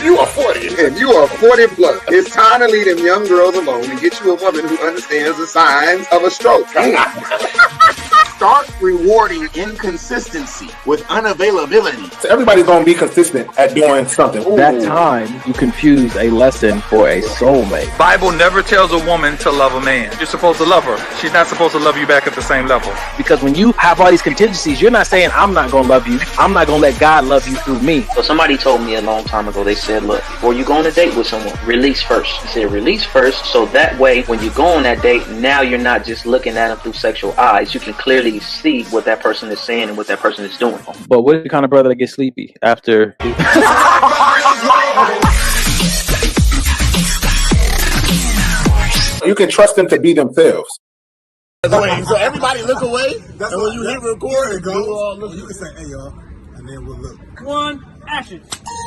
you are 40. And you are 40 plus. It's time to leave them young girls alone and get you a woman who understands the signs of a stroke. Start rewarding inconsistency with unavailability. So everybody's going to be consistent at doing something. Ooh. That time, you confuse a lesson for a soulmate. Bible never tells a woman to love a man. You're supposed to love her. She's not supposed to love you back at the same level. Because when you have all these contingencies, you're not saying, I'm not going to love you. I'm not going to let God love you through me. So somebody told me a long time ago, they said, look, before you go on a date with someone, release first. He said, release first, so that way, when you go on that date, now you're not just looking at them through sexual eyes. You can clearly see what that person is saying and what that person is doing. But what the kind of brother that gets sleepy after? You can trust them to be themselves. So everybody look away, and when you hit record, you can say, hey y'all, and then we'll look. 1, action.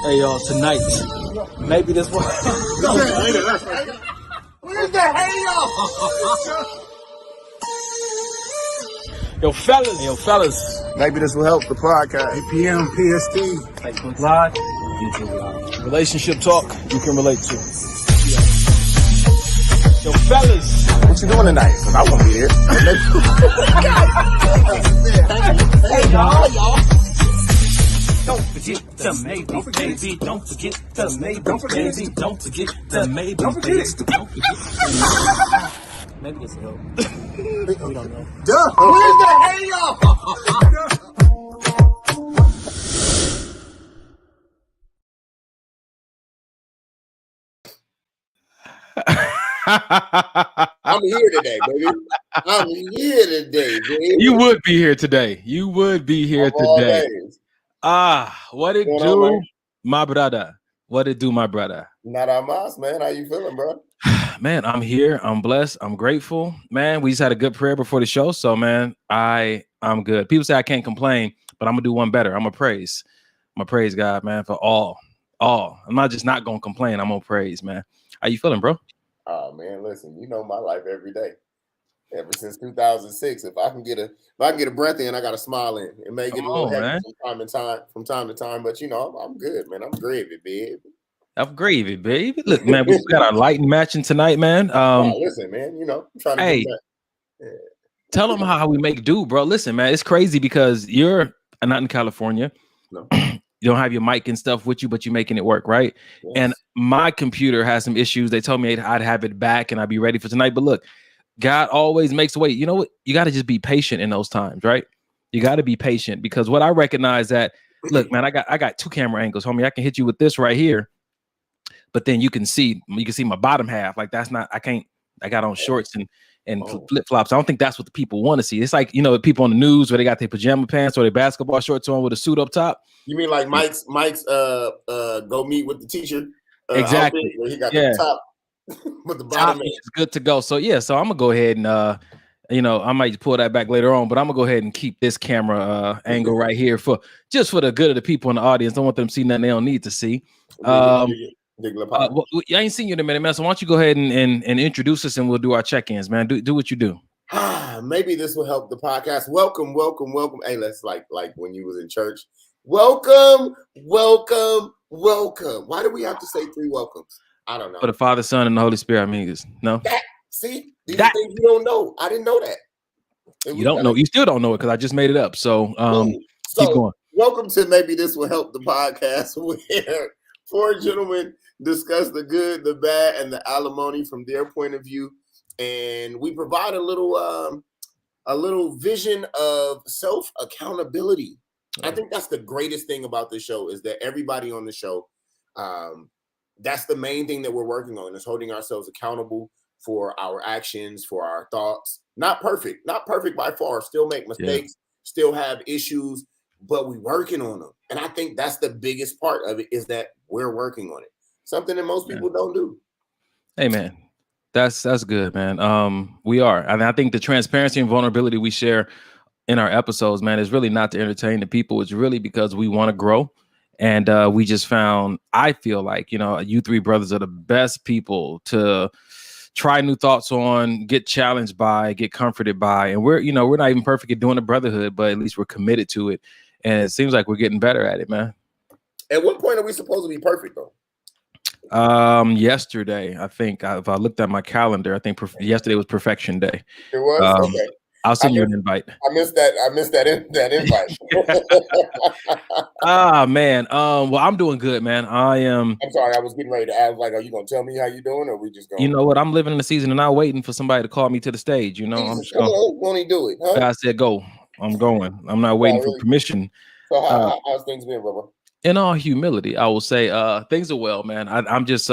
Hey y'all, tonight, maybe this one. Where's the hey y'all? Yo, fellas. Maybe this will help the podcast. 8 p.m. PST. Facebook Live, YouTube Live. Relationship talk you can relate to. Yo, fellas. What you doing tonight? Because I won't be here. Hey, y'all. Don't forget the maybe, baby. Don't forget the maybe, baby. Don't forget the maybe, baby. Maybe this will help. We don't know. Duh. Where's the hey y'all? I'm here today, baby. I'm here today, baby. You would be here today. You would be here today. What it do, my brother? What it do, my brother? Not Amas, man. How you feeling, bro? Man, I'm here. I'm blessed. I'm grateful. Man, we just had a good prayer before the show. So, man, I'm good. People say I can't complain, but I'm going to do one better. I'm going to praise. I'm going to praise God, man, for all. I'm not just not going to complain. I'm going to praise, man. How you feeling, bro? Oh, man, listen, you know my life every day. Ever since 2006, if I can get a breath in, I got a smile in. It may get a little heavy from time to time, but you know, I'm good, man. I'm gravy, baby. I'm gravy, baby. Look, man, we got our light matching tonight, man. Listen, man, you know, I'm trying to hey, tell them how we make do, bro. Listen, man, it's crazy because you're not in California. No. You don't have your mic and stuff with you, but you're making it work, right? Yes. And my computer has some issues. They told me I'd have it back and I'd be ready for tonight. But look, God always makes a way. You know what? You got to just be patient in those times, right? You got to be patient because what I recognize that, look, man, I got 2 camera angles, homie. I can hit you with this right here. But then you can see my bottom half. Like that's not, I got on shorts and flip-flops. I don't think that's what the people want to see. It's like, you know, people on the news where they got their pajama pants or their basketball shorts on with a suit up top. You mean like Mike's go meet with the teacher? Exactly. Outfit, where he got the top with the bottom is good to go. So I'm gonna go ahead and you know, I might pull that back later on, but I'm gonna go ahead and keep this camera angle right here for the good of the people in the audience. Don't want them to see nothing they don't need to see. I ain't seen you in a minute, man. So why don't you go ahead and introduce us and we'll do our check-ins, man. Do what you do. Maybe this will help the podcast. Welcome. Hey, let's like when you was in church. Welcome. Why do we have to say 3 welcomes? I don't know. For the Father, Son, and the Holy Spirit. I mean, no. These are things you don't know. I didn't know that. You don't know. You still don't know it because I just made it up. So keep going. Welcome to Maybe This Will Help the podcast, where 4 gentlemen discuss the good, the bad, and the alimony from their point of view, and we provide a little vision of self accountability. I think that's the greatest thing about the show is that everybody on the show, that's the main thing that we're working on is holding ourselves accountable for our actions, for our thoughts. Not perfect by far. Still make mistakes, still have issues, but we're working on them. And I think that's the biggest part of it is that we're working on it. Something that most people don't do. Hey, man, that's good, man. We are. And I think the transparency and vulnerability we share in our episodes, man, is really not to entertain the people. It's really because we want to grow. And we just found, I feel like, you know, you 3 brothers are the best people to try new thoughts on, get challenged by, get comforted by. And we're not even perfect at doing the brotherhood, but at least we're committed to it. And it seems like we're getting better at it, man. At what point are we supposed to be perfect, though? Yesterday, I think if I looked at my calendar, I think yesterday was Perfection Day. It was okay. I'll send you an invite. I missed that invite. Man. Well, I'm doing good, man. I'm sorry, I was getting ready to ask, like, are you gonna tell me how you doing, or we just going? You know what? I'm living in the season and not waiting for somebody to call me to the stage. You know, Jesus, I'm just come on, won't he do it? Huh? God said go. I'm going. I'm not waiting for permission. So how's things been, brother? In all humility, I will say things are well, man. I'm just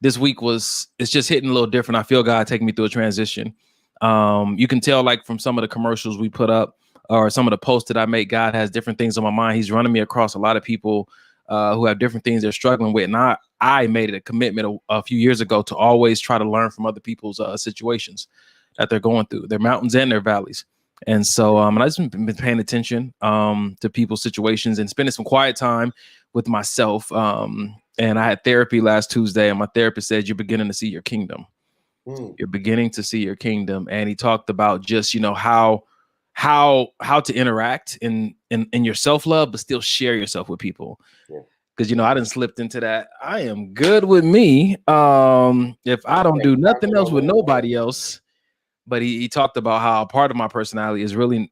this week it's just hitting a little different. I feel God taking me through a transition. You can tell, like, from some of the commercials we put up or some of the posts that I make, God has different things on my mind. He's running me across a lot of people who have different things they're struggling with. And I made it a commitment a few years ago to always try to learn from other people's situations that they're going through, their mountains and their valleys. And so and I've just been paying attention to people's situations and spending some quiet time with myself. And I had therapy last Tuesday, and my therapist said, you're beginning to see your kingdom. You're beginning to see your kingdom. And he talked about just, you know, how to interact in your self-love, but still share yourself with people. Because, you know, I done slipped into that. I am good with me. If I don't do nothing else with nobody else. But he talked about how part of my personality is really,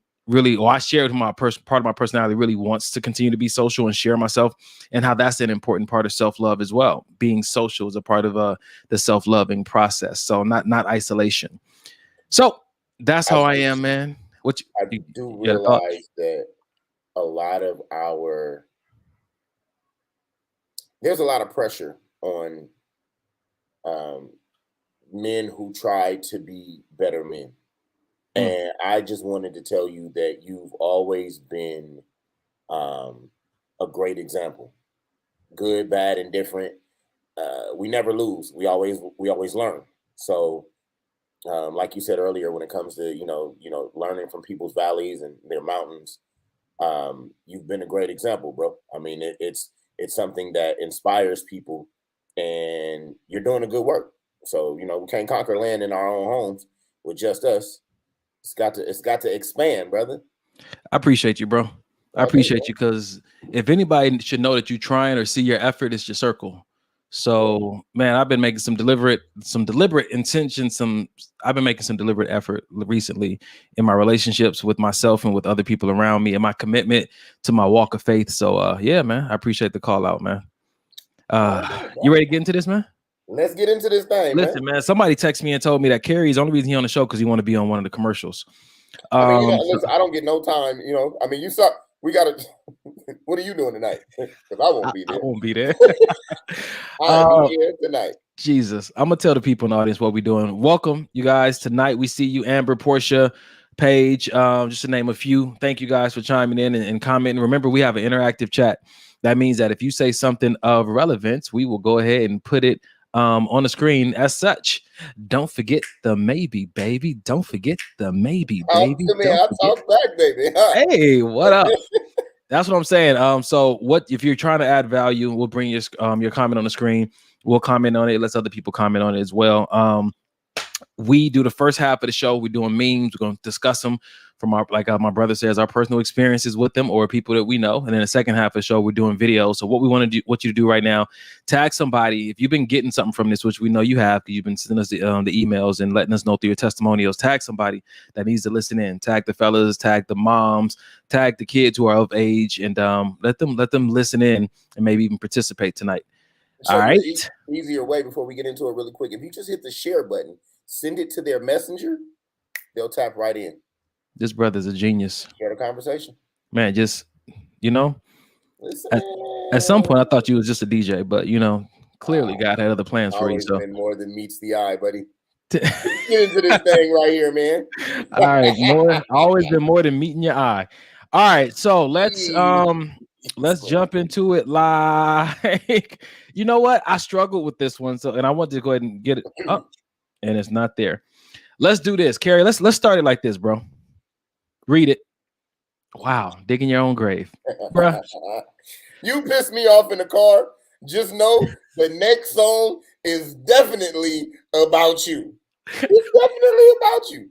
I shared my part of my personality really wants to continue to be social and share myself, and how that's an important part of self-love as well. Being social is a part of the self-loving process. So not isolation. So that's how I am, man. I do realize that a lot of there's a lot of pressure on men who try to be better men. And I just wanted to tell you that you've always been a great example. Good, bad, and different. We never lose. We always learn. So like you said earlier, when it comes to, you know, learning from people's valleys and their mountains, you've been a great example, bro. I mean, it's something that inspires people, and you're doing a good work. So, you know, we can't conquer land in our own homes with just us. It's got to expand, brother. I appreciate you, bro. I appreciate you, because if anybody should know that you're trying or see your effort, it's your circle. So, man, I've been making some deliberate intentions. I've been making some deliberate effort recently in my relationships with myself and with other people around me, and my commitment to my walk of faith. So, yeah, man, I appreciate the call out, man. You ready to get into this, man? Let's get into this thing. Listen, man. Somebody texted me and told me that Carrie's the only reason he's on the show because he want to be on one of the commercials. I mean, you know, listen, I don't get no time. You know, I mean, you suck. We gotta. What are you doing tonight? Because I won't be there. I won't be there. I'll be here tonight. Jesus, I'm gonna tell the people in the audience what we're doing. Welcome, you guys. Tonight we see you, Amber, Portia, Paige, just to name a few. Thank you guys for chiming in and commenting. Remember, we have an interactive chat. That means that if you say something of relevance, we will go ahead and put it on the screen as such. Don't forget the maybe, baby. Don't forget the maybe, baby. I talk back, baby. Hey, what up? That's what I'm saying. So what if you're trying to add value, we'll bring your comment on the screen. We'll comment on it. Let other people comment on it as well. We do the first half of the show. We're doing memes. We're going to discuss them from our, like my brother says, our personal experiences with them or people that we know. And then the second half of the show, we're doing videos. So what we want to do, what you do right now, tag somebody. If you've been getting something from this, which we know you have, because you've been sending us the emails and letting us know through your testimonials, tag somebody that needs to listen in. Tag the fellas, tag the moms, tag the kids who are of age, and let them listen in and maybe even participate tonight. So all right. Easier way before we get into it really quick. If you just hit the share button, send it to their messenger, they'll tap right in. This brother's a genius. Share the conversation. Man, just, you know, at some point I thought you was just a DJ, but, you know, clearly God had other plans for you. So been more than meets the eye, buddy. Get into this thing right here, man. All right, always been more than meeting your eye. All right, so let's jump into it. Like, you know what? I struggled with this one, and I wanted to go ahead and get it up, and it's not there. Let's do this, Carrie. Let's start it like this, bro. Read it. Wow, digging your own grave, bro. You pissed me off in the car. Just know the next song is definitely about you. It's definitely about you.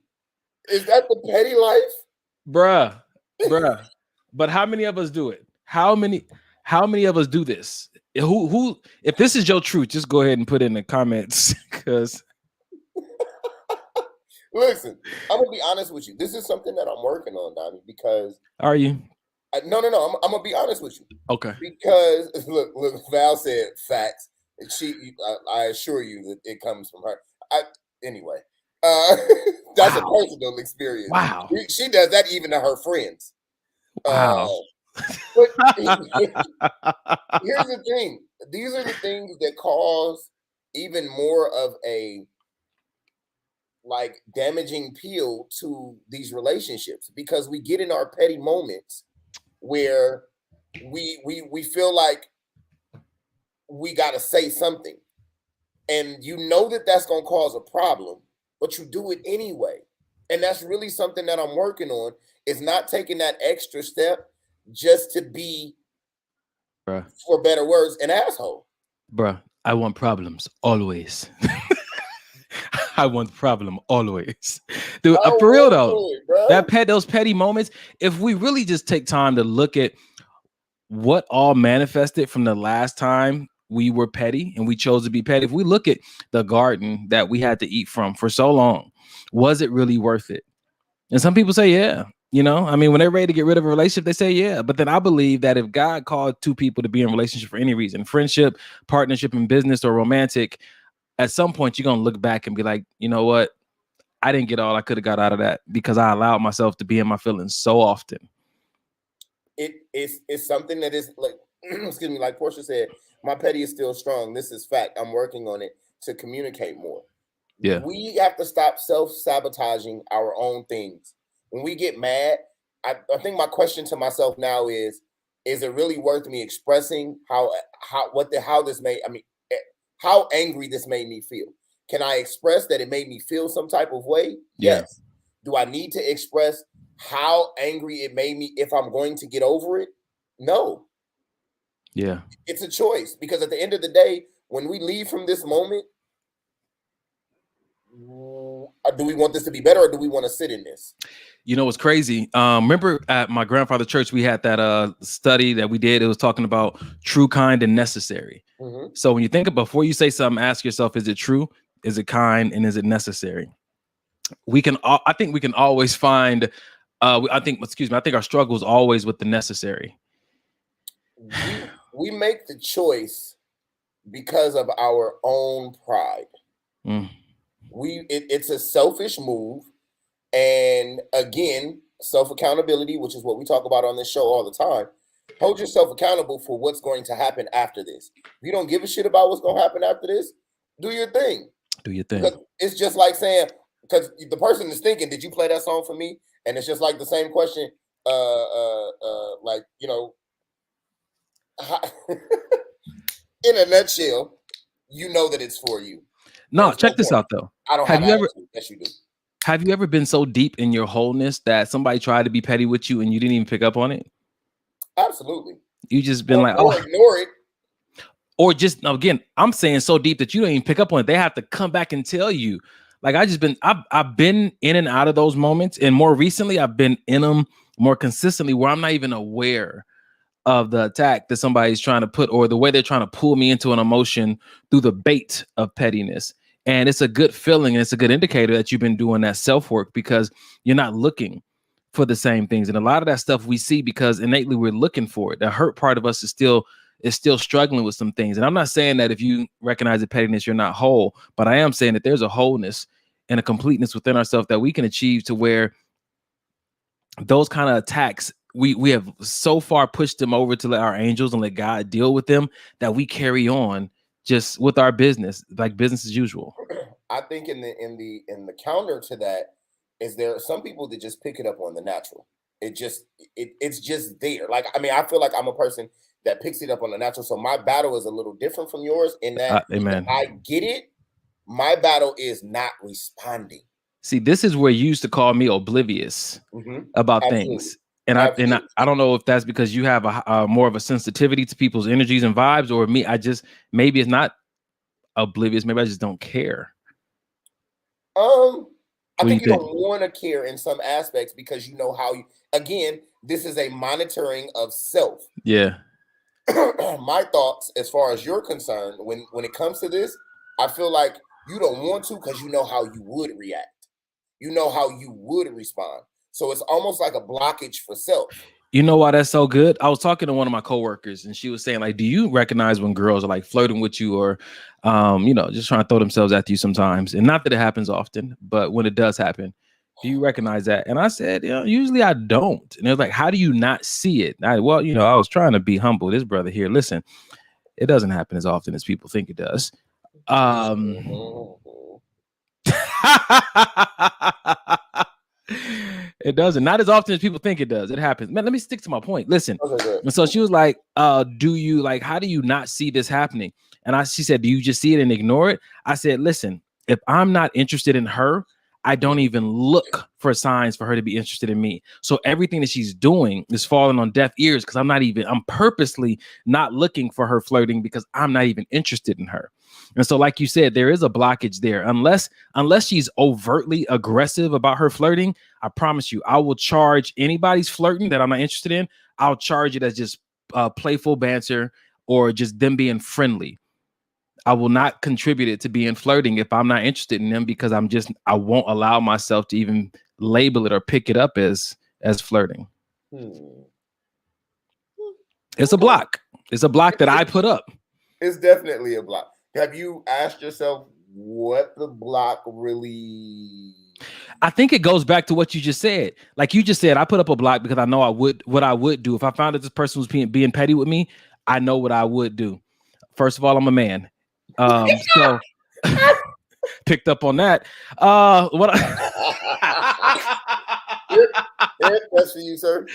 Is that the petty life, bruh? But how many of us do it? How many of us do this? who if this is your truth, just go ahead and put it in the comments because Listen, I'm gonna be honest with you. This is something that I'm working on, Donnie, because are you? No. I'm gonna be honest with you. Okay. Because look, Val said facts. And I assure you that it comes from her. Anyway, that's a personal experience. Wow. She does that even to her friends. Wow. But here's the thing. These are the things that cause even more of a like damaging peel to these relationships, because we get in our petty moments where we feel like we got to say something, and you know that that's going to cause a problem, but you do it anyway. And that's really something that I'm working on, is not taking that extra step just to be, bruh, for better words, an asshole. Bruh, I want problems always. I want problem always. Dude, for real though, those petty moments, if we really just take time to look at what all manifested from the last time we were petty and we chose to be petty, if we look at the garden that we had to eat from for so long, was it really worth it? And some people say, yeah. You know, I mean, when they're ready to get rid of a relationship, they say, yeah. But then I believe that if God called two people to be in a relationship for any reason, friendship, partnership in business, or romantic, at some point, you're going to look back and be like, you know what? I didn't get all I could have got out of that because I allowed myself to be in my feelings so often. It's something that is like, excuse me, like Portia said, my petty is still strong. This is fact. I'm working on it to communicate more. Yeah. We have to stop self-sabotaging our own things. When we get mad, I think my question to myself now is it really worth me expressing how angry this made me feel? Can I express that it made me feel some type of way? Yeah. Yes. Do I need to express how angry it made me if I'm going to get over it? No. Yeah. It's a choice, because at the end of the day, when we leave from this moment, do we want this to be better, or do we want to sit in this? You know what's crazy? Remember at my grandfather's church, we had that study that we did. It was talking about true, kind, and necessary. Mm-hmm. So when you think of, before you say something, ask yourself, is it true? Is it kind? And is it necessary? I think we can always find, I think our struggle is always with the necessary. We make the choice because of our own pride. Mm. It's a selfish move. And again, self-accountability, which is what we talk about on this show all the time. Hold yourself accountable for what's going to happen after this. If you don't give a shit about what's going to happen after this, do your thing. Do your thing. Because it's just like saying, because the person is thinking, did you play that song for me? And it's just like the same question, like, you know, in a nutshell, you know that it's for you. No, check this out though. I don't have you ever. Yes, you do. Have you ever been so deep in your wholeness that somebody tried to be petty with you and you didn't even pick up on it? Absolutely. You just been or ignore it. Or just, again, I'm saying so deep that you don't even pick up on it. They have to come back and tell you. Like I've been in and out of those moments. And more recently, I've been in them more consistently where I'm not even aware of the attack that somebody's trying to put, or the way they're trying to pull me into an emotion through the bait of pettiness. And it's a good feeling, and it's a good indicator that you've been doing that self-work, because you're not looking for the same things. And a lot of that stuff we see because innately we're looking for it. The hurt part of us is still struggling with some things. And I'm not saying that if you recognize the pettiness, you're not whole, but I am saying that there's a wholeness and a completeness within ourselves that we can achieve, to where those kind of attacks, we have so far pushed them over to let our angels and let God deal with them, that we carry on just with our business, like business as usual. I think in the counter to that is there are some people that just pick it up on the natural. It's just there. Like, I mean, I feel like I'm a person that picks it up on the natural. So my battle is a little different from yours in that amen. I get it. My battle is not responding. See, this is where you used to call me oblivious about things. And I don't know if that's because you have a more of a sensitivity to people's energies and vibes, or me. Maybe it's not oblivious. Maybe I just don't care. I think you don't want to care in some aspects, because you know how again, this is a monitoring of self. Yeah. my thoughts as far as you're concerned, when it comes to this, I feel like you don't want to because you know how you would react. You know how you would respond. So it's almost like a blockage for self. You know why that's so good? I was talking to one of my coworkers and she was saying, like, do you recognize when girls are like flirting with you or, just trying to throw themselves at you sometimes? And not that it happens often, but when it does happen, do you recognize that? And I said, usually I don't. And they're like, how do you not see it? I was trying to be humble. This brother here, listen, it doesn't happen as often as people think it does. It doesn't. Not as often as people think it does. It happens. Man, let me stick to my point. Listen. Okay, and so she was like, how do you not see this happening? And she said, do you just see it and ignore it? I said, listen, if I'm not interested in her, I don't even look for signs for her to be interested in me. So everything that she's doing is falling on deaf ears because I'm purposely not looking for her flirting because I'm not even interested in her. And so, like you said, there is a blockage there. Unless she's overtly aggressive about her flirting, I promise you, I will charge anybody's flirting that I'm not interested in. I'll charge it as just playful banter or just them being friendly. I will not contribute it to being flirting if I'm not interested in them because I won't allow myself to even label it or pick it up as flirting. It's a block. It's a block that I put up. It's definitely a block. Have you asked yourself what the block really? I think it goes back to what you just said. Like you just said, I put up a block because I know what I would do if I found that this person was being petty with me. I know what I would do. First of all, I'm a man. So picked up on that. What? That's for you, sir.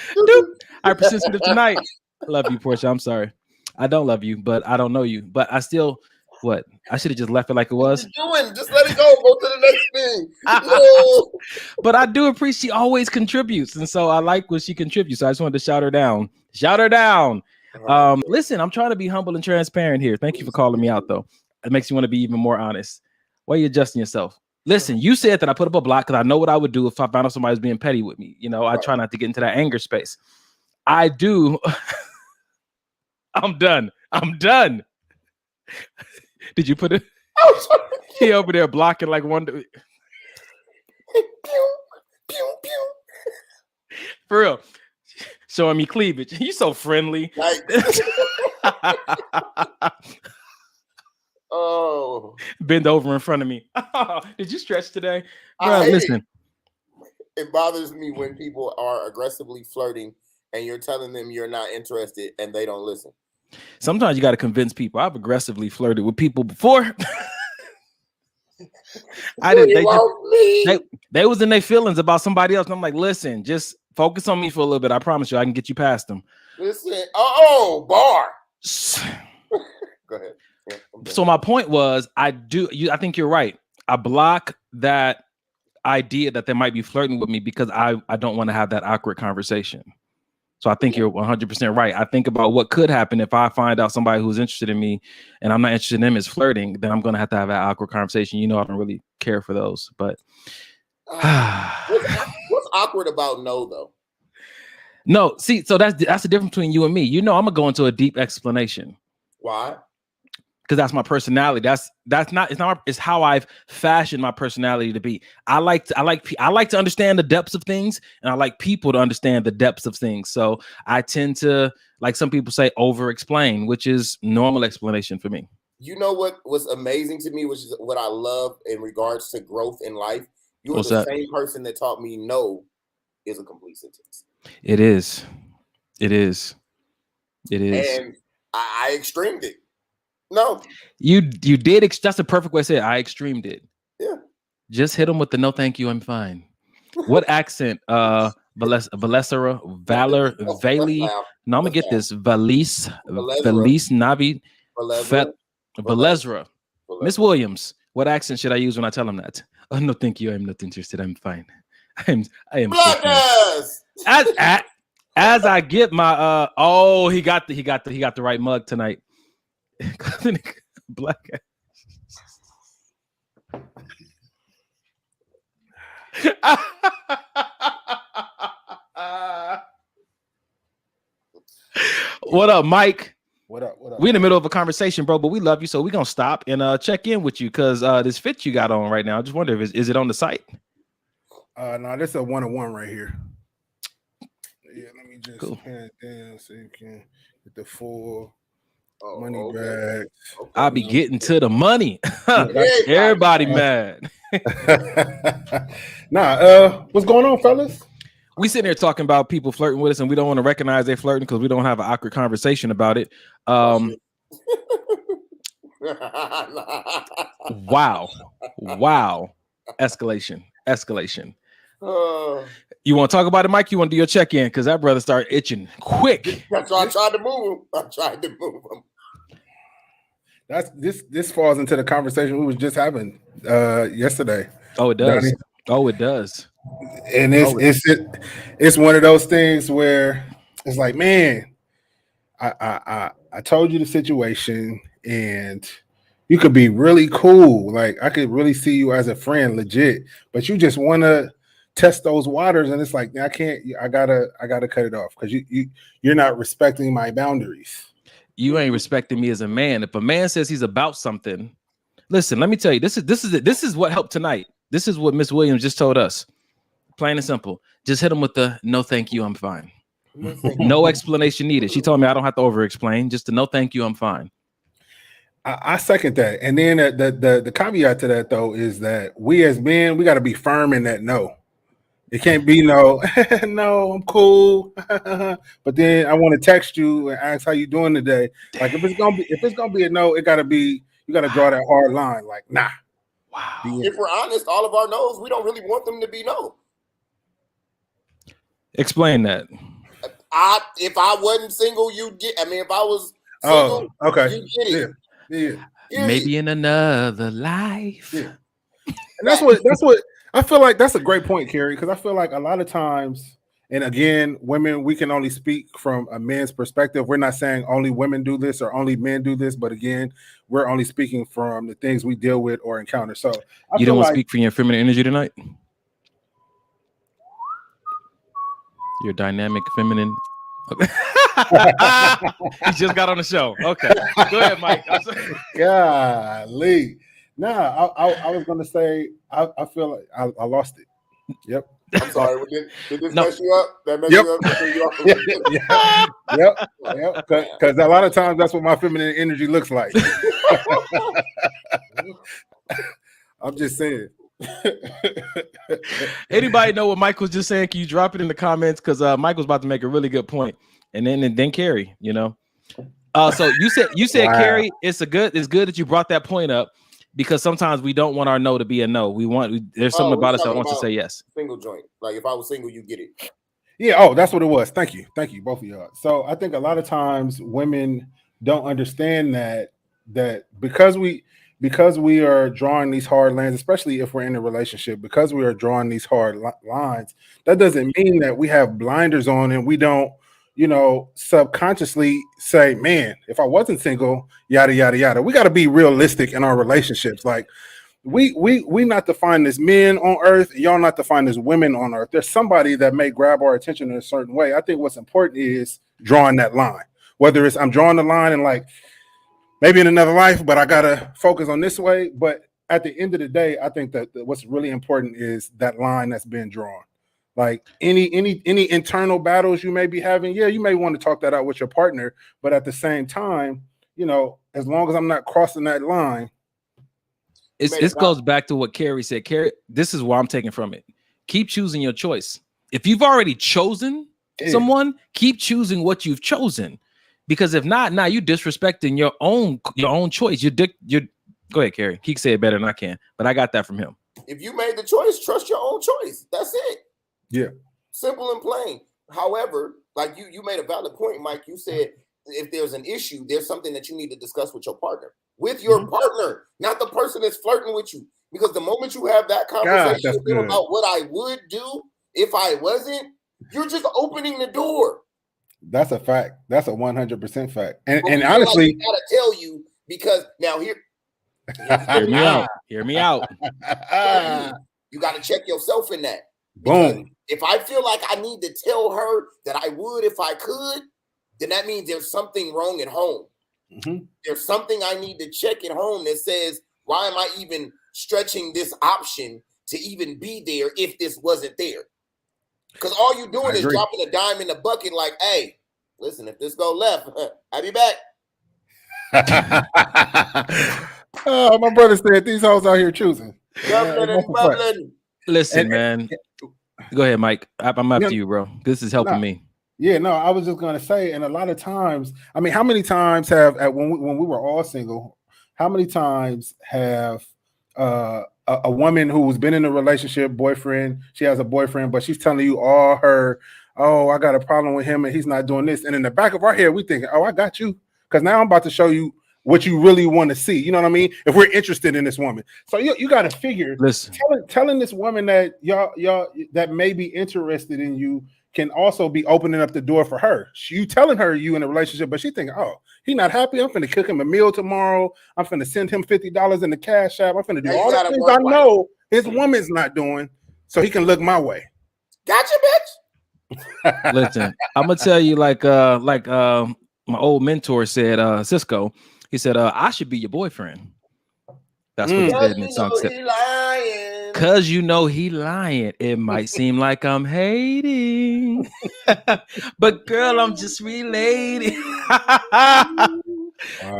Hypersensitive tonight. I love you, Portia. I'm sorry. I don't love you, but I don't know you. But I still, what? I should have just left it like it was. Just let it go. Go to the next thing. No. But I do appreciate she always contributes, and so I like when she contributes. So I just wanted to shout her down. Shout her down. Listen, I'm trying to be humble and transparent here. Thank you for calling me out, though. It makes you want to be even more honest. Why are you adjusting yourself? Listen, you said that I put up a block because I know what I would do if I found out somebody was being petty with me. I try not to get into that anger space. I do. I'm done. Did you put it? He over there blocking like one. For real. Showing me cleavage. You so friendly. Oh. Bend over in front of me. Did you stretch today? Listen. It bothers me when people are aggressively flirting and you're telling them you're not interested and they don't listen. Sometimes you got to convince people. I've aggressively flirted with people before. I didn't. They was in their feelings about somebody else. And I'm like, listen, just focus on me for a little bit. I promise you, I can get you past them. Listen. Bar. Go ahead. Yeah, so my point was, I think you're right. I block that idea that they might be flirting with me because I don't want to have that awkward conversation. So I think you're 100% right. I think about what could happen if I find out somebody who's interested in me and I'm not interested in them is flirting, then I'm going to have that awkward conversation. I don't really care for those, but what's awkward about no though? No, see, so that's the difference between you and me. I'm gonna go into a deep explanation. Why? Because that's my personality. It's how I've fashioned my personality to be. I like to understand the depths of things, and I like people to understand the depths of things. So I tend to, like some people say, over explain, which is normal explanation for me. You know what was amazing to me, which is what I love in regards to growth in life. You were the same person that taught me no is a complete sentence. It is. And I extremed it. No, you did. That's the perfect way to say it. I extremed it. Yeah. Just hit them with the no, thank you. I'm fine. What accent? Valera, Valor, Valley. No, I'm gonna get this. Valise, Navi, Valezra. Miss Williams. What accent should I use when I tell them that? Oh no, thank you. I'm not interested. I'm fine. I am. Black ass. As I get my he got the right mug tonight. Black ass. What up, Mike? What up? What up? We in the middle of a conversation, bro, but we love you, so we're gonna stop and check in with you because this fit you got on right now. I just wonder if is it on the site? No, this is a 1-on-1 right here. Yeah, let me just Cool. pan it down so you can get the full money okay. back. I'll be getting to the money. Everybody Everybody mad. What's going on, fellas? We sitting here talking about people flirting with us, and we don't want to recognize they're flirting because we don't have an awkward conversation about it. Wow. Escalation. You want to talk about it, Mike? You want to do your check-in? Because that brother started itching quick. I tried to move him. That's this falls into the conversation we was just having yesterday. Oh, it does. Donnie. Oh, it does. And it's one of those things where it's like, man, I told you the situation, and you could be really cool. Like, I could really see you as a friend, legit, but you just want to test those waters, and it's like, I can't. I gotta cut it off because you're not respecting my boundaries. You ain't respecting me as a man. If a man says he's about something, listen. Let me tell you, this is what helped tonight. This is what Miss Williams just told us. Plain and simple. Just hit him with the no, thank you, I'm fine. No explanation needed. She told me I don't have to over-explain. Just the no, thank you, I'm fine. I second that. And then the caveat to that though is that we as men, we got to be firm in that no. It can't be no, no, I'm cool. But then I want to text you and ask how you doing today. Like if it's gonna be a no, it gotta be, you gotta draw that hard line. Like, nah. Wow. If we're honest, all of our no's, we don't really want them to be no. Explain that. If I wasn't single, you'd get. I mean, if I was single, okay, you'd get it. Yeah. Maybe in another life. Yeah. And that's what I feel like. That's a great point, Carrie, because I feel like a lot of times, and again, women, we can only speak from a man's perspective. We're not saying only women do this or only men do this, but again, we're only speaking from the things we deal with or encounter. So you don't want to speak for your feminine energy tonight? Your dynamic feminine. Okay. He just got on the show. Okay. Go ahead, Mike. Golly. Nah, I was gonna say I feel like I lost it. Yep. I'm sorry. Did this mess you up? That messed you up? Yep. Because a lot of times that's what my feminine energy looks like. I'm just saying. Anybody know what Mike was just saying? Can you drop it in the comments? Because Mike was about to make a really good point. And then Carrie, you know. So you said wow. Carrie, it's good that you brought that point up, because sometimes we don't want our no to be a no. There's something about us that wants to say yes. Single joint. Like if I was single, you get it. Yeah, that's what it was. Thank you, both of y'all. So I think a lot of times women don't understand that because we are drawing these hard lines, especially if we're in a relationship, because we are drawing these hard lines, that doesn't mean that we have blinders on and we don't, subconsciously say, man, if I wasn't single, yada, yada, yada. We got to be realistic in our relationships. Like we not defined as men on earth. Y'all not defined as women on earth. There's somebody that may grab our attention in a certain way. I think what's important is drawing that line, whether it's I'm drawing the line and like, maybe in another life, but I got to focus on this way. But at the end of the day, I think that what's really important is that line that's being drawn. Like any internal battles you may be having, yeah, you may want to talk that out with your partner. But at the same time, as long as I'm not crossing that line. This goes back to what Carrie said. Carrie, this is what I'm taking from it. Keep choosing your choice. If you've already chosen someone, keep choosing what you've chosen. Because if not, now you're disrespecting your own choice. Go ahead, Carrie. He can say it better than I can, but I got that from him. If you made the choice, trust your own choice. That's it. Yeah. Simple and plain. However, like you made a valid point, Mike. You said if there's an issue, there's something that you need to discuss with your partner. With your partner, not the person that's flirting with you. Because the moment you have that conversation about what I would do if I wasn't, you're just opening the door. That's a fact. That's a 100% fact. And honestly, like I gotta tell you, because now hear me out. You got to check yourself in that. Boom. If I feel like I need to tell her that I would if I could, then that means there's something wrong at home. There's something I need to check at home that says, why am I even stretching this option to even be there if this wasn't there? Because all you're doing is dropping a dime in the bucket like, hey, listen, if this go left, I'll be back. Oh, my brother said these hoes out here choosing. Listen, man. Go ahead, Mike. I'm after you, bro. This is helping me. Yeah, no, I was just gonna say, and a lot of times, I mean, how many times have when we were all single, how many times have a woman who's been in a relationship, boyfriend, she has a boyfriend, but she's telling you all her, oh, I got a problem with him and he's not doing this, and in the back of our head, we thinking, oh, I got you, because now I'm about to show you what you really want to see. You know what I mean? If we're interested in this woman, so you got to figure. Listen, telling this woman that y'all that may be interested in you can also be opening up the door for her. You telling her you in a relationship, but she thinking, oh, he not happy. I'm finna cook him a meal tomorrow. I'm finna send him $50 in the cash app. I'm finna do all the things I know his woman's not doing, so he can look my way. Gotcha, bitch. Listen, I'm gonna tell you like my old mentor said, Cisco. He said, I should be your boyfriend. That's what he said in the song. Cause you know he lying. It might seem like I'm hating, but girl, I'm just relating.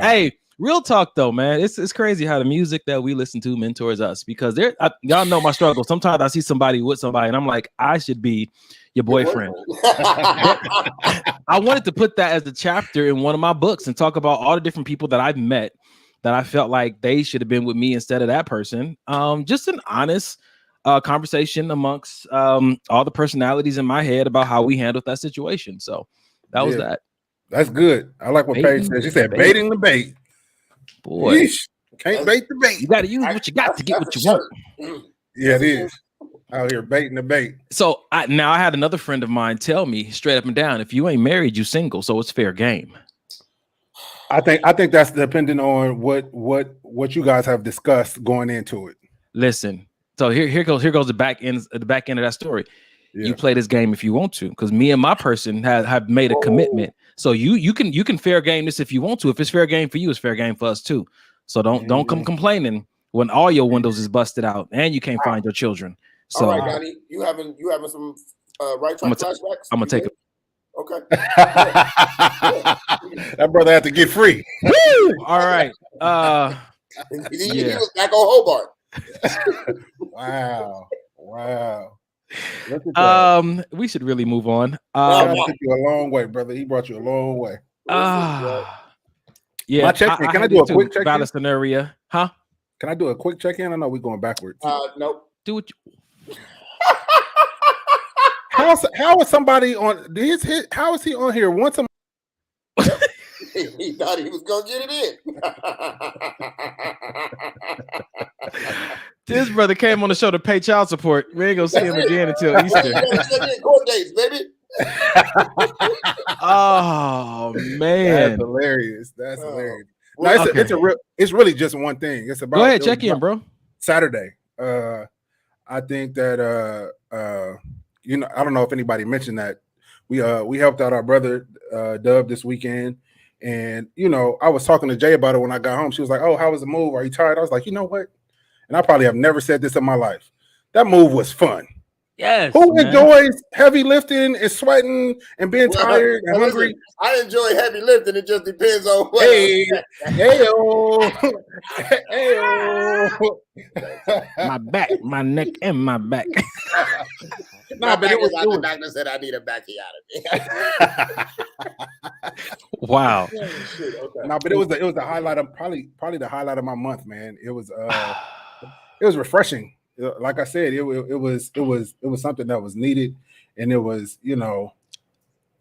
Hey, real talk though, man. It's crazy how the music that we listen to mentors us, because y'all know my struggle. Sometimes I see somebody with somebody and I'm like, I should be your boyfriend. I wanted to put that as a chapter in one of my books and talk about all the different people that I've met that I felt like they should have been with me instead of that person. Just an honest conversation amongst all the personalities in my head about how we handled that situation. So that was that. That's good. I like what Paige said. She said, baiting the bait. Boy, can't bait the bait. You got to use what you got to get what you want. Yeah, it is. Out here baiting the bait. So I had another friend of mine tell me straight up and down, if you ain't married, you single, so it's fair game. I think that's depending on what you guys have discussed going into it. Listen, so here goes the back end of that story. Yeah. You play this game if you want to, because me and my person have made a commitment. So you can fair game this if you want to. If it's fair game for you, it's fair game for us too. So don't come complaining when all your windows is busted out and you can't find your children. So, all right, Donnie, you having some right track flashbacks? I'm gonna take it. Okay. That brother had to get free. Woo! All right. He was back on Hobart. Wow. We should really move on. He took you a long way, brother. He brought you a long way. Yeah. My check-in. Can I do a quick check-in? Valid scenario, huh? Can I do a quick check-in? I know we're going backwards. Nope. Do it. How is somebody on his hit? How is he on here once a month? He thought he was gonna get it in. This brother came on the show to pay child support. We ain't gonna see him again until Easter. Court dates, baby. Oh man, that's hilarious. That's hilarious. No, it's really just one thing. It's about. Go ahead, check in, bro. Saturday. I think that I don't know if anybody mentioned that we helped out our brother Dub this weekend, and I was talking to Jay about it when I got home. She was like, "Oh, how was the move? Are you tired?" I was like, "You know what?" And I probably have never said this in my life. That move was fun. Yes. Who enjoys heavy lifting and sweating and being tired and hungry? Listen, I enjoy heavy lifting. It just depends on what. My back, my neck, and my back. No, but it was the doctor said I need a bacchiatomy. Wow. Shit, okay. No, but it was the highlight of probably the highlight of my month, man. It was refreshing. Like I said, it was something that was needed, and it was, I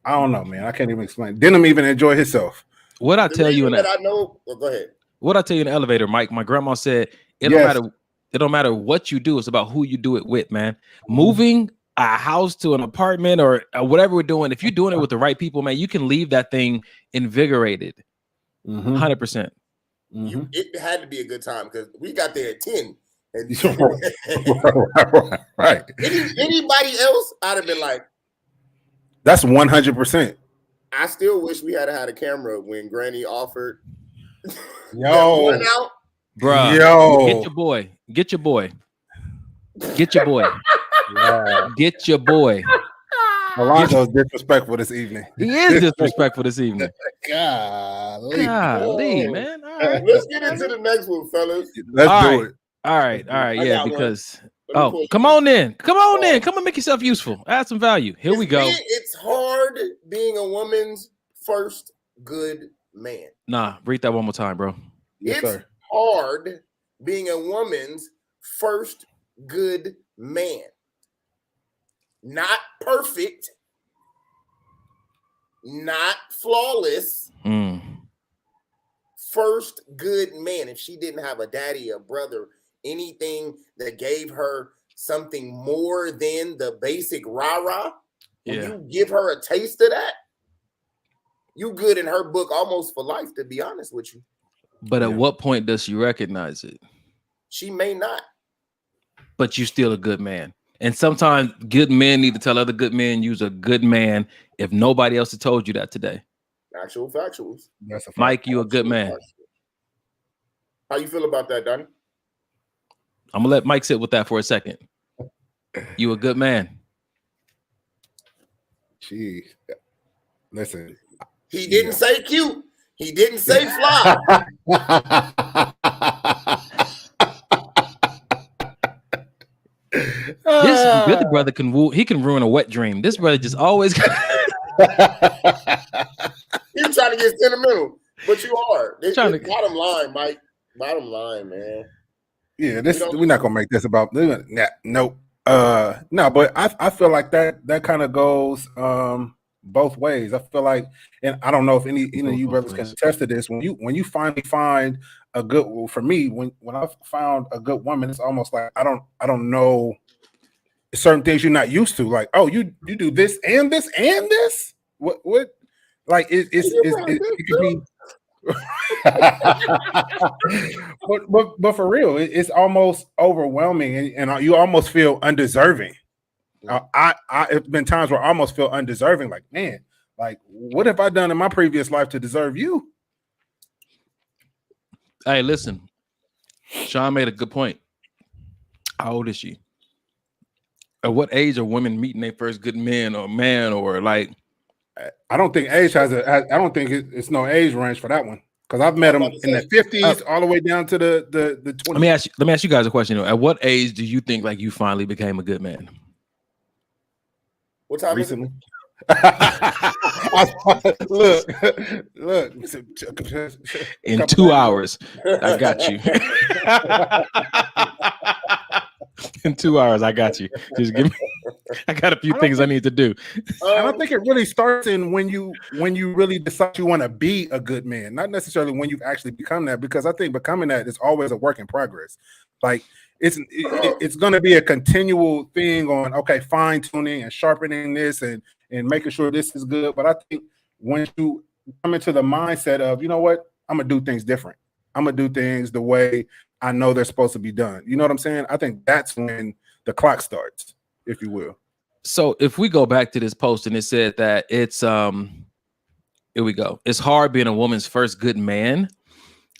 don't know, man. I can't even explain. Didn't even enjoy himself. What I tell you in that, I know. Well, go ahead. What I tell you in the elevator, Mike. My grandma said it don't matter what you do. It's about who you do it with, man. Moving a house to an apartment or whatever we're doing. If you're doing it with the right people, man, you can leave that thing invigorated. 100%. It had to be a good time because we got there at 10. Right. Anybody else, I'd have been like, that's 100%. I still wish we had had a camera when Granny offered Yo, One out. Bruh. Yo. Get your boy. Get your boy. Get your boy. Yeah. Get your boy. Alonzo's disrespectful this evening. He is disrespectful this evening. Golly, Man. All right. Let's get into the next one, fellas. Let's do it. All right. I Yeah, got because one. Let me come on in. Come and make yourself useful. Add some value. Here we go. It's hard being a woman's first good man. Nah, read that one more time, bro. Yes, It's sir. hard being a woman's first good man. Not perfect, not flawless. First good man. If she didn't have a daddy, a brother, anything that gave her something more than the basic rah-rah, you give her a taste of that, you good in her book almost for life, to be honest with you. But at what point does she recognize it? She may not. But you still a good man. And sometimes good men need to tell other good men you're a good man if nobody else has told you that today. Actual factuals. That's a fact. Mike, you a good man. How you feel about that, Donnie? I'm gonna let Mike sit with that for a second. You a good man. Jeez. Listen. He didn't say cute. He didn't say fly. This good brother can ruin a wet dream. This brother just always He's trying to get sentimental, but you are. Bottom line, Mike. Bottom line, man. Yeah, we're not gonna make this about nope. No, but I feel like that kind of goes both ways. I feel like, and I don't know if any of you brothers can attest to this. When you finally find a good, well, for me, when I found a good woman, it's almost like I don't know certain things you're not used to. Like, oh, you do this and this and this. What? Like it could be. but for real, it's almost overwhelming, and you almost feel undeserving. It's been times where I almost feel undeserving. Like, man, like what have I done in my previous life to deserve you? Hey, listen, Sean made a good point. How old is she? At what age are women meeting their first good man, or like? I don't think age I don't think it's no age range for that one, because I've met them in the 50s all the way down to the 20s. Let me ask you guys a question. At what age do you think like you finally became a good man? What time recently? Is it? Look. In 2 hours, I got you. In 2 hours, I got you. Just give me. I got a few things I need to do. I don't think it really starts in when you really decide you want to be a good man, not necessarily when you've actually become that. Because I think becoming that is always a work in progress. Like it's going to be a continual thing on fine tuning and sharpening this and making sure this is good. But I think when you come into the mindset of, you know what, I'm gonna do things different. I'm gonna do things the way I know they're supposed to be done. You know what I'm saying? I think that's when the clock starts, if you will. So if we go back to this post and it said that it's here we go. It's hard being a woman's first good man.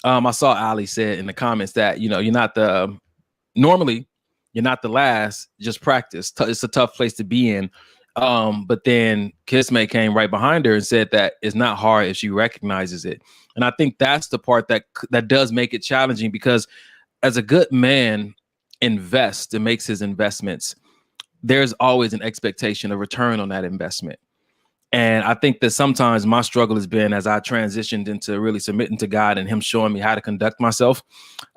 I saw Ali said in the comments that you're not normally you're not the last, just practice. It's a tough place to be in. But then Kissmate came right behind her and said that it's not hard if she recognizes it. And I think that's the part that does make it challenging, because as a good man invests and makes his investments, there's always an expectation of return on that investment. And I think that sometimes my struggle has been, as I transitioned into really submitting to God and him showing me how to conduct myself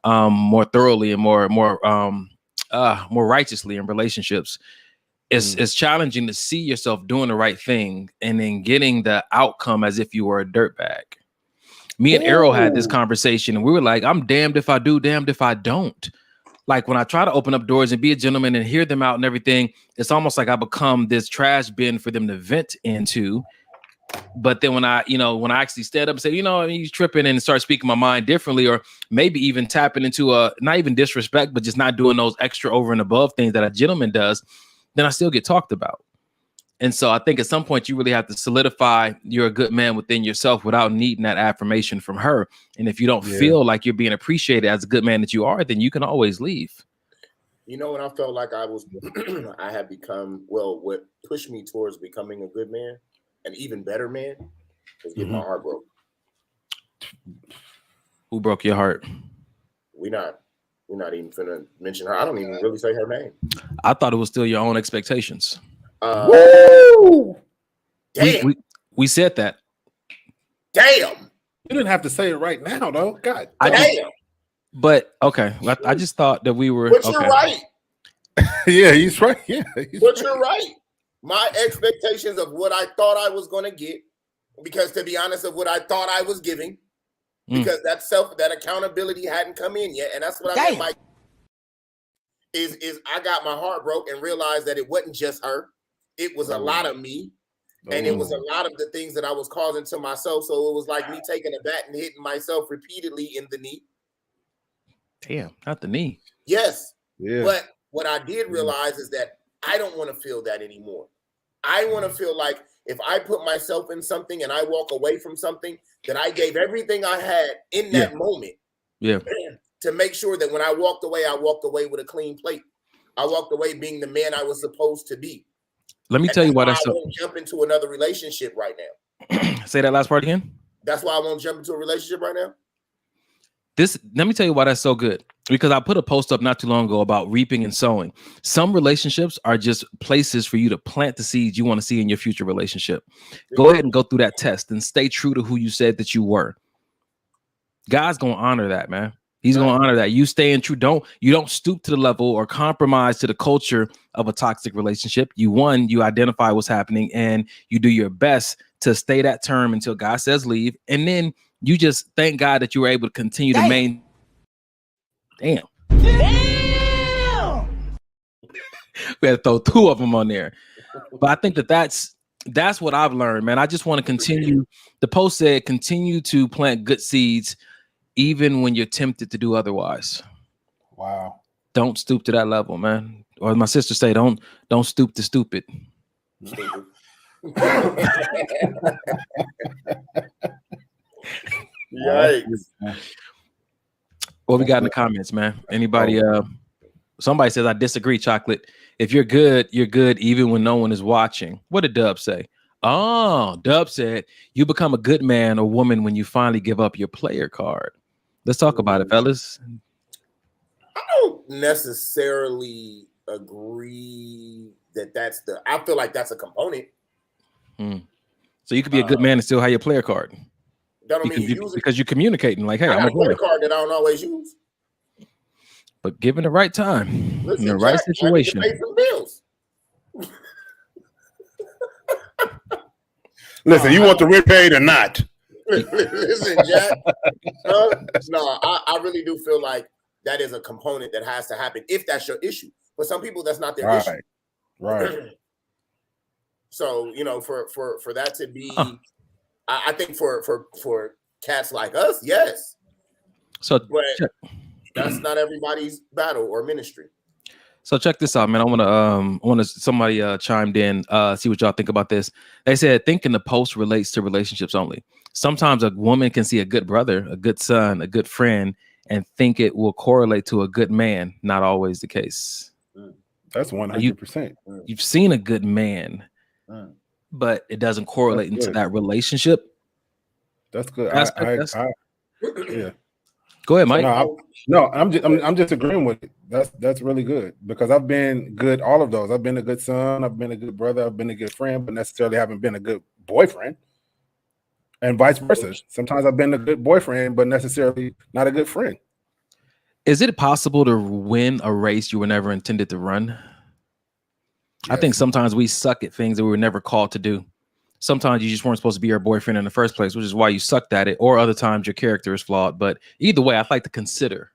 more thoroughly and more righteously in relationships. It's challenging to see yourself doing the right thing and then getting the outcome as if you were a dirtbag. Me and Errol had this conversation and we were like, I'm damned if I do, damned if I don't. Like when I try to open up doors and be a gentleman and hear them out and everything, it's almost like I become this trash bin for them to vent into. But then when I actually stand up and say, he's tripping and start speaking my mind differently, or maybe even tapping into not even disrespect, but just not doing those extra over and above things that a gentleman does, then I still get talked about. And so I think at some point you really have to solidify you're a good man within yourself without needing that affirmation from her. And if you don't feel like you're being appreciated as a good man that you are, then you can always leave. You know, when I felt like I was, I had become, well, what pushed me towards becoming a good man, an even better man, was getting my heart broke. Who broke your heart? We're not even finna mention her. I don't even really say her name. I thought it was still your own expectations. Woo! Damn. We said that. Damn. You didn't have to say it right now, though. God. Damn. But okay, I just thought that we were. But you're right. Yeah, he's right. Yeah, but you're right. My expectations of what I thought I was going to get, because to be honest, of what I thought I was giving, because that accountability hadn't come in yet, and that's what I meant by is I got my heart broke and realized that it wasn't just her, it was a lot of me, and it was a lot of the things that I was causing to myself. So it was like me taking a bat and hitting myself repeatedly in the knee. Damn, not the knee. Yes. Yeah. But what I did realize is that I don't want to feel that anymore. I want to feel like if I put myself in something and I walk away from something, that I gave everything I had in that moment. Yeah. To make sure that when I walked away with a clean plate. I walked away being the man I was supposed to be. Let me tell you why that's I won't jump into another relationship right now. Say that last part again. That's why I won't jump into a relationship right now. Let me tell you why that's so good. Because I put a post up not too long ago about reaping and sowing. Some relationships are just places for you to plant the seeds you want to see in your future relationship. Go ahead and go through that test and stay true to who you said that you were. God's gonna honor that, man. He's gonna honor that. You staying true. You don't stoop to the level or compromise to the culture of a toxic relationship. You identify what's happening and you do your best to stay that term until God says leave. And then you just thank God that you were able to continue to maintain. Damn. We had to throw two of them on there. But I think that's what I've learned, man. I just want to continue. The post said, continue to plant good seeds, even when you're tempted to do otherwise. Wow. Don't stoop to that level, man. Or my sister say, don't stoop to stupid. Yikes. What we got in the comments, man? Anybody? Somebody says, I disagree, Chocolate. If you're good even when no one is watching. What did Dub say? Oh, Dub said, you become a good man or woman when you finally give up your player card. Let's talk about it, fellas. I don't necessarily agree that I feel like that's a component. So you could be a good man and still have your player card. That don't mean you use it. Because you're communicating like, hey, I'm a player card that I don't always use. But given the right time, listen, in the right situation. I need to pay some bills. Listen, you want the rent paid or not? Listen, Jack. No, I really do feel like that is a component that has to happen if that's your issue. For some people, that's not their issue. Right. So, for that to be, I think for cats like us, yes. So, but that's not everybody's battle or ministry. So check this out, man. I want to somebody chimed in, see what y'all think about this. They said, thinking the post relates to relationships only. Sometimes a woman can see a good brother, a good son, a good friend, and think it will correlate to a good man. Not always the case. That's 100%. You've seen a good man, but it doesn't correlate into that relationship. That's good. Yeah. Go ahead, Mike. I'm just agreeing with it. That's really good because I've been good. All of those. I've been a good son. I've been a good brother. I've been a good friend, but necessarily haven't been a good boyfriend, and vice versa. Sometimes I've been a good boyfriend, but necessarily not a good friend. Is it possible to win a race you were never intended to run? Yes. I think sometimes we suck at things that we were never called to do. Sometimes you just weren't supposed to be your boyfriend in the first place, which is why you sucked at it. Or other times your character is flawed. But either way, I'd like to consider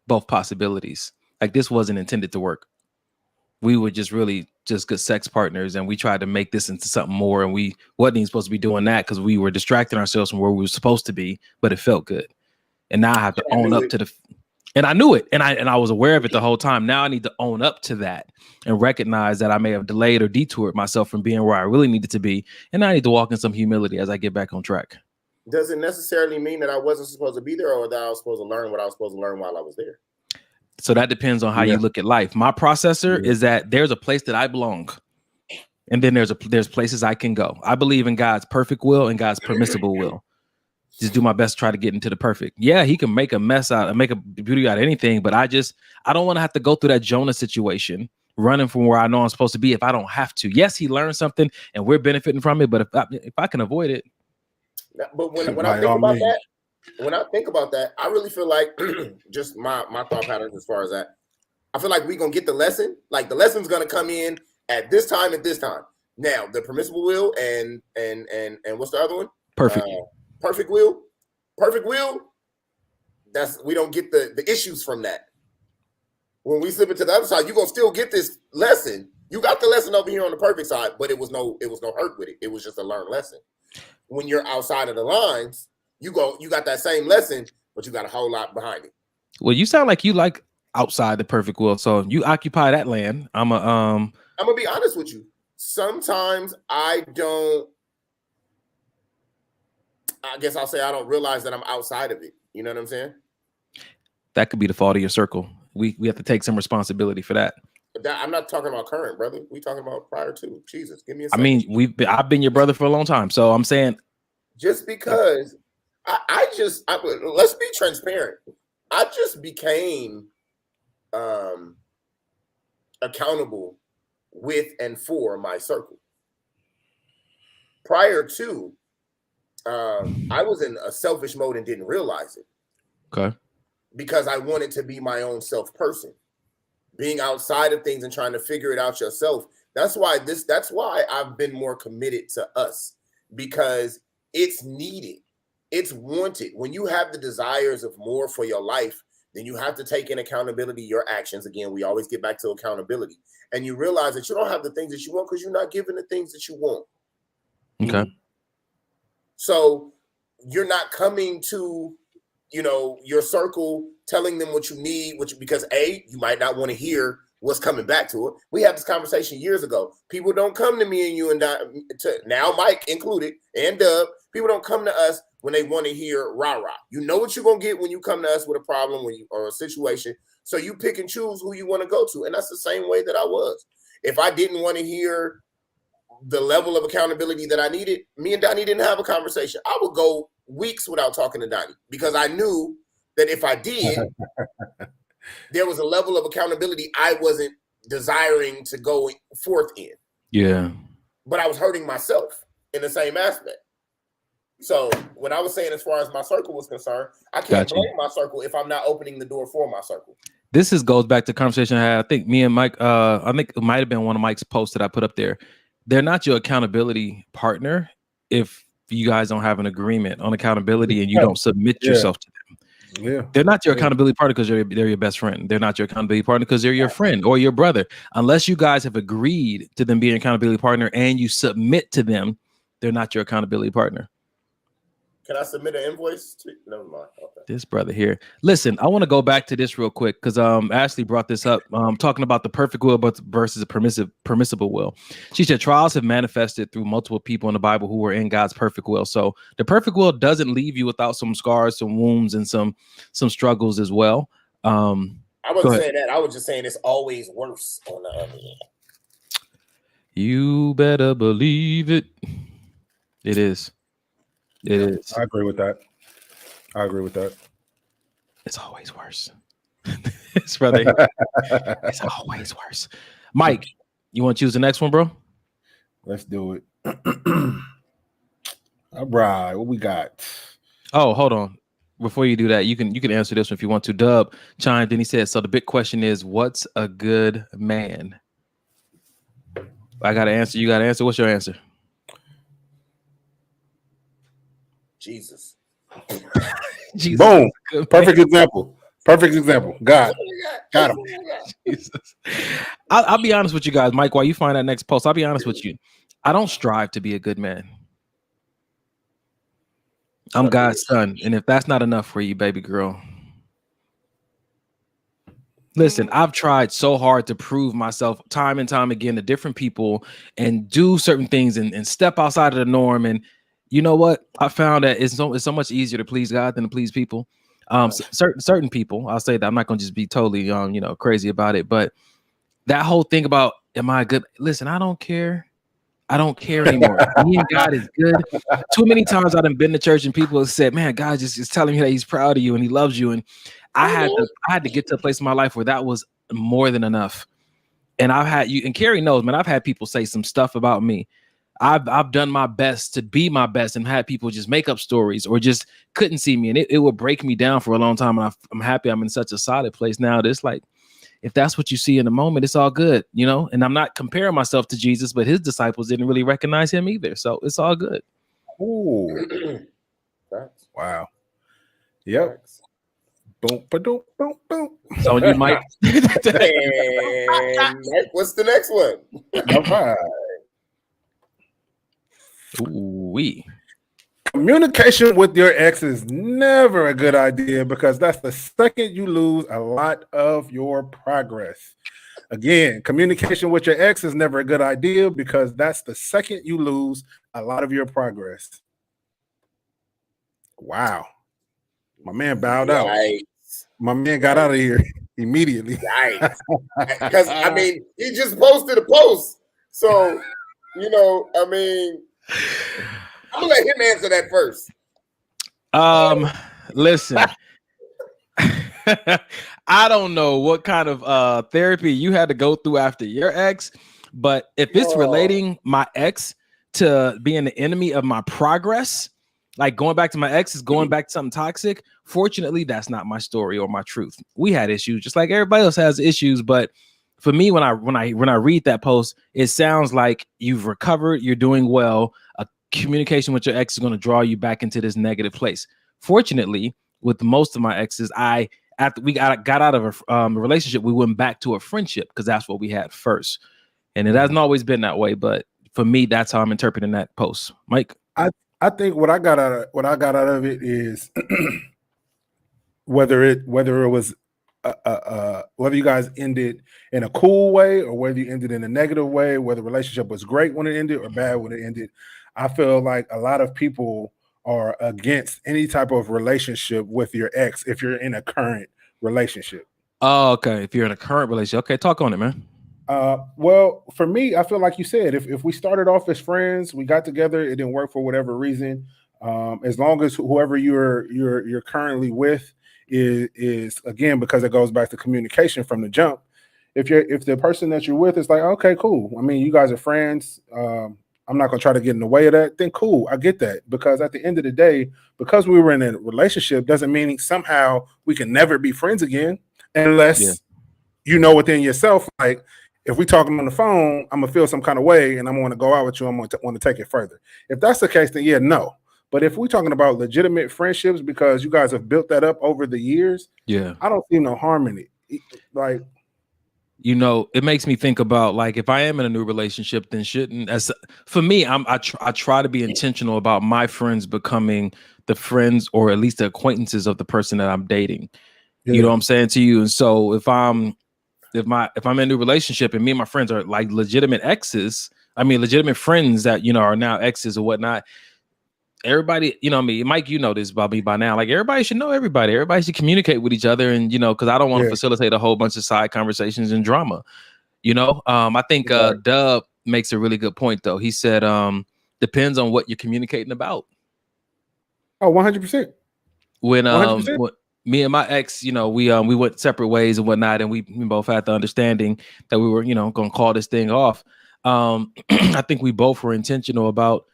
both possibilities. Like this wasn't intended to work. We were just really just good sex partners, and we tried to make this into something more. And we wasn't even supposed to be doing that because we were distracting ourselves from where we were supposed to be, but it felt good. And now I have to own up to And I knew it, and I was aware of it the whole time. Now I need to own up to that and recognize that I may have delayed or detoured myself from being where I really needed to be. And I need to walk in some humility as I get back on track. Does it necessarily mean that I wasn't supposed to be there, or that I was supposed to learn what I was supposed to learn while I was there? So that depends on how you look at life. My processor is that there's a place that I belong, and then there's places I can go. I believe in God's perfect will and God's permissible will. Just do my best to try to get into the perfect. Yeah, he can make a mess out and make a beauty out of anything, but I don't want to have to go through that Jonah situation, running from where I know I'm supposed to be if I don't have to. Yes, he learned something and we're benefiting from it, but if I can avoid it. But when I think about that, I really feel like just my thought patterns as far as that. I feel like we're gonna get the lesson. Like the lesson's gonna come in at this time, Now, the permissible will and what's the other one? Perfect. Perfect will. We don't get the issues from that. When we slip into the other side, you're gonna still get this lesson. You got the lesson over here on the perfect side, but it was no hurt with it. It was just a learned lesson. When you're outside of the lines, you got that same lesson, but you got a whole lot behind it. Well, you sound like you like outside the perfect will, so you occupy that land. I'm gonna be honest with you. Sometimes I guess I'll say I don't realize that I'm outside of it. You know what I'm saying? That could be the fault of your circle. We have to take some responsibility for that. I'm not talking about current, brother. We talking about prior to. Jesus, give me a second. I mean, I've been your brother for a long time, so I'm saying just because let's be transparent. I just became accountable with and for my circle. Prior to, I was in a selfish mode and didn't realize it. Okay. Because I wanted to be my own self person. Being outside of things and trying to figure it out yourself. That's why I've been more committed to us, because it's needed. It's wanted. When you have the desires of more for your life, then you have to take in accountability your actions. Again, we always get back to accountability. And you realize that you don't have the things that you want because you're not given the things that you want. Okay. So you're not coming to, your circle, telling them what you need, because you might not want to hear what's coming back to it. We had this conversation years ago. People don't come to me and you and now Mike included and Dub. People don't come to us when they want to hear rah-rah. You know what you're going to get when you come to us with a problem or a situation. So you pick and choose who you want to go to. And that's the same way that I was. If I didn't want to hear the level of accountability that I needed, me and Donnie didn't have a conversation. I would go weeks without talking to Donnie because I knew that if I did, there was a level of accountability I wasn't desiring to go forth in. Yeah. But I was hurting myself in the same aspect. So when I was saying as far as my circle was concerned, I can't blame my circle if I'm not opening the door for my circle. This goes back to the conversation I had. I think me and Mike, I think it might have been one of Mike's posts that I put up there. They're not your accountability partner if you guys don't have an agreement on accountability and you don't submit yourself to them. Yeah. They're not your accountability partner because they're your best friend. They're not your accountability partner because they're your friend or your brother. Unless you guys have agreed to them being an accountability partner and you submit to them, they're not your accountability partner. Can I submit an invoice? Never mind. Okay. This brother here. Listen, I want to go back to this real quick because Ashley brought this up. Talking about the perfect will versus a permissible will. She said trials have manifested through multiple people in the Bible who were in God's perfect will. So the perfect will doesn't leave you without some scars, some wounds, and some struggles as well. I wasn't saying that. I was just saying it's always worse on the other end. You better believe it. It is. It is. I agree with that. It's always worse. It's brother. It's always worse. Mike, you want to choose the next one, bro? Let's do it. All right, what we got? Oh, hold on. Before you do that, you can answer this one if you want to. Dub chimed in. He said, so the big question is, what's a good man? I got to answer. You got to answer. What's your answer? Jesus. Jesus. Boom. Perfect example. God. Got him. Jesus. I'll be honest with you guys, Mike, while you find that next post, I'll be honest with you. I don't strive to be a good man. I'm God's son. And if that's not enough for you, baby girl, Listen, I've tried so hard to prove myself time and time again to different people and do certain things and step outside of the norm. And you know what? I found that it's so much easier to please God than to please people. Certain people, I'll say that. I'm not going to just be totally crazy about it. But that whole thing about, am I good? Listen, I don't care. I don't care anymore. Me and God is good. Too many times I've been to church and people have said, man, God just is telling me that he's proud of you and he loves you. And I had to get to a place in my life where that was more than enough. And I've had you, and Carrie knows, man, I've had people say some stuff about me. I've done my best to be my best and had people just make up stories or just couldn't see me. And it would break me down for a long time. And I'm happy I'm in such a solid place now. That it's like, if that's what you see in the moment, it's all good, and I'm not comparing myself to Jesus, but his disciples didn't really recognize him either. So it's all good. Ooh. Wow. Yep. Boom, boom, boom, boom. So you might. And what's the next one? All right. Ooh-wee. Communication with your ex is never a good idea because that's the second you lose a lot of your progress. Again, communication with your ex is never a good idea because that's the second you lose a lot of your progress. Wow. My man bowed out. My man got out of here immediately. Right. Because, he just posted a post. So, I'm gonna let him answer that first. Listen, I don't know what kind of therapy you had to go through after your ex, but if it's relating my ex to being the enemy of my progress, like going back to my ex is going back to something toxic. Fortunately, that's not my story or my truth. We had issues just like everybody else has issues, but for me, when I read that post, it sounds like you've recovered, you're doing well. Communication with your ex is going to draw you back into this negative place. Fortunately, with most of my exes, after we got out of a relationship, we went back to a friendship because that's what we had first. And it hasn't always been that way, but for me, that's how I'm interpreting that post. Mike, I think what I got out of it is whether it was whether you guys ended in a cool way or whether you ended in a negative way, whether the relationship was great when it ended or bad when it ended. I feel like a lot of people are against any type of relationship with your ex if you're in a current relationship. Oh, okay. If you're in a current relationship, okay, talk on it, man. Well, for me, I feel like you said, if we started off as friends, we got together, it didn't work for whatever reason. As long as whoever you're currently with is again, because it goes back to communication from the jump. If the person that you're with is like, okay, cool. You guys are friends. I'm not going to try to get in the way of that. Then cool. I get that. Because at the end of the day, because we were in a relationship doesn't mean somehow we can never be friends again unless you know within yourself, like if we talking on the phone, I'm going to feel some kind of way and I'm going to go out with you. I'm going to want to take it further. If that's the case, then no. But if we're talking about legitimate friendships because you guys have built that up over the years, I don't see no harm in it. Like, it makes me think about like if I am in a new relationship, then for me, I try to be intentional about my friends becoming the friends or at least the acquaintances of the person that I'm dating. You know what I'm saying to you? And so if I'm in a new relationship and me and my friends are like legitimate legitimate friends that are now exes or whatnot. Everybody, Mike, this about me by now. Like everybody should know everybody. Everybody should communicate with each other, and because I don't want to facilitate a whole bunch of side conversations and drama. I think Dub makes a really good point though. He said, depends on what you're communicating about. Oh, 100%. When me and my ex, we went separate ways and whatnot, and we both had the understanding that we were, going to call this thing off. I think we both were intentional about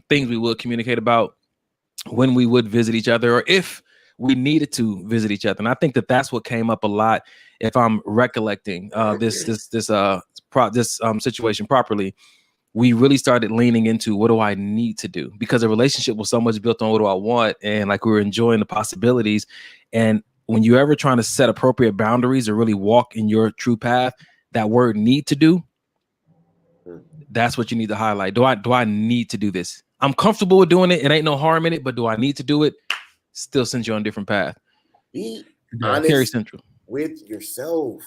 things we would communicate about when we would visit each other or if we needed to visit each other. And I think that's what came up a lot. If I'm recollecting this situation properly, we really started leaning into what do I need to do, because the relationship was so much built on what do I want, and like we were enjoying the possibilities. And when you're ever trying to set appropriate boundaries or really walk in your true path, that word need to do, that's what you need to highlight. Do I need to do this? I'm comfortable with doing it. It ain't no harm in it, but do I need to do it? Still sends you on a different path. Be Very honest central. with yourself.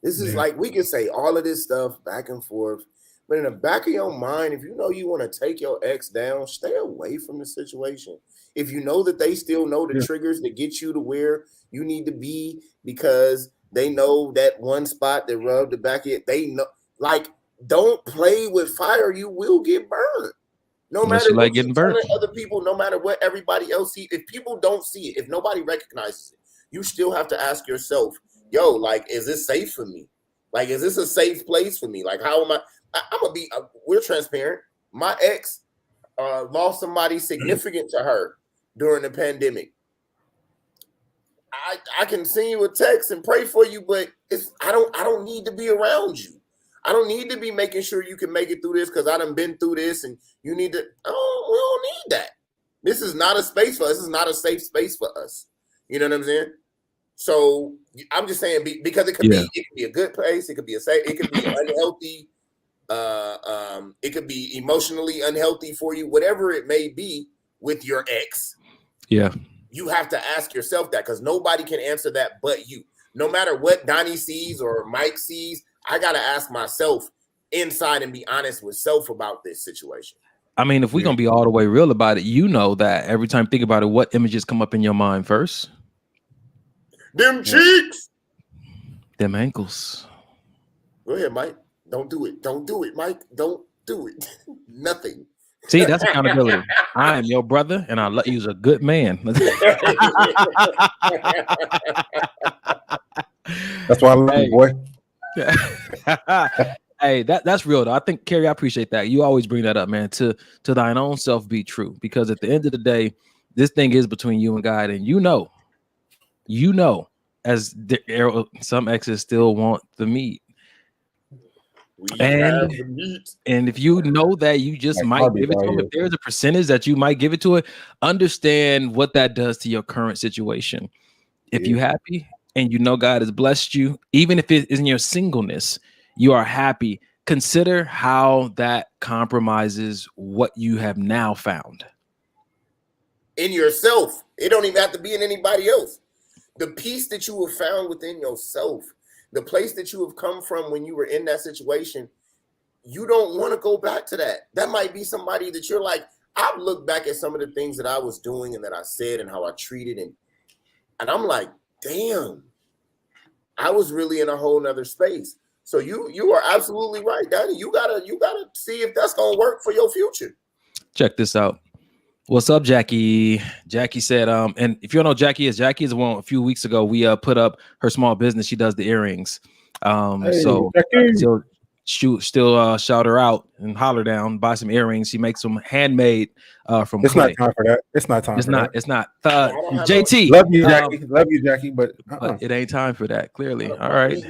This is like, we can say all of this stuff back and forth, but in the back of your mind, if you know you want to take your ex down, stay away from the situation. If you know that they still know the triggers that get you to where you need to be, because they know that one spot that rubbed the back of it, they know, like, don't play with fire. You will get burned. No matter what you're telling other people, no matter what everybody else sees, if people don't see it, if nobody recognizes it, you still have to ask yourself, yo, like, is this safe for me? Like, is this a safe place for me? Like, how am I'm gonna be, we're transparent. My ex lost somebody significant to her during the pandemic. I can send you a text and pray for you, but I don't need to be around you. I don't need to be making sure you can make it through this because I done been through this and you need to. Oh, we don't need that. This is not a space for us. This is not a safe space for us. You know what I'm saying? So I'm just saying, because it could be a good place. It could be a safe. It could be unhealthy. It could be emotionally unhealthy for you. Whatever it may be with your ex. Yeah. You have to ask yourself that, because nobody can answer that but you. No matter what Donnie sees or Mike sees, I got to ask myself inside and be honest with self about this situation. I mean, if we're going to be all the way real about it, you know that every time you think about it, what images come up in your mind first? Them cheeks. Them ankles. Go ahead, Mike. Don't do it. Don't do it, Mike. Don't do it. Nothing. See, that's accountability. I am your brother, and I let you as a good man. That's why I love you, boy. Hey, that's real though. I think, Kerry, I appreciate that. You always bring that up, man. To thine own self be true, because at the end of the day, this thing is between you and God, and you know, as some exes still want the meat. And if you know that you just might give it to him, if there's a percentage that you might give it to it, understand what that does to your current situation. If you're happy and you know God has blessed you, even if it is in your singleness, you are happy, consider how that compromises what you have now found. In yourself. It don't even have to be in anybody else. The peace that you have found within yourself, the place that you have come from when you were in that situation, you don't want to go back to that. That might be somebody that you're like, I've looked back at some of the things that I was doing and that I said and how I treated, and I'm like, damn, I was really in a whole nother space. So you are absolutely right, Danny. You gotta see if that's gonna work for your future. Check this out. What's up, Jackie? Jackie said, and if you don't know Jackie is one a few weeks ago, we put up her small business. She does the earrings. So still shout her out and holler down, buy some earrings. She makes them handmade from clay. Not time for that. It's not time. It's not. JT, love you, Jackie. Love you, Jackie, but it ain't time for that. Clearly, all right.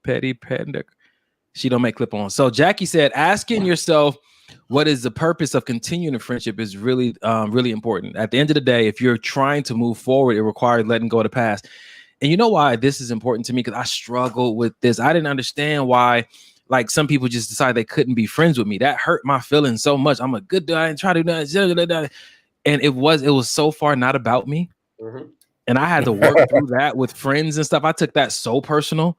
Petty Pender. She don't make clip on. So Jackie said, asking yourself, what is the purpose of continuing a friendship is really, really important. At the end of the day, if you're trying to move forward, it requires letting go of the past. And you know why this is important to me? Because I struggled with this. I didn't understand why, like, some people just decided they couldn't be friends with me. That hurt my feelings so much. I'm a good guy and try to do that. And it was so far not about me. Mm-hmm. And I had to work through that with friends and stuff. I took that so personal.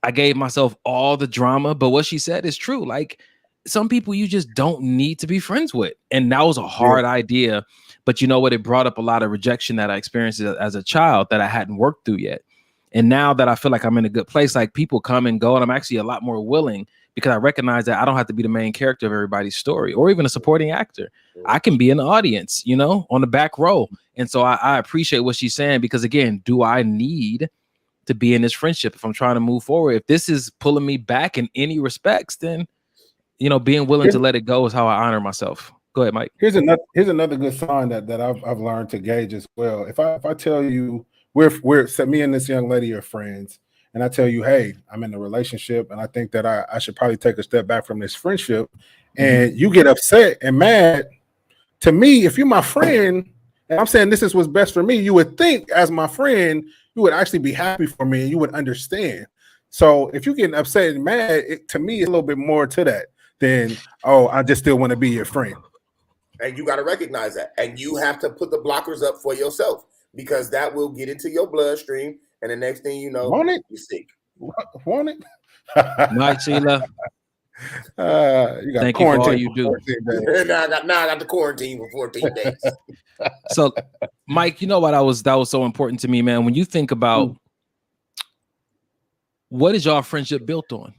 I gave myself all the drama. But what she said is true. Like, some people you just don't need to be friends with. And that was a hard idea. But you know what? It brought up a lot of rejection that I experienced as a child that I hadn't worked through yet. And now that I feel like I'm in a good place, like, people come and go, and I'm actually a lot more willing because I recognize that I don't have to be the main character of everybody's story or even a supporting actor. I can be in the audience, on the back row. And so I appreciate what she's saying, because again, do I need to be in this friendship if I'm trying to move forward? If this is pulling me back in any respects, then being willing to let it go is how I honor myself. Go ahead, Mike. Here's another good sign that I've learned to gauge as well. If I tell you we're me and this young lady are friends, and I tell you, hey, I'm in a relationship, and I think that I should probably take a step back from this friendship, and you get upset and mad. To me, if you're my friend, and I'm saying this is what's best for me, you would think as my friend, you would actually be happy for me, and you would understand. So if you're getting upset and mad, to me, it's a little bit more to that than, oh, I just still want to be your friend. And you got to recognize that. And you have to put the blockers up for yourself, because that will get into your bloodstream and the next thing you know, Want it? you're sick. Want it? Mike, Sheila, You got thank you for all quarantine you do. 14 days. now I got the quarantine for 14 days. So, Mike, you know what? That was so important to me, man. When you think about what is your friendship built on?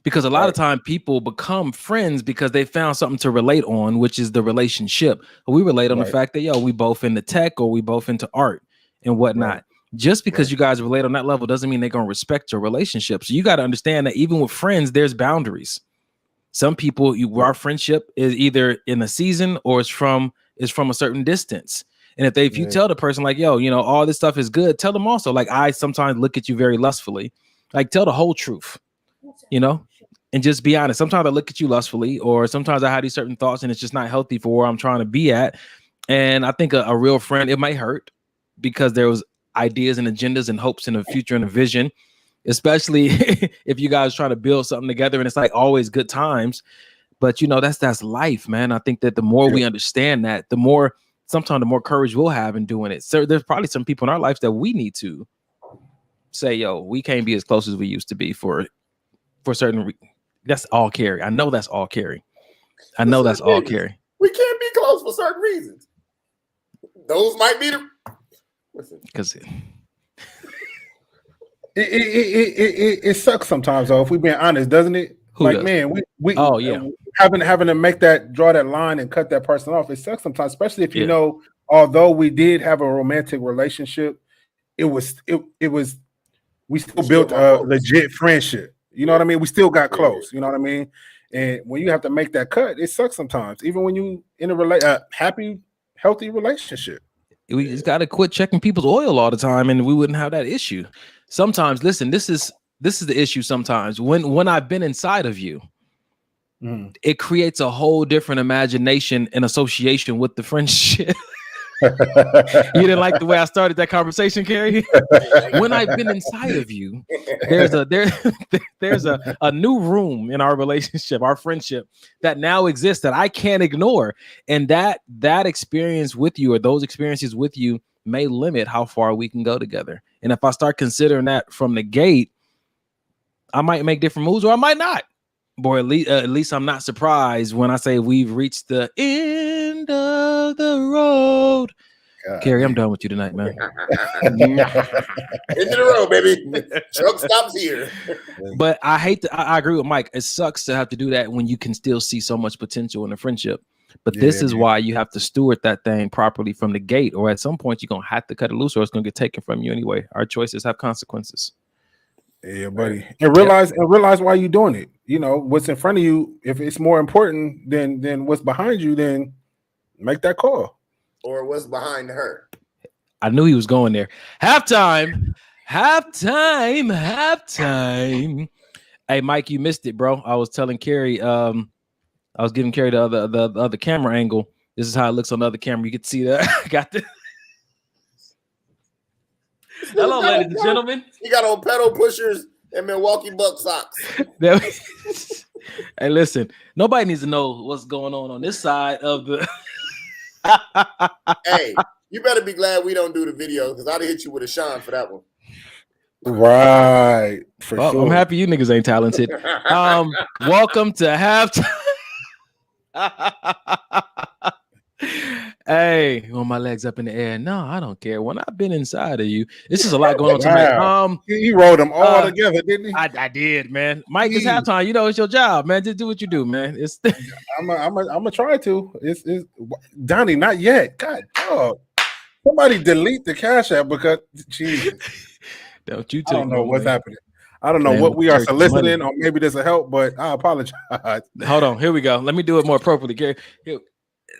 Because a lot of time people become friends because they found something to relate on, which is the relationship. We relate on the fact that, we both into tech or we both into art and whatnot. Just because you guys relate on that level doesn't mean they're going to respect your relationship. So you got to understand that even with friends, there's boundaries. Some people, our friendship is either in a season or is from a certain distance. And if you tell the person like, yo, all this stuff is good, tell them also, like, I sometimes look at you very lustfully, like tell the whole truth, and just be honest. Sometimes I look at you lustfully, or sometimes I have these certain thoughts and it's just not healthy for where I'm trying to be at. And I think a real friend, it might hurt because there was ideas and agendas and hopes in the future and a vision, especially if you guys try to build something together and it's like always good times. But that's life, man. I think that the more we understand that, sometimes the more courage we'll have in doing it. So there's probably some people in our life that we need to say, yo, we can't be as close as we used to be for certain that's all Carrie. I know that's all Carrie. I know that's all Carrie. We can't be close for certain reasons. Those might be the because it sucks sometimes though, if we're being honest, doesn't it? Man, we having to draw that line and cut that person off. It sucks sometimes, especially if although we did have a romantic relationship, we still built a legit friendship. You know what I mean? We still got close. You know what I mean? And when you have to make that cut, it sucks sometimes, even when you in a happy, healthy relationship. We just got to quit checking people's oil all the time, and we wouldn't have that issue. Sometimes, listen, this is the issue. Sometimes when I've been inside of you, it creates a whole different imagination and association with the friendship. You didn't like the way I started that conversation, Carrie? When I've been inside of you, there's a new room in our relationship, our friendship, that now exists that I can't ignore. And that experience with you, or those experiences with you, may limit how far we can go together. And if I start considering that from the gate, I might make different moves, or I might not. Boy, at least I'm not surprised when I say we've reached the end of the road. Carrie, I'm done with you tonight, man. End of the road, baby. Truck stops here. But I agree with Mike. It sucks to have to do that when you can still see so much potential in a friendship. But this is why you have to steward that thing properly from the gate, or at some point you're going to have to cut it loose, or it's going to get taken from you anyway. Our choices have consequences. Yeah, buddy. And realize why you're doing it. What's in front of you, if it's more important than what's behind you, then make that call. Or what's behind her. I knew he was going there. Halftime. Hey, Mike, you missed it, bro. I was telling Carrie, I was giving Carrie the other camera angle. This is how it looks on the other camera. You can see that. Got the hello, ladies and gentlemen. He got on pedal pushers and Milwaukee Buck socks. Hey, listen, nobody needs to know what's going on this side of the. Hey, you better be glad we don't do the video, because I'd have hit you with a Sean for that one. Right. Sure. I'm happy you niggas ain't talented. Welcome to halftime. Hey, want my legs up in the air? No, I don't care. When I've been inside of you, it's just a lot going on tonight. He rolled them all together, didn't he? I did, man. Mike, it's halftime. It's your job, man. Just do what you do, man. It's I'm gonna try to. It's Donnie, not yet. God, dog. Somebody delete the Cash App, because Jesus. Don't you? I don't know what's happening. I don't know what we are soliciting, or maybe there's a help, but I apologize. Hold on, here we go. Let me do it more appropriately, Gary.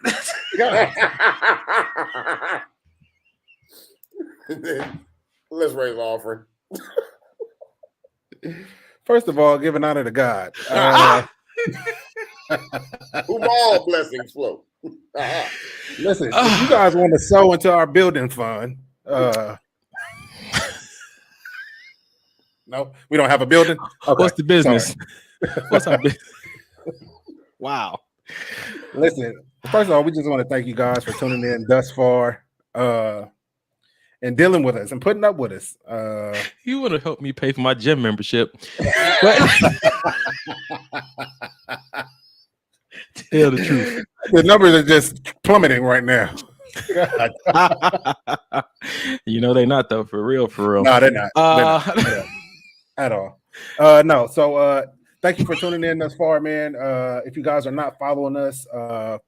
Let's raise the offering. First of all, give an honor to God. Whom all blessings flow. Listen, if you guys want to sow into our building fund, no, we don't have a building. Okay. What's the business? What's our business? Wow. Listen, first of all, we just want to thank you guys for tuning in thus far. and dealing with us and putting up with us. You want to help me pay for my gym membership? But tell the truth. The numbers are just plummeting right now. You know they're not though, for real. No, they're not. At all. No. So thank you for tuning in thus far, man. If you guys are not following us,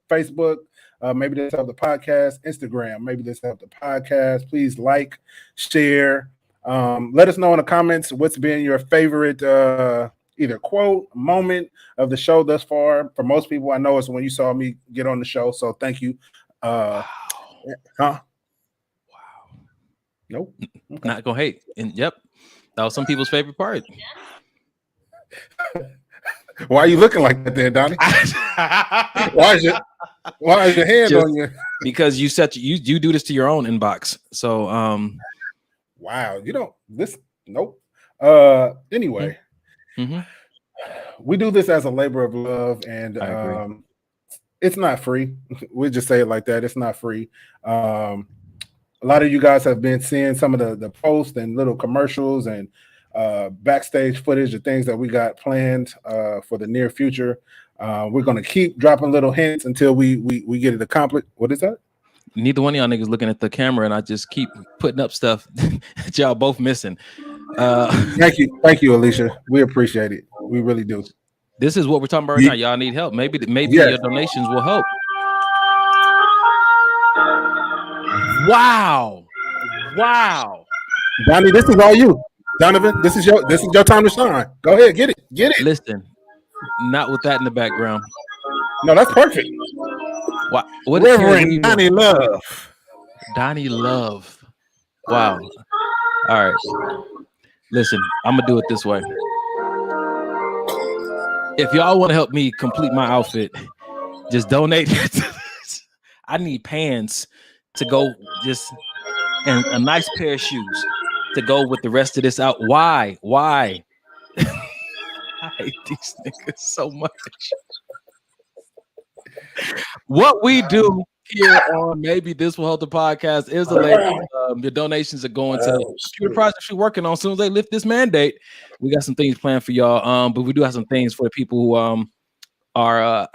Facebook, maybe this help the podcast, Instagram, maybe this help the podcast. Please like, share. Let us know in the comments what's been your favorite either quote, moment of the show thus far. For most people, I know it's when you saw me get on the show. So thank you. Wow. Nope. Okay. Not gonna hate. And yep, that was some people's favorite part. Why are you looking like that there, Donnie? Why is your hand on you? Because you do this to your own inbox. So wow, you don't this nope. Anyway. Mm-hmm. We do this as a labor of love, and it's not free. We just say it like that. It's not free. A lot of you guys have been seeing some of the posts and little commercials and backstage footage of things that we got planned for the near future. We're going to keep dropping little hints until we get it accomplished. What is that? Neither one of y'all niggas looking at the camera, and I just keep putting up stuff that y'all both missing. Thank you, Alicia. We appreciate it. We really do. This is what we're talking about right now. Y'all need help. Maybe your donations will help. Wow. Donnie, this is all you. Donovan, this is your time to shine. Go ahead, get it. Listen, not with that in the background. No, that's perfect. What Reverend Donnie Love. Donnie Love. Wow. All right. Listen, I'm gonna do it this way. If y'all want to help me complete my outfit, just donate. I need pants to go, and a nice pair of shoes to go with the rest of this out. Why? I hate these niggas so much. What we do here on Maybe This Will Help the Podcast is a label. Your donations are going to the projects we're working on. As soon as they lift this mandate, we got some things planned for y'all. But we do have some things for the people who are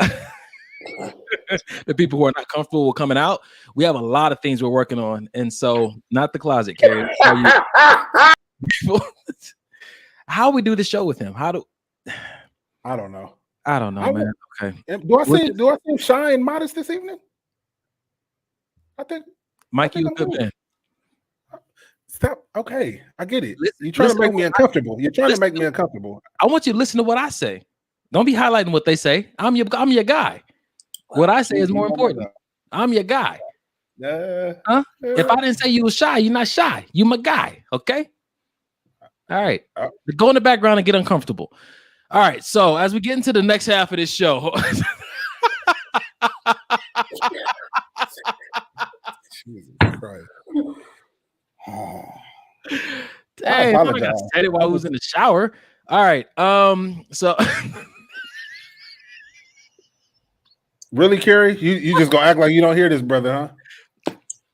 the people who are not comfortable with coming out. We have a lot of things we're working on, and so not the closet, Carrie. How we do the show with him? I don't know. I don't know, man. Okay. Do I seem shy and modest this evening? I think Mike, you a good man. Stop. Okay, I get it. You're trying to make me uncomfortable. I want you to listen to what I say. Don't be highlighting what they say. I'm your guy. What I say is more important. I'm your guy. If I didn't say you were shy, you're not shy. You my guy. Okay. All right. Go in the background and get uncomfortable. All right. So as we get into the next half of this show. Jesus Christ. Dang, I said it while I was in the shower. All right. So really, Carrie? You just gonna act like you don't hear this, brother, huh?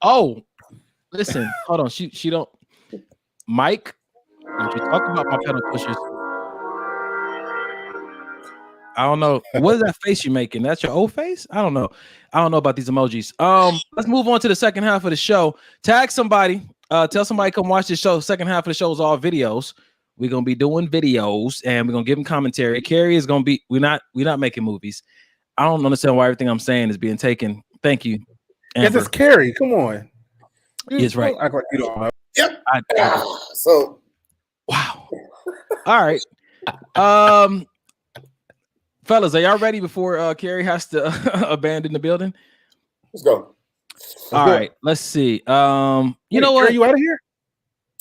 Oh, listen, hold on. She don't. Mike, if you talk about my pedal pushers, I don't know. What is that face you're making? That's your old face? I don't know. I don't know about these emojis. Let's move on to the second half of the show. Tag somebody. Tell somebody come watch this show. Second half of the show is all videos. We're gonna be doing videos and we're gonna give them commentary. Carrie is gonna be. We're not making movies. I don't understand why everything I'm saying is being taken. Thank you. Yes, it's Carrie. Come on. It's right. Act like you don't know. Yep. So, wow. All right. Fellas, are y'all ready before Carrie has to abandon the building? Let's go. All right. Let's see. You know what? Are you out of here?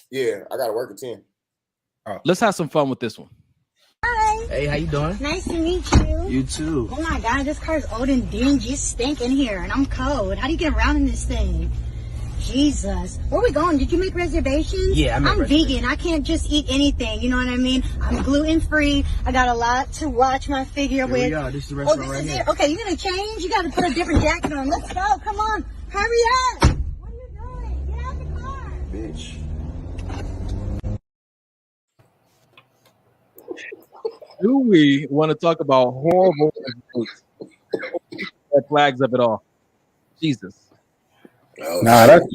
Yeah, I gotta work at 10. Oh. Let's have some fun with this one. Hi. Hey, how you doing? Nice to meet you. You too. Oh my God, this car's old and dingy, stink in here, and I'm cold. How do you get around in this thing? Jesus. Where are we going? Did you make reservations? Yeah, I'm vegan. I can't just eat anything. You know what I mean? I'm gluten free. I got a lot to watch my figure with. Yeah, this is the restaurant right here. Okay, you're gonna change? You gotta put a different jacket on. Let's go. Come on. Hurry up. What are you doing? Get out the car. do we want to talk about horrible red flags of it all? Jesus. Nah, that's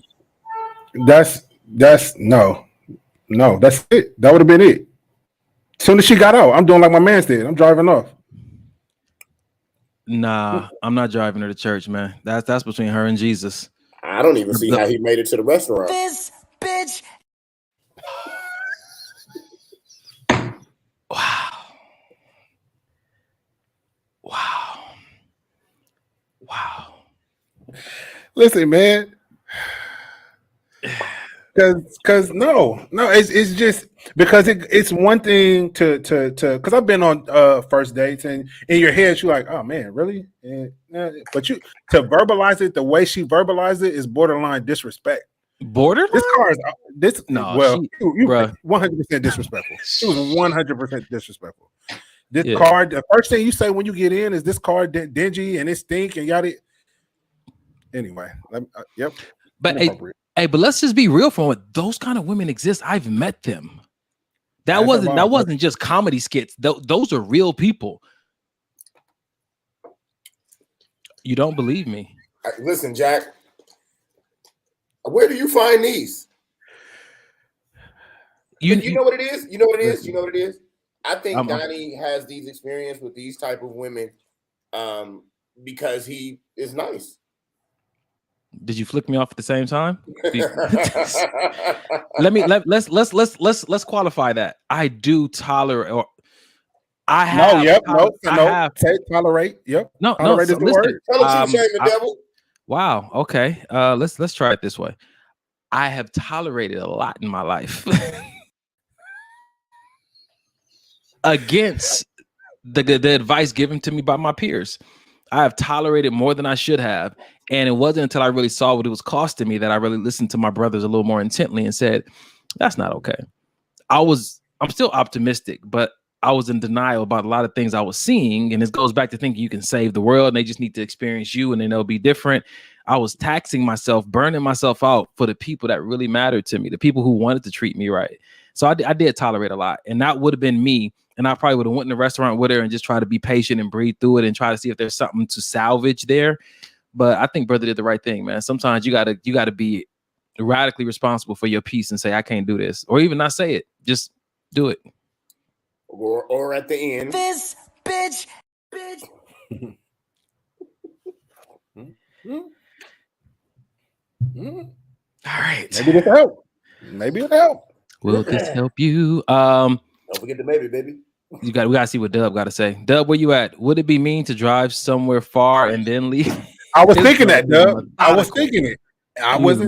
no, that's it. That would have been it. As soon as she got out, I'm doing like my man did. I'm driving off. Nah, I'm not driving her to church, man. That's between her and Jesus. I don't even see how he made it to the restaurant. This bitch. Wow. Listen, man. Cause no, it's just because it's one thing to because I've been on first dates and in your head you're like, oh man, really? But you to verbalize it the way she verbalized it is borderline disrespect. Borderline? This car is this no. Well, you 100% disrespectful. It was 100% disrespectful. This car, the first thing you say when you get in is this car dingy and it stink and yada. Anyway, yep. But hey, but let's just be real for it. Those kind of women exist. I've met them. That wasn't just comedy skits. Those are real people. You don't believe me? Listen, Jack. Where do you find these? You know what it is? You know what it is? I think Donnie has these experiences with these type of women because he is nice. Did you flick me off at the same time? Let's qualify that. I do tolerate, or I have. Tolerate. Yep. No, tolerate is the word. Tell him the devil. Wow. Okay. Let's try it this way. I have tolerated a lot in my life against the advice given to me by my peers. I have tolerated more than I should have. And it wasn't until I really saw what it was costing me that I really listened to my brothers a little more intently and said, that's not okay. I'm still optimistic, but I was in denial about a lot of things I was seeing. And this goes back to thinking you can save the world and they just need to experience you and then they'll be different. I was taxing myself, burning myself out for the people that really mattered to me, the people who wanted to treat me right. So I did tolerate a lot. And that would have been me. And I probably would have went in the restaurant with her and just try to be patient and breathe through it and try to see if there's something to salvage there. But I think brother did the right thing, man. Sometimes you gotta be radically responsible for your peace and say, I can't do this. Or even not say it. Just do it. Or at the end. This bitch. All right. Maybe this help. Maybe it'll help. Will this help you? Don't forget the baby. We gotta see what Dub gotta say. Dub, where you at? Would it be mean to drive somewhere far and then leave? I was thinking that, Dub. I was thinking it. I was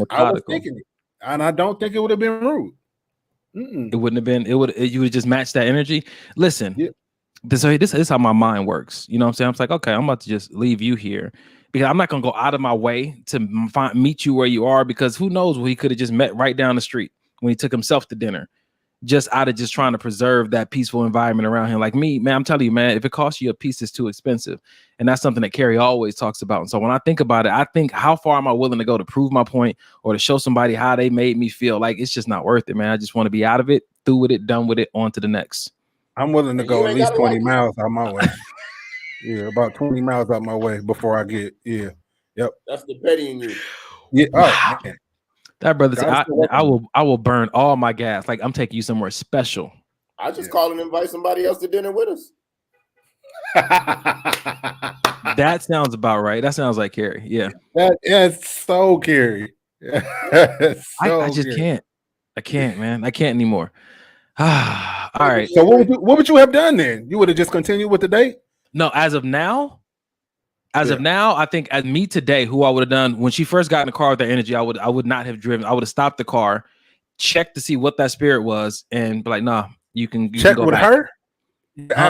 thinking it. And I don't think it would have been rude. It wouldn't have been. You would just match that energy. Listen, this is how my mind works. You know what I'm saying? I'm like, okay, I'm about to just leave you here because I'm not gonna go out of my way to meet you where you are because who knows what he could have just met right down the street when he took himself to dinner. Just out of just trying to preserve that peaceful environment around him. Like me, man, I'm telling you, man, if it costs you a piece, it's too expensive. And that's something that Carrie always talks about. And so when I think about it, I think how far am I willing to go to prove my point or to show somebody how they made me feel? Like, it's just not worth it, man. I just want to be out of it, through with it, done with it, on to the next. I'm willing to go at least 20 miles out my way. Yeah, about 20 miles out my way before I get, yep. That's the petty in you. Yeah, wow. Man. That brother said, I will burn all my gas. Like I'm taking you somewhere special. I just call and invite somebody else to dinner with us. That sounds about right. That sounds like Carrie. Yeah. That's so Carrie. I just can't. I can't, man. I can't anymore. All right. So what would you have done then? You would have just continued with the date? No, as of now, I think as me today, who I would have done when she first got in the car with that energy, I would not have driven. I would have stopped the car, checked to see what that spirit was, and be like, nah, you can check go with back. her.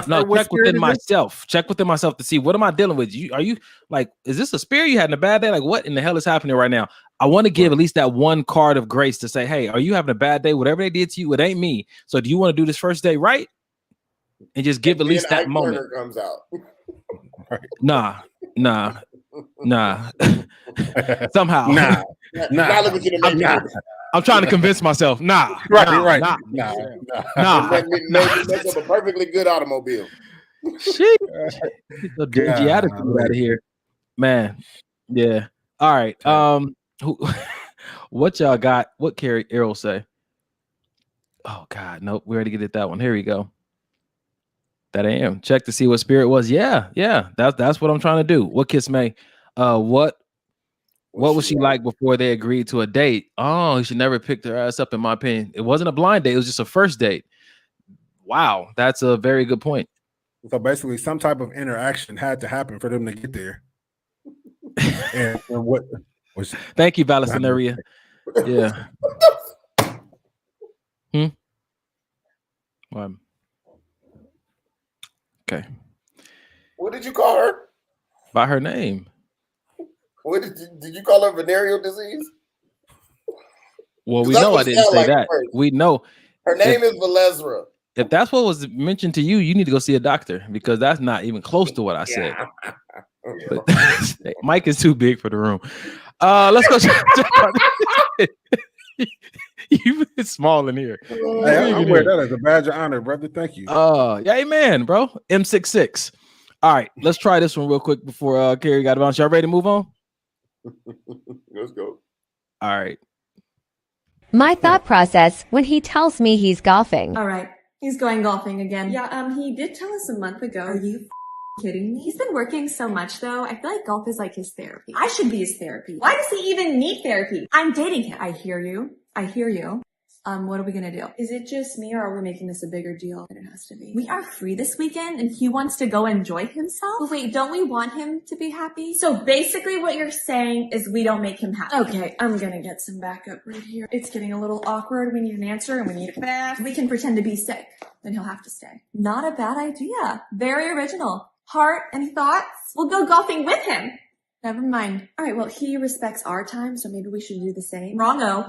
No, check within myself. Check within myself to see what am I dealing with. Are you like, is this a spirit you had in a bad day? Like, what in the hell is happening right now? I want to give at least that one card of grace to say, hey, are you having a bad day? Whatever they did to you, it ain't me. So do you want to do this first day right? And just give at least that moment. Comes out. Nah. Somehow. Nah. I'm trying to convince myself. Nah. Right. Nah. Make up a perfectly good automobile. Shit. So dingy attitude out of here. Man. Yeah. All right. What y'all got? What Carrie Errol say? Oh God, nope. We already get that one. Here we go. That I am. Check to see what spirit was. Yeah. That's what I'm trying to do. What Kiss May? What was she like before they agreed to a date? Oh, he should never pick her ass up, in my opinion. It wasn't a blind date, it was just a first date. Wow, that's a very good point. So basically, some type of interaction had to happen for them to get there. and what was thank you, Valesinaria. Yeah. Okay. What did you call her? By her name. What did you call her venereal disease? Well, we know I didn't say that. We know her name is Valesra. If that's what was mentioned to you, you need to go see a doctor because that's not even close to what I said. But Mike is too big for the room. Let's go. You've been small in here. Hey, I wear that as a badge of honor, brother. Thank you. Yeah, amen, bro. M66. All right, let's try this one real quick before Carrie got to bounce. Y'all ready to move on? Let's go. All right. My thought process when he tells me he's golfing. All right. He's going golfing again. Yeah, he did tell us a month ago. Are you kidding me? He's been working so much though. I feel like golf is like his therapy. I should be his therapy. Why does he even need therapy? I'm dating him. I hear you. What are we gonna do? Is it just me or are we making this a bigger deal than it has to be? We are free this weekend and he wants to go enjoy himself? But wait, don't we want him to be happy? So basically what you're saying is we don't make him happy. Okay, I'm gonna get some backup right here. It's getting a little awkward. We need an answer and we need it fast. We can pretend to be sick. Then he'll have to stay. Not a bad idea. Very original. Heart, any thoughts? We'll go golfing with him. Never mind. All right, well, he respects our time, so maybe we should do the same. Wrong-o.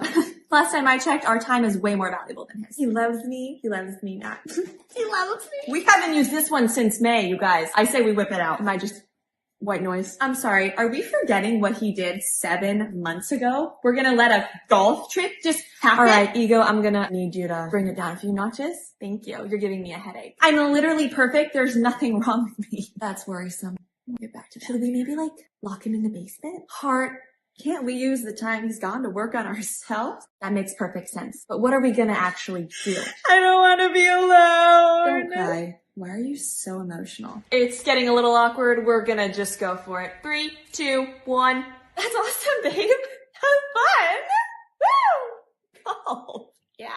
Last time I checked, our time is way more valuable than his. He loves me. He loves me not. He loves me. We haven't used this one since May, you guys. I say we whip it out. Am I just white noise? I'm sorry. Are we forgetting what he did 7 months ago? We're gonna let a golf trip just happen? All right, Ego, I'm gonna need you to bring it down a few notches. Thank you. You're giving me a headache. I'm literally perfect. There's nothing wrong with me. That's worrisome. We'll get back to that. Should we maybe lock him in the basement? Heart, can't we use the time he's gone to work on ourselves? That makes perfect sense. But what are we gonna actually do? I don't want to be alone. Don't cry. Why are you so emotional? It's getting a little awkward. We're gonna just go for it. 3, 2, 1. That's awesome, babe. Have fun. Woo! Oh, yeah.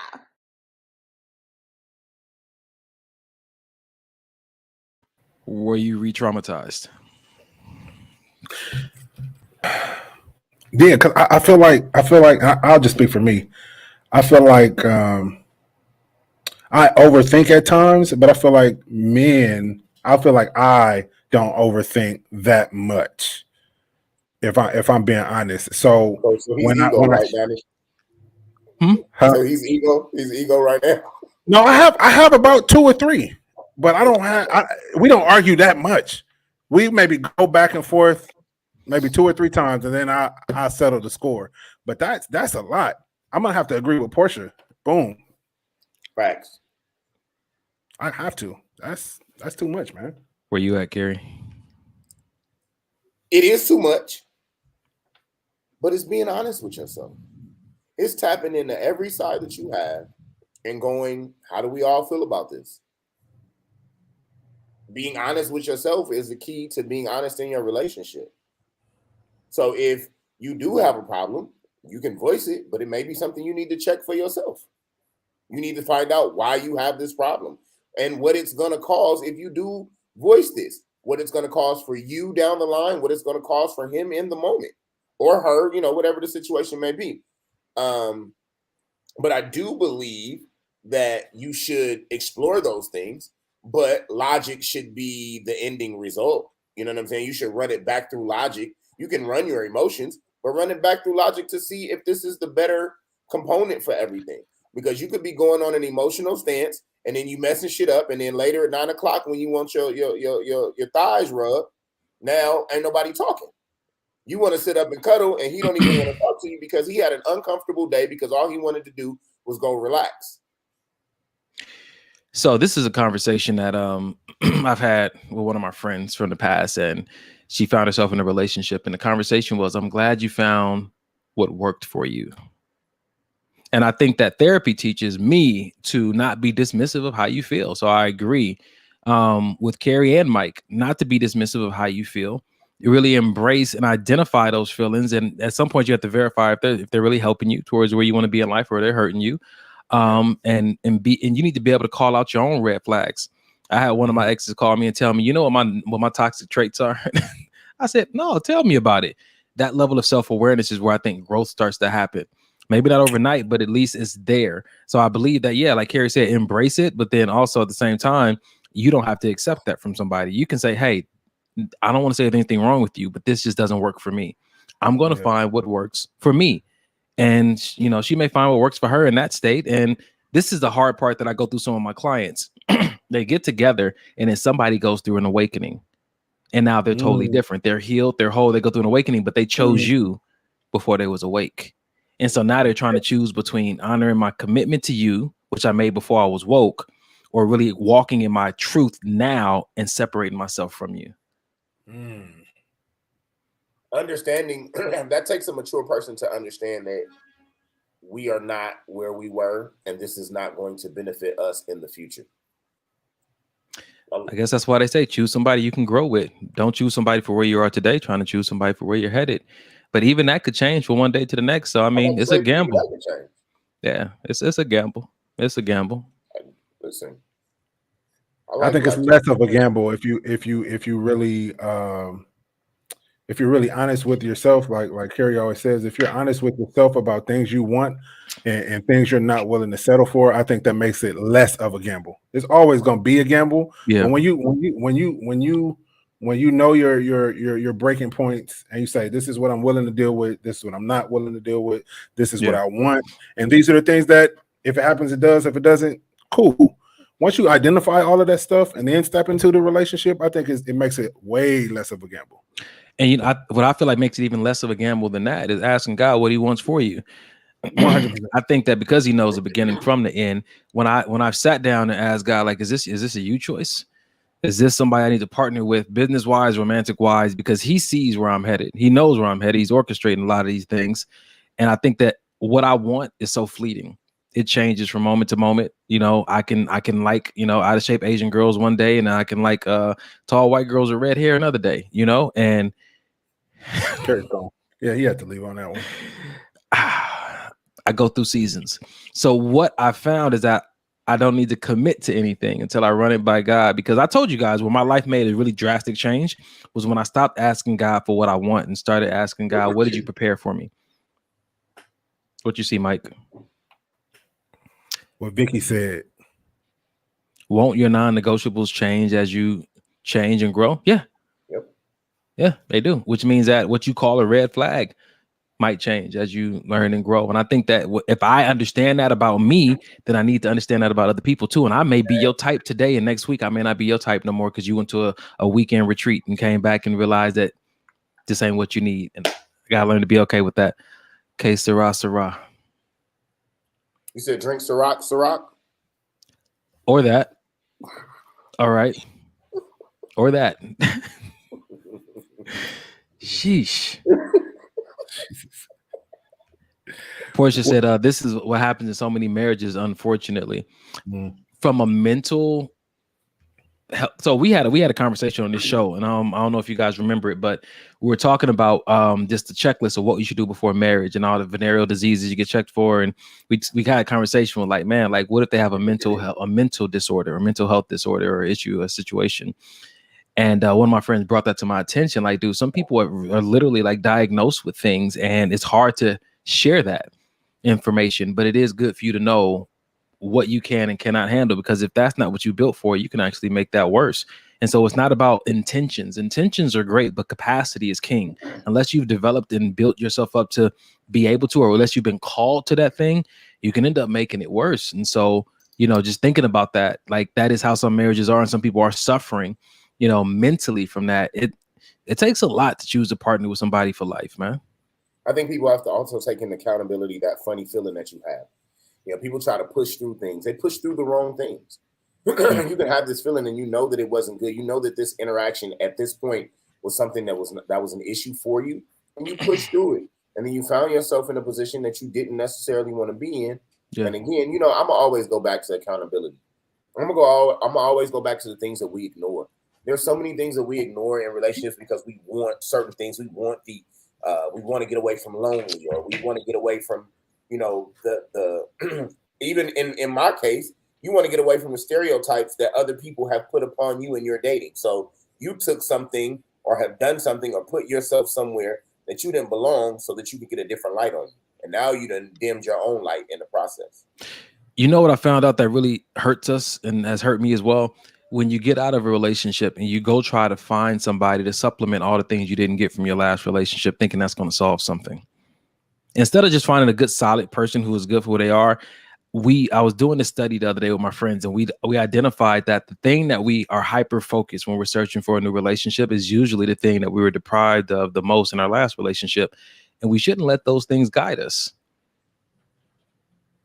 Were you re-traumatized? Yeah, because I feel like I'll just speak for me. I feel like I overthink at times, but I feel like I don't overthink that much. If I'm being honest, so he's ego right now. No, I have about 2 or 3, but I don't have. We don't argue that much. We maybe go back and forth, maybe 2 or 3 times, and then I settle the score. But that's a lot. I'm gonna have to agree with Portia. Boom. Facts. I have to. That's too much, man. Where you at, Gary? It is too much, but it's being honest with yourself. It's tapping into every side that you have and going, how do we all feel about this? Being honest with yourself is the key to being honest in your relationship. So if you do have a problem, you can voice it, but it may be something you need to check for yourself. You need to find out why you have this problem and what it's going to cause if you do voice this, what it's going to cause for you down the line, what it's going to cause for him in the moment or her, whatever the situation may be. But I do believe that you should explore those things, but logic should be the ending result. You know what I'm saying? You should run it back through logic. You can run your emotions, but run it back through logic to see if this is the better component for everything. Because you could be going on an emotional stance and then you messing shit up, and then later at 9 o'clock when you want your thighs rubbed, now ain't nobody talking. You want to sit up and cuddle, and he don't even want to talk to you because he had an uncomfortable day because all he wanted to do was go relax. So this is a conversation that I've had with one of my friends from the past, and she found herself in a relationship, and the conversation was, I'm glad you found what worked for you. And I think that therapy teaches me to not be dismissive of how you feel. So I agree with Carrie and Mike, not to be dismissive of how you feel. You really embrace and identify those feelings. And at some point you have to verify if they're really helping you towards where you want to be in life, or they're hurting you. And you need to be able to call out your own red flags. I had one of my exes call me and tell me, you know what my toxic traits are? I said, no, tell me about it. That level of self-awareness is where I think growth starts to happen. Maybe not overnight, but at least it's there. So I believe that, yeah, like Carrie said, embrace it. But then also at the same time, you don't have to accept that from somebody. You can say, hey, I don't want to say anything wrong with you, but this just doesn't work for me. I'm going to find what works for me. And, you know, she may find what works for her in that state. And this is the hard part that I go through some of my clients. They get together and then somebody goes through an awakening. And now they're totally different. They're healed, they're whole, they go through an awakening, but they chose you before they was awake. And so now they're trying to choose between honoring my commitment to you, which I made before I was woke, or really walking in my truth now and separating myself from you. Understanding that takes a mature person to understand that we are not where we were, and this is not going to benefit us in the future. I guess that's why they say choose somebody you can grow with. Don't choose somebody for where you are today, trying to choose somebody for where you're headed. But even that could change from one day to the next. So I mean, it's a gamble. Yeah, it's a gamble. It's a gamble. Listen, I think it's less of a gamble if you're really honest with yourself, like Carrie always says, if you're honest with yourself about things you want and things you're not willing to settle for, I think that makes it less of a gamble. It's always going to be a gamble. Yeah. But when you know your breaking points and you say, this is what I'm willing to deal with, this is what I'm not willing to deal with, this is what I want, and these are the things that if it happens, it does. If it doesn't, cool. Once you identify all of that stuff and then step into the relationship, I think it makes it way less of a gamble. And you know, what I feel like makes it even less of a gamble than that is asking God what He wants for you. 100%. I think that because He knows the beginning from the end. When I've sat down and asked God, like, is this a you choice? Is this somebody I need to partner with, business wise, romantic wise? Because He sees where I'm headed. He knows where I'm headed. He's orchestrating a lot of these things, and I think that what I want is so fleeting. It changes from moment to moment. You know, I can like, you know, out of shape Asian girls one day, and I can like tall white girls with red hair another day. You know, and yeah, he had to leave on that one. I go through seasons. So what I found is that I don't need to commit to anything until I run it by God, because I told you guys when my life made a really drastic change was when I stopped asking God for what I want and started asking God, what did you prepare for me? What you see, Mike? What Vicky said. Won't your non-negotiables change as you change and grow? Yeah. Yep. Yeah, they do. Which means that what you call a red flag might change as you learn and grow. And I think that if I understand that about me, then I need to understand that about other people too. And I may be your type today, and next week I may not be your type no more because you went to a weekend retreat and came back and realized that this ain't what you need. And I gotta learn to be okay with that. Okay, Sarah. You said drink Ciroc? Or that. All right. Or that. Sheesh. Portia said, this is what happens in so many marriages, unfortunately. From a mental health. So we had a conversation on this show, and I don't know if you guys remember it, but we were talking about just the checklist of what you should do before marriage and all the venereal diseases you get checked for. And we had a conversation with like, man, like what if they have a mental disorder or mental health disorder or issue or situation? And one of my friends brought that to my attention. Like, dude, some people are literally like diagnosed with things, and it's hard to share that information, but it is good for you to know what you can and cannot handle, because if that's not what you built for, you can actually make that worse. And so it's not about intentions. Intentions are great, but capacity is king. Unless you've developed and built yourself up to be able to, or unless you've been called to that thing, you can end up making it worse. And so, you know, just thinking about that, like that is how some marriages are, and some people are suffering, you know, mentally from that. It takes a lot to choose a partner with somebody for life, man. I think people have to also take into accountability that funny feeling that you have. You know, people try to push through things. They push through the wrong things. You can have this feeling and you know that it wasn't good. You know that this interaction at this point was something that was an issue for you, and you pushed through it. And then you found yourself in a position that you didn't necessarily want to be in. Yeah. And again, you know, I'm gonna always go back to accountability. I'm gonna always go back to the things that we ignore. There's so many things that we ignore in relationships because we want certain things. We want we want to get away from lonely, or we want to get away from, you know, the even in my case, you want to get away from the stereotypes that other people have put upon you in your dating. So you took something or have done something or put yourself somewhere that you didn't belong so that you could get a different light on you. And now you done dimmed your own light in the process. You know what I found out that really hurts us and has hurt me as well? When you get out of a relationship and you go try to find somebody to supplement all the things you didn't get from your last relationship, thinking that's going to solve something. Instead of just finding a good, solid person who is good for who they are, I was doing this study the other day with my friends, and we identified that the thing that we are hyper focused when we're searching for a new relationship is usually the thing that we were deprived of the most in our last relationship. And we shouldn't let those things guide us.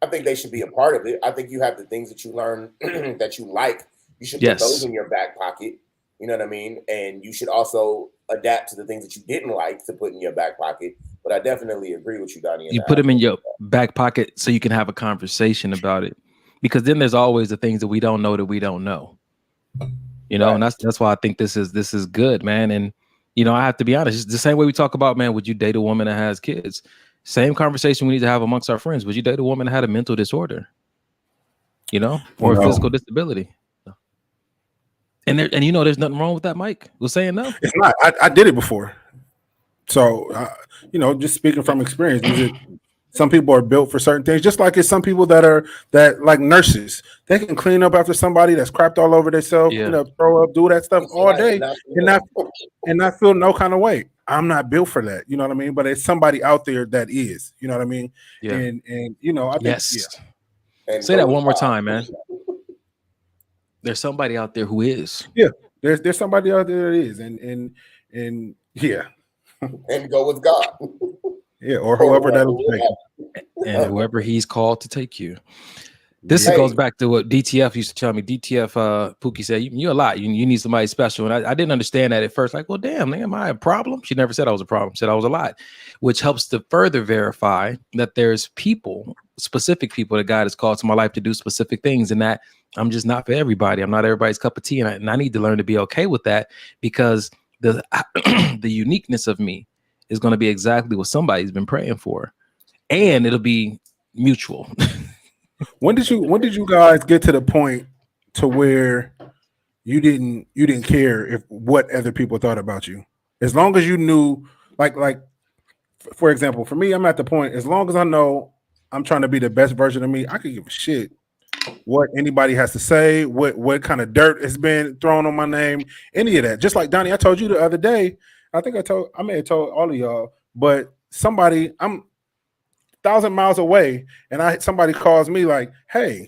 I think they should be a part of it. I think you have the things that you learn that you like. You should put those in your back pocket. You know what I mean? And you should also adapt to the things that you didn't like to put in your back pocket. But I definitely agree with you, Donnie. You put them in your back pocket so you can have a conversation about it. Because then there's always the things that we don't know that we don't know. You know, and that's why I think this is good, man. And, you know, I have to be honest. It's the same way we talk about, man, would you date a woman that has kids? Same conversation we need to have amongst our friends. Would you date a woman that had a mental disorder? You know, or a physical disability? And you know, there's nothing wrong with that, Mike. Was saying no. It's not. I did it before. So, you know, just speaking from experience, some people are built for certain things, just like it's some people that like nurses. They can clean up after somebody that's crapped all over themselves, you know, throw up, do that stuff all day and not feel no kind of way. I'm not built for that. You know what I mean? But it's somebody out there that is, you know what I mean? Yeah. And you know, I think, yeah. Say that one more time, man. There's somebody out there who is. Yeah, there's somebody out there that is, and yeah. And go with God. Yeah, or whoever that'll take. And whoever he's called to take you. This goes back to what DTF used to tell me. DTF Pookie said, you're a lot. You need somebody special. And I didn't understand that at first. Like, well, damn, am I a problem? She never said I was a problem. She said I was a lot, which helps to further verify that there's people, specific people that God has called to my life to do specific things, and that I'm just not for everybody. I'm not everybody's cup of tea. And I need to learn to be okay with that, because the uniqueness of me is going to be exactly what somebody's been praying for, and it'll be mutual. When did you guys get to the point to where you didn't care if what other people thought about you, as long as you knew, like for example, for me, I'm at the point, as long as I know I'm trying to be the best version of me, I could give a shit what anybody has to say, what kind of dirt has been thrown on my name, any of that. Just like Donnie, I told you the other day, I may have told all of y'all, but somebody, I'm 1,000 miles away, and somebody calls me like, "Hey,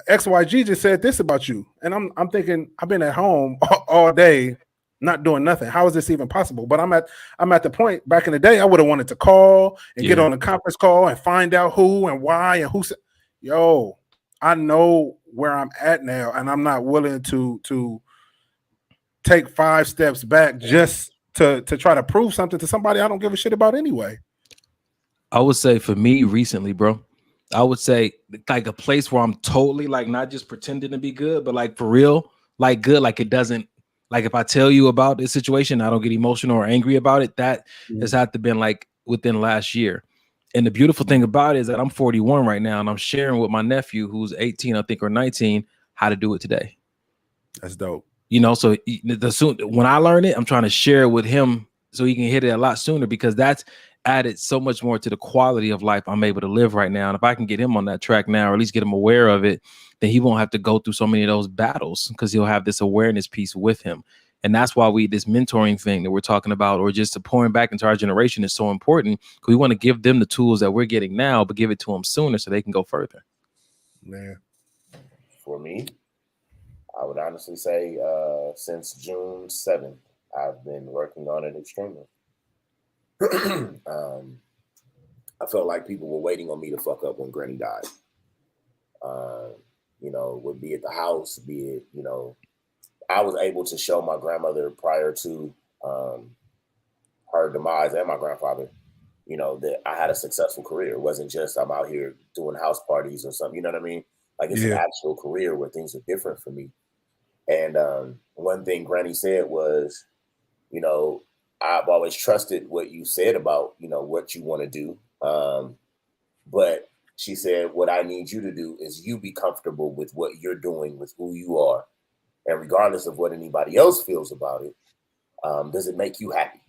XYG just said this about you," and I'm thinking, I've been at home all day, not doing nothing. How is this even possible? But I'm at the point. Back in the day, I would have wanted to call and get on a conference call and find out who and why and who said. Yo, I know where I'm at now, and I'm not willing to take 5 steps back just to try to prove something to somebody I don't give a shit about anyway. I would say for me recently, bro, I would say like a place where I'm totally like not just pretending to be good, but like for real, like good, like it doesn't, like if I tell you about this situation, I don't get emotional or angry about it. That has had to been like within last year. And the beautiful thing about it is that I'm 41 right now, and I'm sharing with my nephew who's 18, I think, or 19, how to do it today. That's dope. You know, so when I learn it, I'm trying to share it with him so he can hit it a lot sooner, because that's added so much more to the quality of life I'm able to live right now. And if I can get him on that track now, or at least get him aware of it, then he won't have to go through so many of those battles, because he'll have this awareness piece with him. And that's why this mentoring thing that we're talking about, or just pouring back into our generation, is so important, because we want to give them the tools that we're getting now, but give it to them sooner so they can go further. Man, for me, I would honestly say since June 7th, I've been working on it extremely. I felt like people were waiting on me to fuck up when Granny died. You know, would be at the house, be it, you know, I was able to show my grandmother prior to her demise and my grandfather, you know, that I had a successful career. It wasn't just I'm out here doing house parties or something, you know what I mean? Like it's an actual career where things are different for me. And one thing Granny said was, you know, I've always trusted what you said about, you know, what you want to do. But she said, what I need you to do is you be comfortable with what you're doing, with who you are. And regardless of what anybody else feels about it, does it make you happy?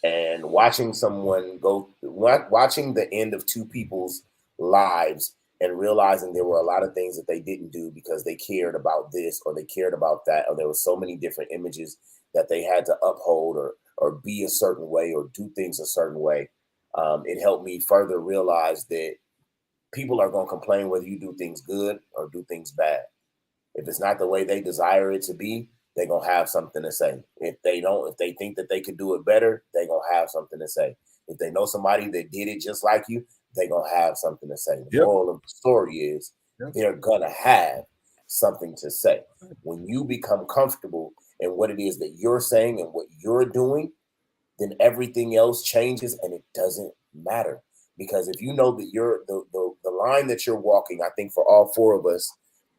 And watching the end of two people's lives and realizing there were a lot of things that they didn't do because they cared about this or they cared about that, or there were so many different images that they had to uphold or be a certain way or do things a certain way. It helped me further realize that people are going to complain whether you do things good or do things bad. If it's not the way they desire it to be, they're going to have something to say. If they think that they could do it better, they're going to have something to say. If they know somebody that did it just like you, they're going to have something to say. The moral of the story is they're going to have something to say. When you become comfortable in what it is that you're saying and what you're doing, then everything else changes and it doesn't matter. Because if you know that you're the line that you're walking, I think for all four of us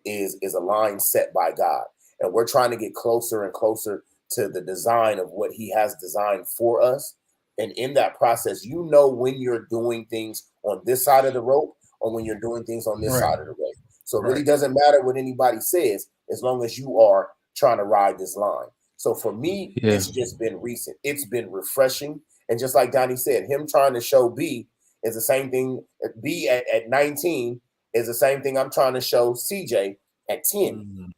is a line set by God. And we're trying to get closer and closer to the design of what he has designed for us. And in that process, you know when you're doing things on this side of the rope or when you're doing things on this side of the rope. So it really doesn't matter what anybody says as long as you are trying to ride this line. So for me, it's just been recent. It's been refreshing. And just like Donnie said, him trying to show B is the same thing. B at 19 is the same thing I'm trying to show CJ at 10.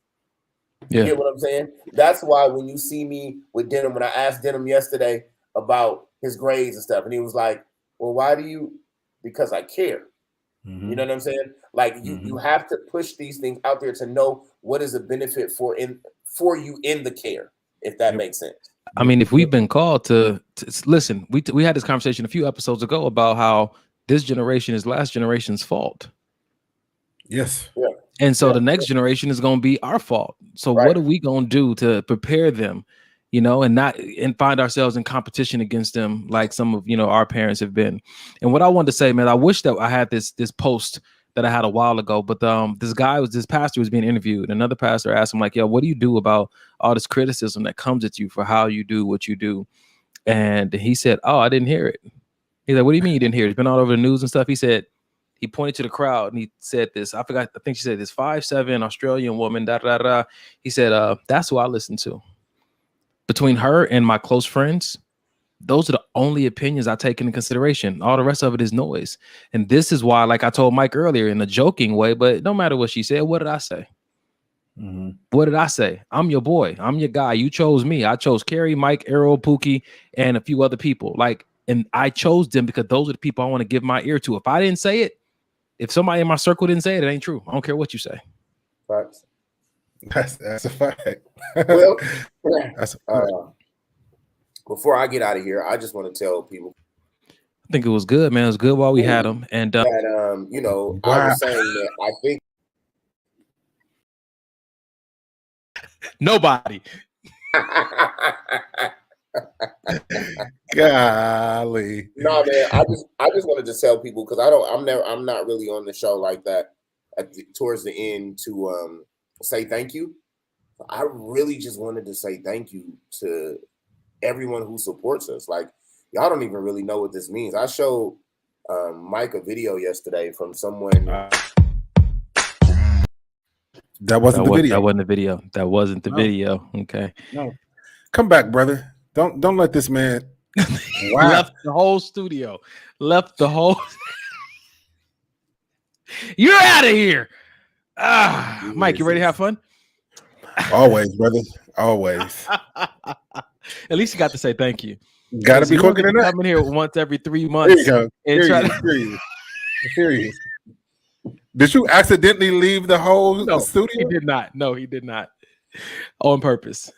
You get what I'm saying? That's why when you see me with Denham, when I asked Denham yesterday about his grades and stuff, and he was like, well, why do you? Because I care. You know what I'm saying? Like you have to push these things out there to know what is a benefit for you in the care, if that makes sense. I mean, if we've been called to listen, we had this conversation a few episodes ago about how this generation is last generation's fault. Yes. Yeah. And so the next generation is going to be our fault. So what are we going to do to prepare them, you know, and find ourselves in competition against them like some of, you know, our parents have been. And what I wanted to say, man, I wish that I had this post that I had a while ago, but this pastor was being interviewed. Another pastor asked him like, yo, what do you do about all this criticism that comes at you for how you do what you do? And he said, oh, I didn't hear it. He's like, what do you mean you didn't hear it? It's been all over the news and stuff. He said, he pointed to the crowd and he said this. I think she said this 5'7" Australian woman. He said, that's who I listen to. Between her and my close friends, those are the only opinions I take into consideration. All the rest of it is noise. And this is why, like I told Mike earlier in a joking way, but no matter what she said, what did I say? What did I say? I'm your boy. I'm your guy. You chose me. I chose Carrie, Mike, Errol, Pookie, and a few other people. And I chose them because those are the people I want to give my ear to. If I didn't say it, if somebody in my circle didn't say it, it ain't true. I don't care what you say. Facts. That's a fact. Well, that's a fact. Before I get out of here, I just want to tell people. I think it was good, man. It was good while we had them. And that, you know, I was saying that I think nobody. Golly. No, man. I just wanted to tell people because I'm not really on the show like that towards the end to say thank you. I really just wanted to say thank you to everyone who supports us. Like, y'all don't even really know what this means. I showed Mike a video yesterday from someone. That wasn't the video. That wasn't the video. That wasn't the video. Okay. No. Come back, brother. Don't let this man. Wow. Left the whole studio. Left the whole. You're out of here. Mike, you ready to have fun? Always, brother. Always. At least you got to say thank you. Got to be quicker than that. Coming here once every 3 months. There you go. Here you. Did you accidentally leave the whole studio? He did not. No, he did not. On purpose.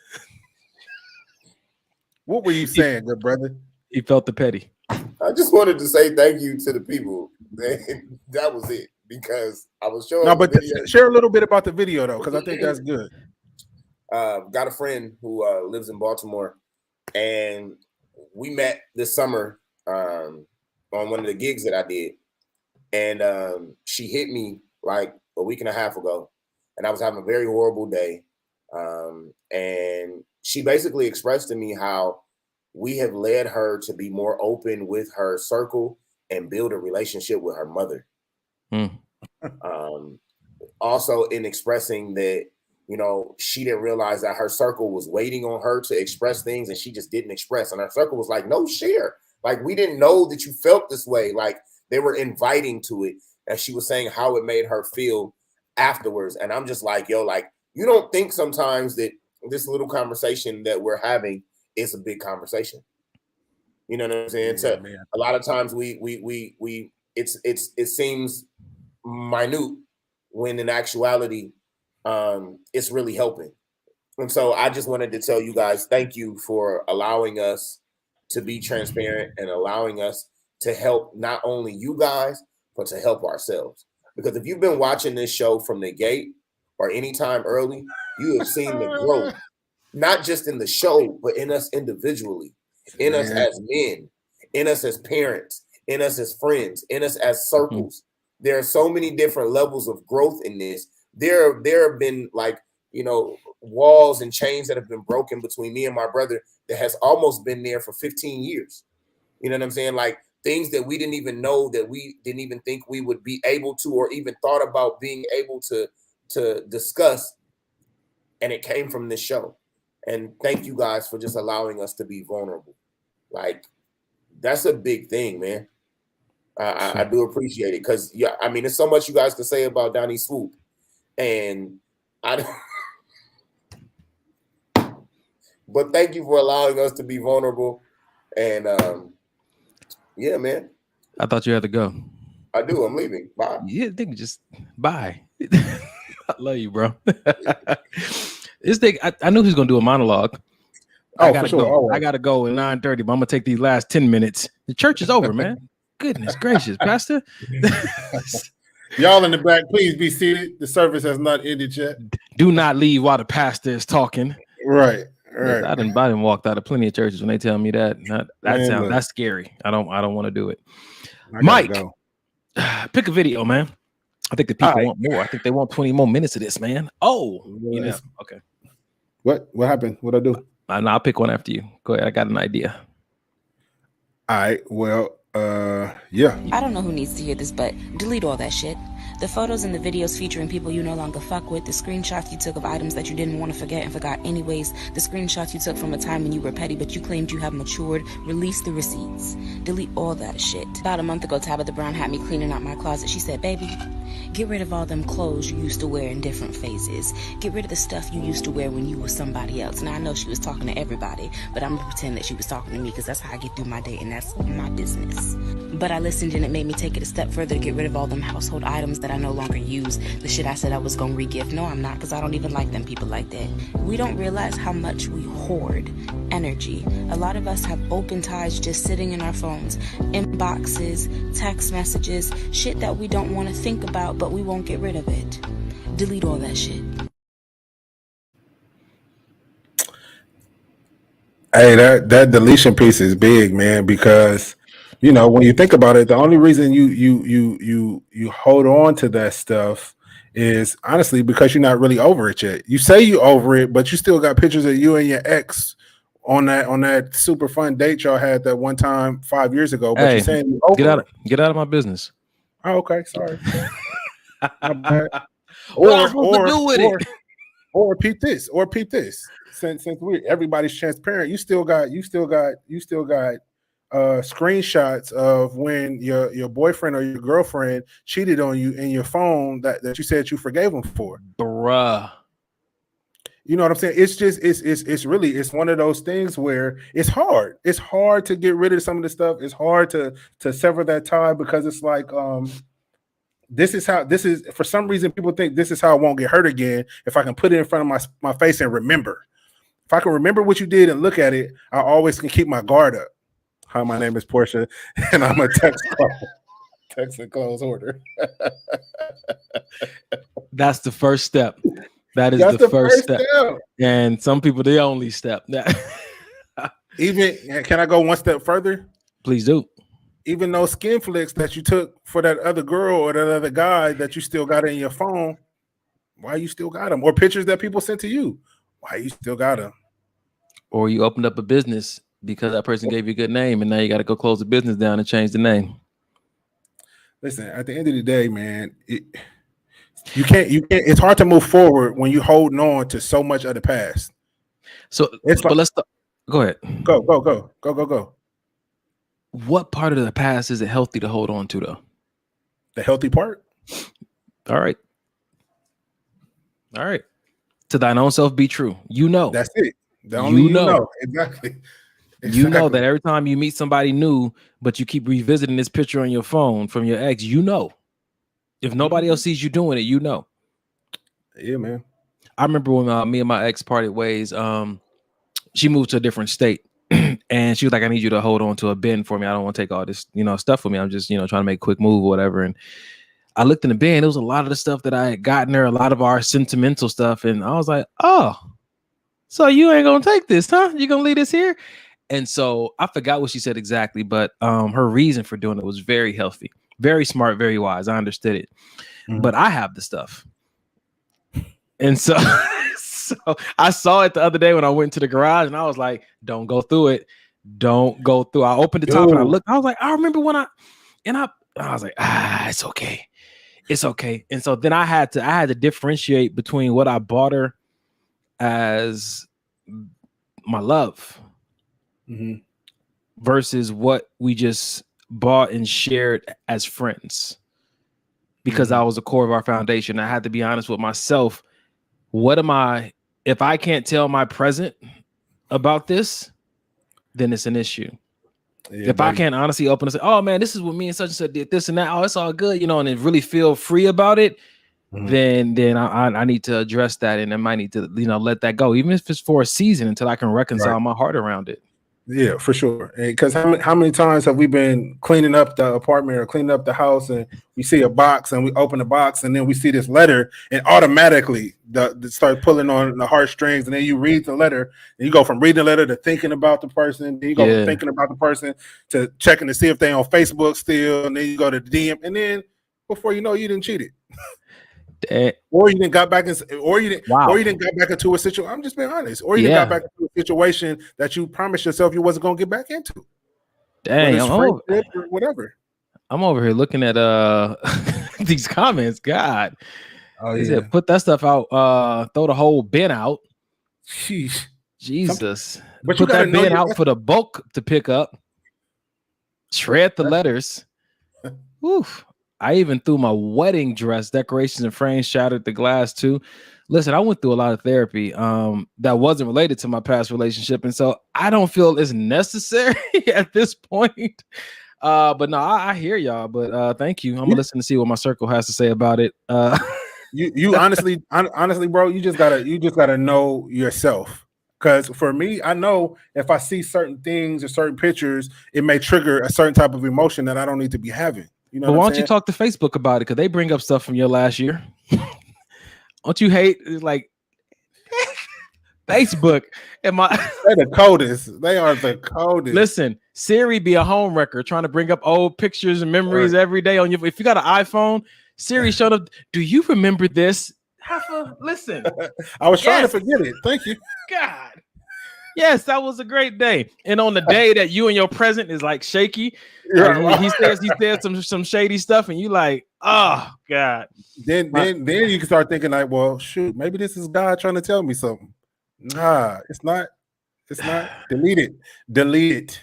What were you saying, good brother? He felt the petty. I just wanted to say thank you to the people. That was it, because I was showing. No, but share a little bit about the video though, because I think that's good. Got a friend who lives in Baltimore, and we met this summer on one of the gigs that I did, and she hit me like a week and a half ago, and I was having a very horrible day, and she basically expressed to me how we have led her to be more open with her circle and build a relationship with her mother. Also in expressing that, you know, she didn't realize that her circle was waiting on her to express things and she just didn't express. And her circle was like, no, share. Like, we didn't know that you felt this way. Like, they were inviting to it. And she was saying how it made her feel afterwards. And I'm just like, yo, like, you don't think sometimes that this little conversation that we're having is a big conversation. You know what I'm saying? So a lot of times it seems minute when in actuality it's really helping. And so I just wanted to tell you guys, thank you for allowing us to be transparent and allowing us to help not only you guys, but to help ourselves. Because if you've been watching this show from the gate or anytime early, you have seen the growth, not just in the show, but in us individually, in us as men, in us as parents, in us as friends, in us as circles. There are so many different levels of growth in this. There have been, like, you know, walls and chains that have been broken between me and my brother that has almost been there for 15 years. You know what I'm saying? Like, things that we didn't even know, that we didn't even think we would be able to, or even thought about being able to discuss. And it came from this show. And thank you guys for just allowing us to be vulnerable. Like, that's a big thing, man. I do appreciate it, because yeah, I mean, there's so much you guys can say about Donnie Swoop, and but thank you for allowing us to be vulnerable. And yeah, man. I thought you had to go. I do. I'm leaving. Bye. Yeah, think just bye. I love you, bro. This thing, I knew he was gonna do a monologue. I gotta go. I gotta go at 9:30, but I'm gonna take these last 10 minutes. The church is over, man. Goodness gracious, Pastor. Y'all in the back, please be seated. The service has not ended yet. Do not leave while the pastor is talking. Right. I didn't walk out of plenty of churches when they tell me that. That's scary. I don't want to do it. Mike, pick a video, man. I think the people want more. I think they want 20 more minutes of this, man. Oh, you know. Okay. What happened? What'd I do? I'll pick one after you. Go ahead. I got an idea. All right. Well, yeah. I don't know who needs to hear this, but delete all that shit. The photos and the videos featuring people you no longer fuck with, the screenshots you took of items that you didn't want to forget and forgot anyways, the screenshots you took from a time when you were petty but you claimed you have matured, release the receipts. Delete all that shit. About a month ago, Tabitha Brown had me cleaning out my closet. She said, baby, get rid of all them clothes you used to wear in different phases. Get rid of the stuff you used to wear when you were somebody else. Now, I know she was talking to everybody, but I'm gonna pretend that she was talking to me because that's how I get through my day and that's my business. But I listened and it made me take it a step further to get rid of all them household items that I no longer use. The shit I said I was gonna re-gift. No, I'm not, because I don't even like them people like that. We don't realize how much we hoard energy. A lot of us have open ties just sitting in our phones, inboxes, text messages, shit that we don't want to think about, but we won't get rid of it. Delete all that shit. Hey, that deletion piece is big, man, because you know, when you think about it, the only reason you hold on to that stuff is honestly because you're not really over it yet. You say you over it, but you still got pictures of you and your ex on that super fun date y'all had that one time 5 years ago. But you're saying you over get out of my business. Oh, okay, sorry. Or repeat this. Since everybody's transparent, you still got screenshots of when your boyfriend or your girlfriend cheated on you in your phone that you said you forgave them for. Bruh. You know what I'm saying? It's just it's one of those things where it's hard. It's hard to get rid of some of the stuff. It's hard to sever that tie because it's like this is for some reason people think this is how I won't get hurt again if I can put it in front of my face and remember. If I can remember what you did and look at it, I always can keep my guard up. Hi, my name is Portia, and I'm a text and close order. That's the first step. That is That's the first step. step. And some people, the only step. Even, can I go one step further? Please do. Even those skin flicks that you took for that other girl or that other guy that you still got in your phone, why you still got them? Or pictures that people sent to you, why you still got them? Or you opened up a business because that person gave you a good name, and now you got to go close the business down and change the name. Listen, at the end of the day, man, you can't. It's hard to move forward when you're holding on to so much of the past. So it's but let's go ahead. Go. What part of the past is it healthy to hold on to, though? The healthy part. All right. To thine own self be true. You know. That's it. You know. Exactly. You know that every time you meet somebody new, but you keep revisiting this picture on your phone from your ex, you know. If nobody else sees you doing it, you know. Yeah, man. I remember when me and my ex parted ways. She moved to a different state, and she was like, "I need you to hold on to a bin for me. I don't want to take all this, stuff for me. I'm just, trying to make a quick move or whatever." And I looked in the bin. It was a lot of the stuff that I had gotten there, a lot of our sentimental stuff, and I was like, "Oh, so you ain't gonna take this, huh? You gonna leave this here?" And so I forgot what she said exactly, but her reason for doing it was very healthy, very smart, very wise. I understood it, but I have the stuff, and so. So I saw it the other day when I went to the garage, and I was like, "Don't go through it. Don't go through." I opened the top and I looked. I was like, "I remember when I was like, it's okay, it's okay." And so then I had to differentiate between what I bought her as my love versus what we just bought and shared as friends, because that was the core of our foundation. I had to be honest with myself. What am I? If I can't tell my present about this, then it's an issue. Yeah, if I can't honestly open and say, "Oh man, this is what me and such and such did, this and that. Oh, it's all good," and then really feel free about it, then I need to address that, and I might need to let that go, even if it's for a season until I can reconcile my heart around it. Yeah, for sure. Because how many times have we been cleaning up the apartment or cleaning up the house, and we see a box and we open the box, and then we see this letter, and automatically start pulling on the heartstrings, and then you read the letter, and you go from reading the letter to thinking about the person, then you go from thinking about the person to checking to see if they on Facebook still, and then you go to the DM, and then before you know, you didn't cheat it. Or you didn't got back or you didn't got back into a situation. I'm just being honest. Or you didn't got back into a situation that you promised yourself you wasn't gonna get back into. Dang, whatever. I'm over here looking at these comments. God, he said, "Put that stuff out. Throw the whole bin out." Sheesh. Jesus, but put that bin out for the bulk to pick up. Shred the letters. Oof. I even threw my wedding dress decorations and frames, shattered the glass too. Listen, I went through a lot of therapy that wasn't related to my past relationship, and so I don't feel it's necessary at this point. But no, I hear y'all. But thank you. I'm gonna listen to see what my circle has to say about it. You honestly, bro, you just gotta know yourself. Because for me, I know if I see certain things or certain pictures, it may trigger a certain type of emotion that I don't need to be having. But why don't you talk to Facebook about it? Because they bring up stuff from your last year. Don't you hate like Facebook? They're the coldest. They are the coldest. Listen, Siri be a home wrecker trying to bring up old pictures and memories every day on your. If you got an iPhone, Siri showed up. Do you remember this? Listen. I was trying to forget it. Thank you. God. Yes, that was a great day. And on the day that you and your present is like shaky, he says some shady stuff, and you like, oh God. Then you can start thinking like, well, shoot, maybe this is God trying to tell me something. Nah, it's not. It's not. Delete it.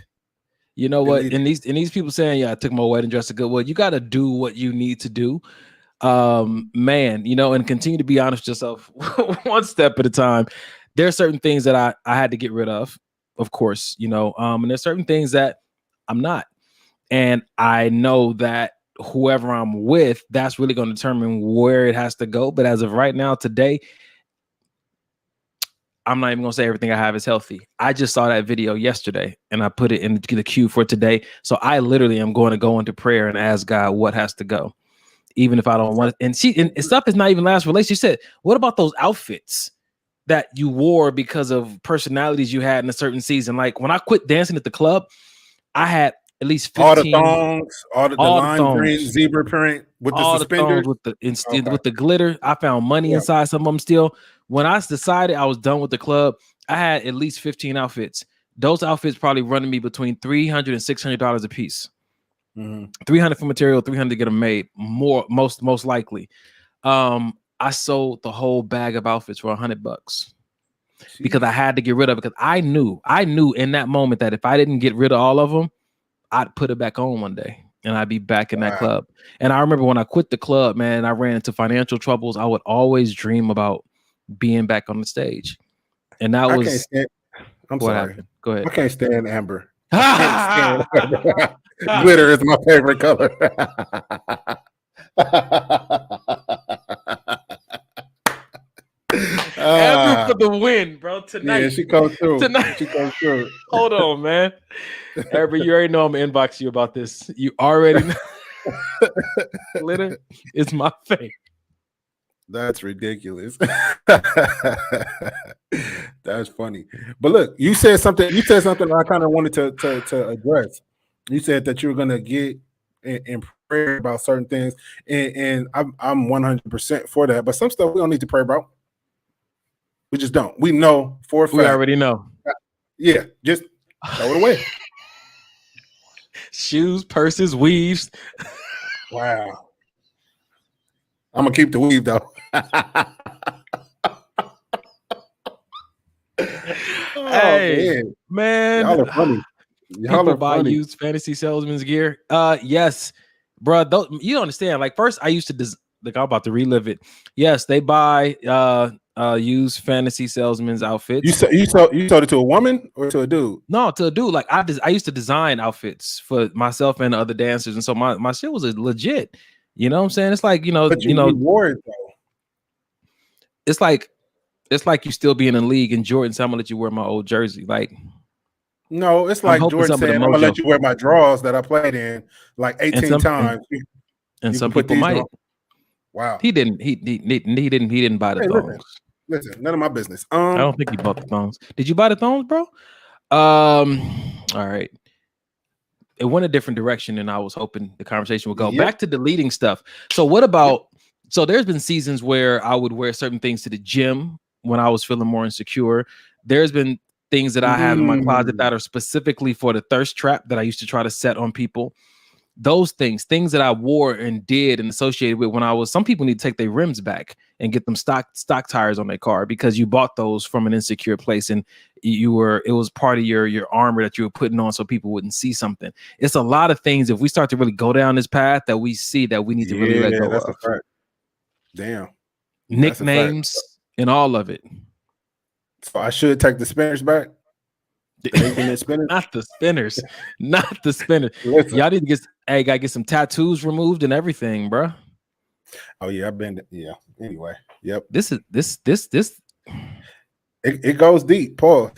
You know what? And these people saying, yeah, I took my wedding dress to Goodwood. You got to do what you need to do, man. And continue to be honest with yourself, one step at a time. There are certain things that I had to get rid of course, and there's certain things that I'm not. And I know that whoever I'm with, that's really going to determine where it has to go. But as of right now, today, I'm not even gonna say everything I have is healthy. I just saw that video yesterday and I put it in the queue for today. So I literally am going to go into prayer and ask God what has to go, even if I don't want it. And stuff is not even last relationship. She said, what about those outfits that you wore because of personalities you had in a certain season? Like when I quit dancing at the club, I had at least 15, all the thongs, all the lime green zebra print with the suspenders, with the glitter. I found money inside some of them still. When I decided I was done with the club, I had at least 15 outfits. Those outfits probably running me between $300 and $600 a piece. 300 for material, 300 to get them made. Most likely. I sold the whole bag of outfits for $100 because I had to get rid of it, because I knew in that moment that if I didn't get rid of all of them, I'd put it back on one day and I'd be back in that club. And I remember when I quit the club, man, I ran into financial troubles. I would always dream about being back on the stage. And that was I'm what sorry. happened. Go ahead. I can't stand amber. I can't stand glitter is my favorite color. Amber for the win, bro. Tonight. Yeah, she comes through. Tonight. She comes through. Hold on, man. Amber, you already know I'm gonna inbox you about this. You already know. Glitter is my favorite. That's ridiculous. That's funny. But look, you said something I kind of wanted to address. You said that you were gonna get in prayer about certain things, and I'm 100% for that. But some stuff we don't need to pray about. We just don't. We know for a fact. We already know. Yeah, just throw it away. Shoes, purses, weaves. Wow. I'm gonna keep the weave though. Hey, man. Y'all are funny. People buy used fantasy salesman's gear. Yes, bro. You don't understand. Like, first, I used to like, I'm about to relive it. Yes, they buy used fantasy salesman's outfits. You sold it to a woman or to a dude? No, to a dude. Like, I used to design outfits for myself and the other dancers, and so my shit was legit. You know what I'm saying? It's like, but you wore it though. It's like you still being in the league, and Jordan said, I'm gonna let you wear my old jersey. Like, no, it's like Jordan saying, I'm gonna let you wear my drawers that I played in like 18 times. And some people might. Wow. He didn't buy the thongs. Listen, none of my business. I don't think he bought the thongs. Did you buy the thongs, bro? All right. It went a different direction than I was hoping the conversation would go. Yep. Back to deleting stuff. So what about, so there's been seasons where I would wear certain things to the gym when I was feeling more insecure. There's been things that I have in my closet that are specifically for the thirst trap that I used to try to set on people. Those things that I wore and did and associated with when I was, some people need to take their rims back and get them stock tires on their car because you bought those from an insecure place and it was part of your armor that you were putting on so people wouldn't see something. It's a lot of things. If we start to really go down this path that we see that we need to really let go that's of. A fact. Damn. Nicknames and all of it. So I should take the spinners back. Not the spinners. Listen. Y'all need to gotta get some tattoos removed and everything, bro. Oh yeah, Anyway, yep. This. It goes deep. Pause.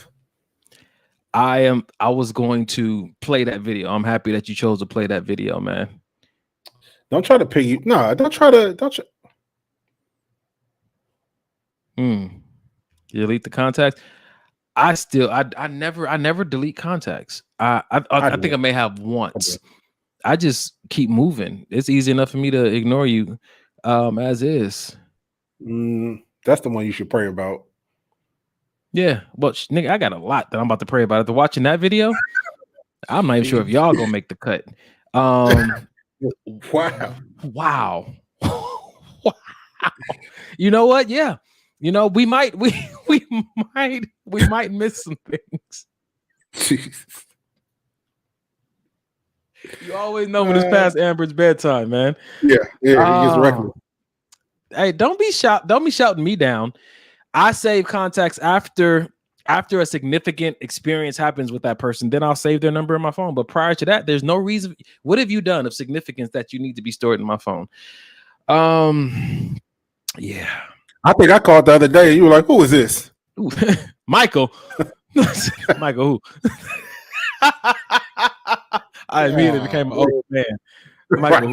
I was going to play that video. I'm happy that you chose to play that video, man. Don't try to pig you. No, don't try. Delete the contacts. I never delete contacts. I think I may have once. Okay. I just keep moving. It's easy enough for me to ignore you as is. That's the one you should pray about. Yeah, well, nigga, I got a lot that I'm about to pray about. After watching that video, I'm not even sure if y'all gonna make the cut. Wow. You know what? Yeah. You know, we might miss some things. Jesus. You always know when it's past Amber's bedtime, man. Yeah, he gets reckless. Hey, don't be shouting me down. I save contacts after a significant experience happens with that person. Then I'll save their number in my phone. But prior to that, there's no reason. What have you done of significance that you need to be stored in my phone? Yeah. I think I called the other day. And you were like, "Who is this?" Michael. Michael who? I immediately became an old man. Michael,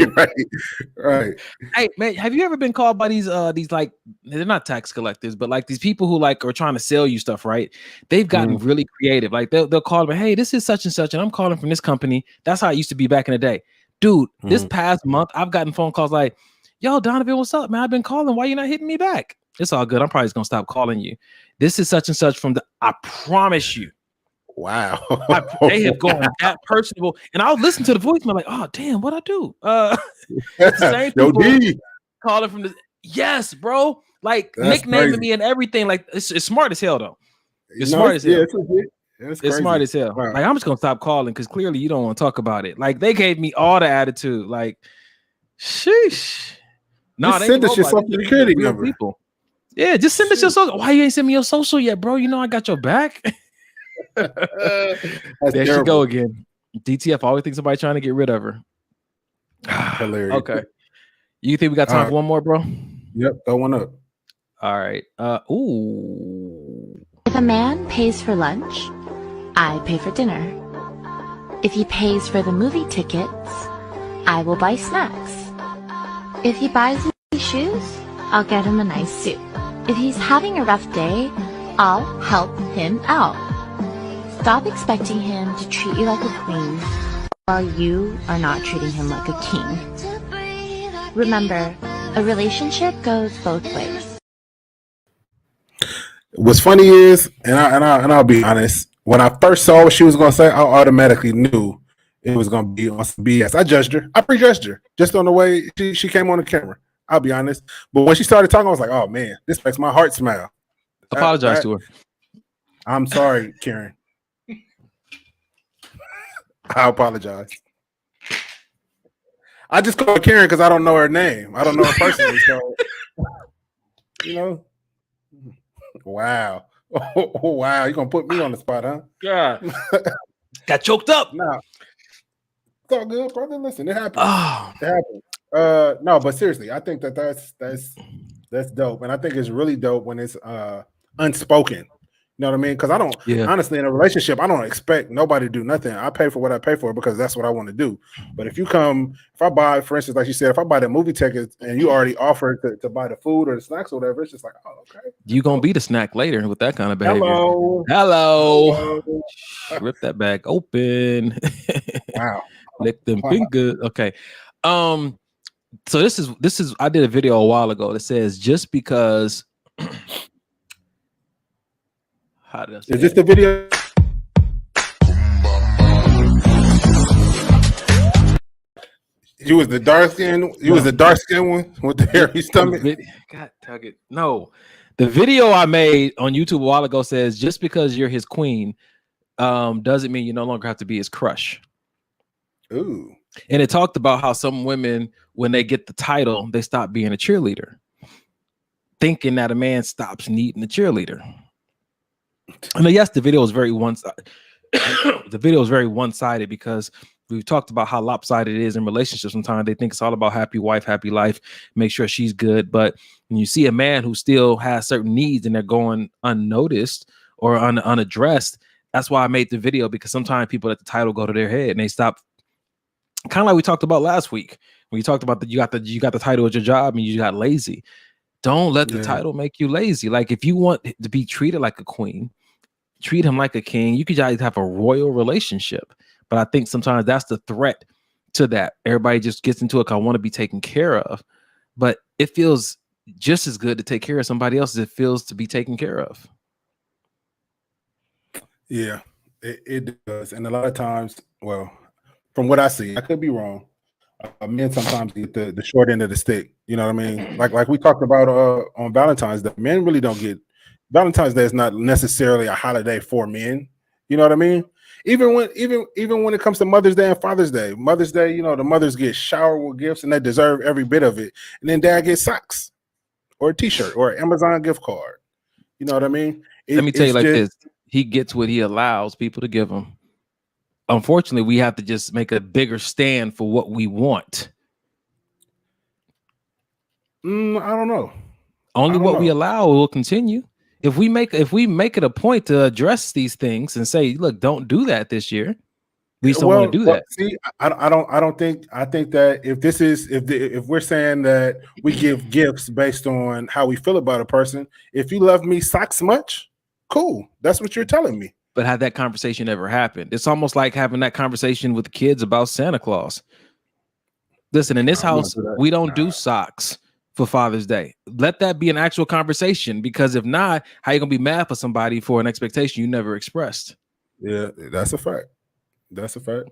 right. Hey man, have you ever been called by these like, they're not tax collectors, but like these people who like are trying to sell you stuff, right? They've gotten really creative. Like they'll call me, hey, this is such and such, and I'm calling from this company. That's how it used to be back in the day. Dude, this past month, I've gotten phone calls like, yo, Donovan, what's up, man? I've been calling. Why you not hitting me back? It's all good. I'm probably just gonna stop calling you. This is such and such from the, I promise you. Wow. They have gone that personable, and I'll listen to the voicemail like, oh damn, what I do? Same people calling from the, yes, bro. Like that's nicknaming crazy. Me and everything. Like it's smart as hell though. It's smart as hell. Yeah, it's smart as hell. Wow. Like I'm just gonna stop calling because clearly you don't want to talk about it. Like they gave me all the attitude. Like, sheesh. No, they send us your social security number. People. Yeah, just send us your social. Why you ain't send me your social yet, bro? You know I got your back. There she go again. DTF always thinks somebody trying to get rid of her. Hilarious. Okay. You think we got time for one more, bro? Yep, throw one up. All right. Ooh. If a man pays for lunch, I pay for dinner. If he pays for the movie tickets, I will buy snacks. If he buys me shoes, I'll get him a nice suit. If he's having a rough day, I'll help him out. Stop expecting him to treat you like a queen while you are not treating him like a king. Remember, a relationship goes both ways. What's funny is, and I'll be honest, when I first saw what she was gonna say, I automatically knew it was gonna be on some BS. I judged her. I prejudged her just on the way she came on the camera. I'll be honest. But when she started talking, I was like, oh man, this makes my heart smile. Apologize to her. I'm sorry, Karen. I apologize. I just call her Karen because I don't know her name. I don't know her personally. So, you know. Wow. Oh, wow. You're going to put me on the spot, huh? Yeah. Got choked up. Nah. It's all good, brother. Listen, it happens. Oh. It happens. No, but seriously, I think that's dope. And I think it's really dope when it's unspoken. You know what I mean? Because I don't, honestly, in a relationship, I don't expect nobody to do nothing. I pay for what I pay for because that's what I want to do. But if I buy, for instance, like you said, if I buy the movie tickets and you already offered to buy the food or the snacks or whatever, it's just like, oh, okay. You going to be the snack later with that kind of behavior. Hello. Rip that bag open. Wow. Lick them fingers. Okay. So this is, I did a video a while ago that says just because. Is this the video? You was the dark skin. You was the dark skin one with the hairy stomach. God, tug it. No, the video I made on YouTube a while ago says just because you're his queen, doesn't mean you no longer have to be his crush. Ooh. And it talked about how some women, when they get the title, they stop being a cheerleader, thinking that a man stops needing a cheerleader. And yes, the video is very one-sided. The video is very one-sided because we've talked about how lopsided it is in relationships. Sometimes they think it's all about happy wife, happy life, make sure she's good. But when you see a man who still has certain needs and they're going unnoticed or unaddressed, that's why I made the video, because sometimes people let the title go to their head and they stop. Kind of like we talked about last week when you talked about that you got the title of your job and you got lazy. Don't let the title make you lazy. Like if you want to be treated like a queen, treat him like a king. You could just have a royal relationship. But I think sometimes that's the threat to that. Everybody just gets into it. I want to be taken care of. But it feels just as good to take care of somebody else as it feels to be taken care of. Yeah, it does. And a lot of times, well, from what I see, I could be wrong. Men sometimes get the short end of the stick. You know what I mean? Like we talked about on Valentine's Day. Men really don't get Valentine's Day is not necessarily a holiday for men. You know what I mean? Even when it comes to Mother's Day and Father's Day, you know, the mothers get showered with gifts and they deserve every bit of it. And then dad gets socks or a t-shirt or an Amazon gift card. You know what I mean? Let me tell you like this. He gets what he allows people to give him. Unfortunately, we have to just make a bigger stand for what we want. I don't know. Only what we allow will continue. if we make it a point to address these things and say, look, don't do that this year. We just don't want to do that. See, I think that if we're saying that we give gifts based on how we feel about a person, if you love me socks much, cool. That's what you're telling me. But had that conversation ever happened? It's almost like having that conversation with the kids about Santa Claus. Listen, in this house, we don't do socks for Father's Day. Let that be an actual conversation, because if not, how you gonna be mad for somebody for an expectation you never expressed? Yeah, that's a fact. That's a fact.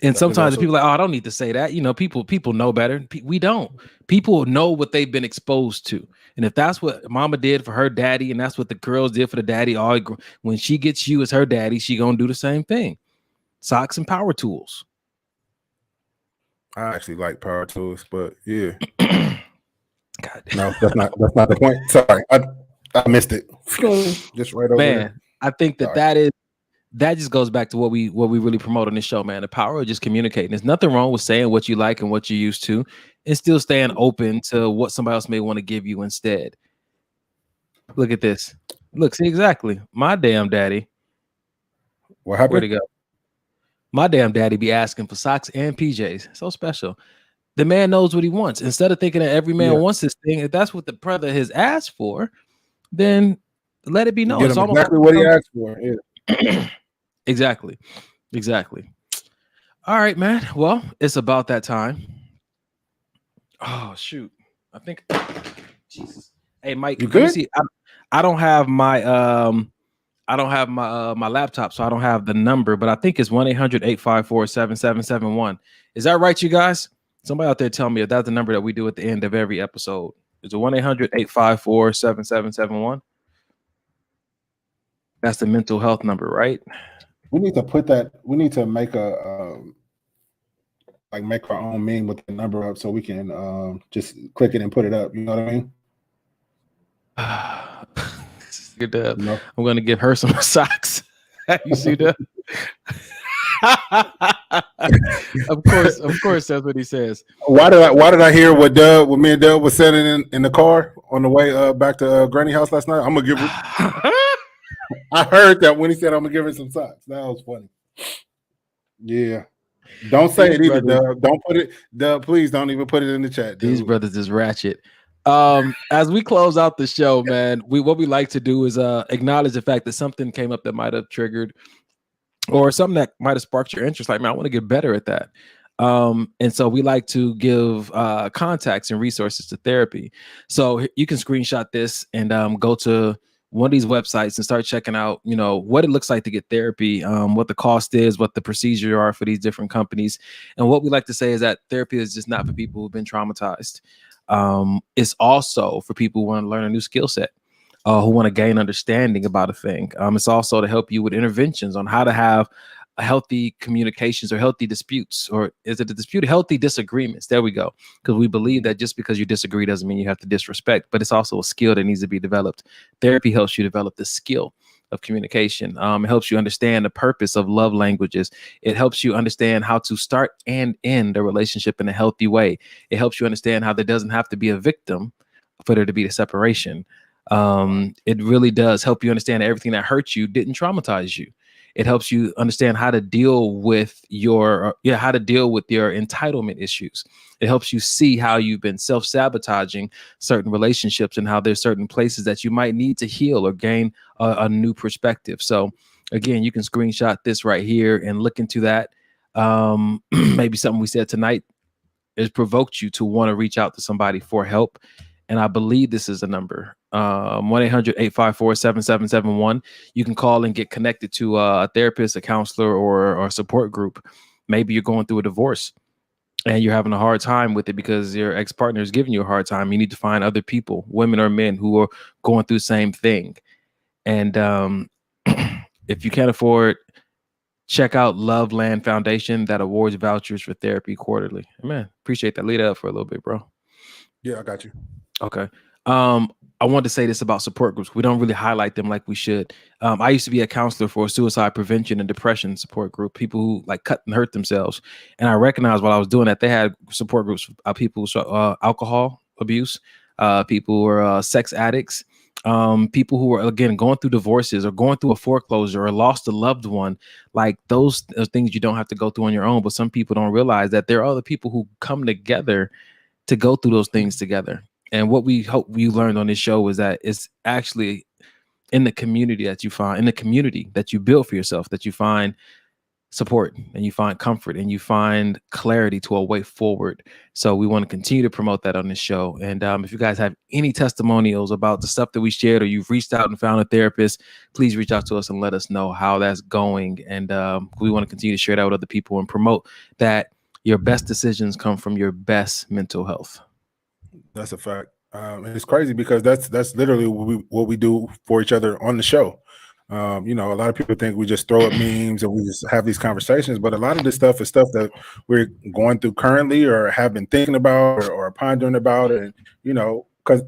And sometimes people are like, oh, I don't need to say that. You know, people know better. We don't. People know what they've been exposed to. And if that's what mama did for her daddy, and that's what the girls did for the daddy, when she gets you as her daddy, she gonna do the same thing. Socks and power tools. I actually like power tools, but yeah. God. No, that's not the point. Sorry, I missed it. Just right over there. Man, I think that that just goes back to what we really promote on this show, man. The power of just communicating. There's nothing wrong with saying what you like and what you're used to, and still staying open to what somebody else may want to give you instead. Look at this. Look, see, exactly. My damn daddy. What happened? Where'd he go? My damn daddy be asking for socks and PJs. So special. The man knows what he wants. Instead of thinking that every man wants this thing, if that's what the brother has asked for, then let it be known. It's exactly what he asked for. Yeah. Exactly. All right, man. Well, it's about that time. Oh shoot. I think Jesus. Hey Mike, you good? See, I don't have my my laptop, so I don't have the number, but I think it's 1-800-854-7771. Is that right, you guys? Somebody out there tell me if that's the number that we do at the end of every episode. Is it 1-800-854-7771? That's the mental health number, right? We need to put that. We need to make a make our own meme with the number up so we can just click it and put it up. You know what I mean? Good. No. I'm gonna give her some socks. You see that? Of course, that's what he says. Why did I hear what me and Dub was saying in the car on the way back to Granny house last night? I'm gonna give her. I heard that when he said I'm gonna give her some socks. That was funny. Yeah. Don't say it either, Dub. Don't put it. Dub, please don't even put it in the chat. Dude. These brothers is ratchet. As we close out the show, man, what we like to do is acknowledge the fact that something came up that might have triggered or something that might have sparked your interest. Like, man, I want to get better at that. And so we like to give contacts and resources to therapy. So you can screenshot this and go to one of these websites and start checking out, you know, what it looks like to get therapy, what the cost is, what the procedure are for these different companies. And what we like to say is that therapy is just not for people who've been traumatized. It's also for people who want to learn a new skill set, who want to gain understanding about a thing. It's also to help you with interventions on how to have a healthy communications or healthy disputes, or is it a dispute? Healthy disagreements. There we go. Because we believe that just because you disagree doesn't mean you have to disrespect, but it's also a skill that needs to be developed. Therapy helps you develop the skill of communication. It helps you understand the purpose of love languages. It helps you understand how to start and end a relationship in a healthy way. It helps you understand how there doesn't have to be a victim for there to be the separation. It really does help you understand that everything that hurt you didn't traumatize you. It helps you understand how to deal with your entitlement issues. It helps you see how you've been self-sabotaging certain relationships and how there's certain places that you might need to heal or gain a new perspective. So again, you can screenshot this right here and look into that. Maybe something we said tonight has provoked you to want to reach out to somebody for help. And I believe this is a number, 1-800-854-7771. You can call and get connected to a therapist, a counselor, or a support group. Maybe you're going through a divorce and you're having a hard time with it because your ex-partner is giving you a hard time. You need to find other people, women or men, who are going through the same thing. And if you can't afford, check out Loveland Foundation that awards vouchers for therapy quarterly. Man, appreciate that. Lead up for a little bit, bro. Yeah, I got you. Okay. I wanted to say this about support groups. We don't really highlight them like we should. I used to be a counselor for a suicide prevention and depression support group, people who like cut and hurt themselves. And I recognized while I was doing that, they had support groups, people who alcohol abuse, people who are sex addicts, people who are, again, going through divorces or going through a foreclosure or lost a loved one. Like those are things you don't have to go through on your own, but some people don't realize that there are other people who come together to go through those things together. And what we hope you learned on this show is that it's actually in the community that you find, in the community that you build for yourself, that you find support and you find comfort and you find clarity to a way forward. So we want to continue to promote that on this show. And if you guys have any testimonials about the stuff that we shared, or you've reached out and found a therapist, please reach out to us and let us know how that's going. And we want to continue to share that with other people and promote that your best decisions come from your best mental health. That's a fact. And it's crazy because that's literally what we do for each other on the show. You know, a lot of people think we just throw up memes and we just have these conversations, but a lot of this stuff is stuff that we're going through currently or have been thinking about or pondering about. And, you know, because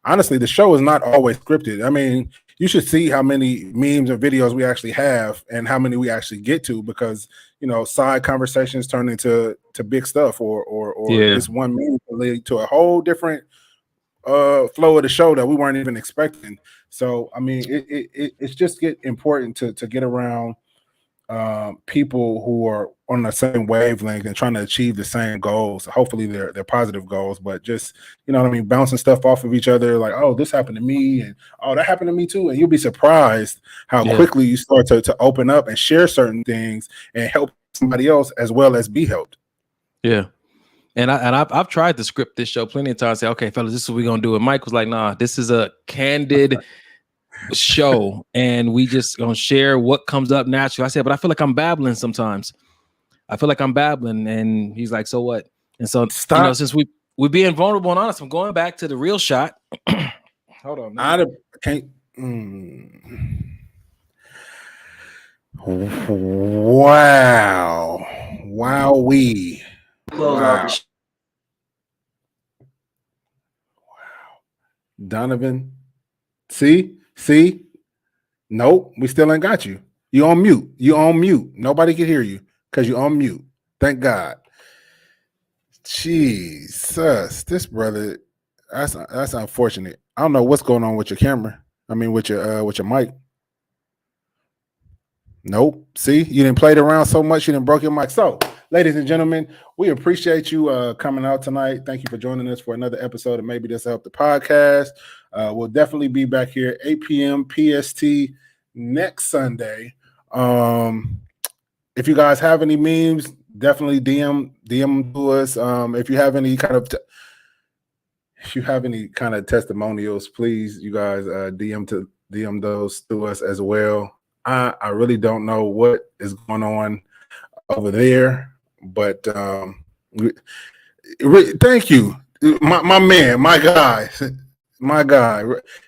honestly, the show is not always scripted. I mean, you should see how many memes and videos we actually have and how many we actually get to, because, you know, side conversations turn into big stuff or this one meme will lead to a whole different flow of the show that we weren't even expecting. So I mean, it's just important to get around people who are on the same wavelength and trying to achieve the same goals. Hopefully they're positive goals, but just, you know what I mean, bouncing stuff off of each other, like, oh, this happened to me, and oh, that happened to me too. And you'll be surprised how quickly you start to open up and share certain things and help somebody else as well as be helped. Yeah. And I've tried to script this show plenty of times. Say, okay, fellas, this is what we're gonna do. And Mike was like, nah, this is a candid show, and we just gonna share what comes up naturally. I said, but I feel like I'm babbling sometimes. I feel like I'm babbling, and he's like, so what? And so, you know, since we're being vulnerable and honest, I'm going back to the real shot. Hold on, man. Wowee. Close out. Donovan, see, nope, we still ain't got you. You on mute. Nobody can hear you because you on mute. Thank God. Jesus, this brother, that's unfortunate. I don't know what's going on with your camera. I mean, with your mic. Nope. See, you didn't play it around so much, you didn't broke your mic. So, ladies and gentlemen, we appreciate you coming out tonight. Thank you for joining us for another episode of Maybe This Help the Podcast. We'll definitely be back here 8 p.m. PST next Sunday. If you guys have any memes, definitely DM to us. If you have any kind of testimonials, please, you guys DM those to us as well. I really don't know what is going on over there, but thank you, my man, my guy,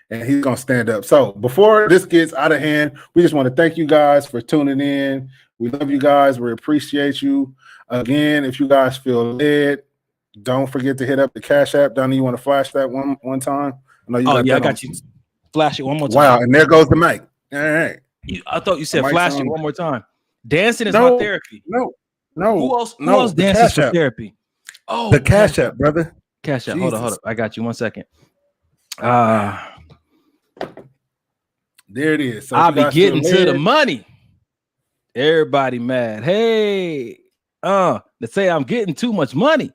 and he's gonna stand up. So before this gets out of hand, we just want to thank you guys for tuning in. We love you guys. We appreciate you. Again, if you guys feel led, don't forget to hit up the Cash App. Donnie, you want to flash that one time? I know you. I got you. Flash it one more time. Wow, and there goes the mic. All right. I thought you said flash it one more time. Dancing is my therapy. No. Who else dances for therapy? Oh, the Cash App, brother. Cash App. Hold on. I got you. 1 second. There it is. So I'll be getting to the money. Everybody mad. Hey, let's say I'm getting too much money.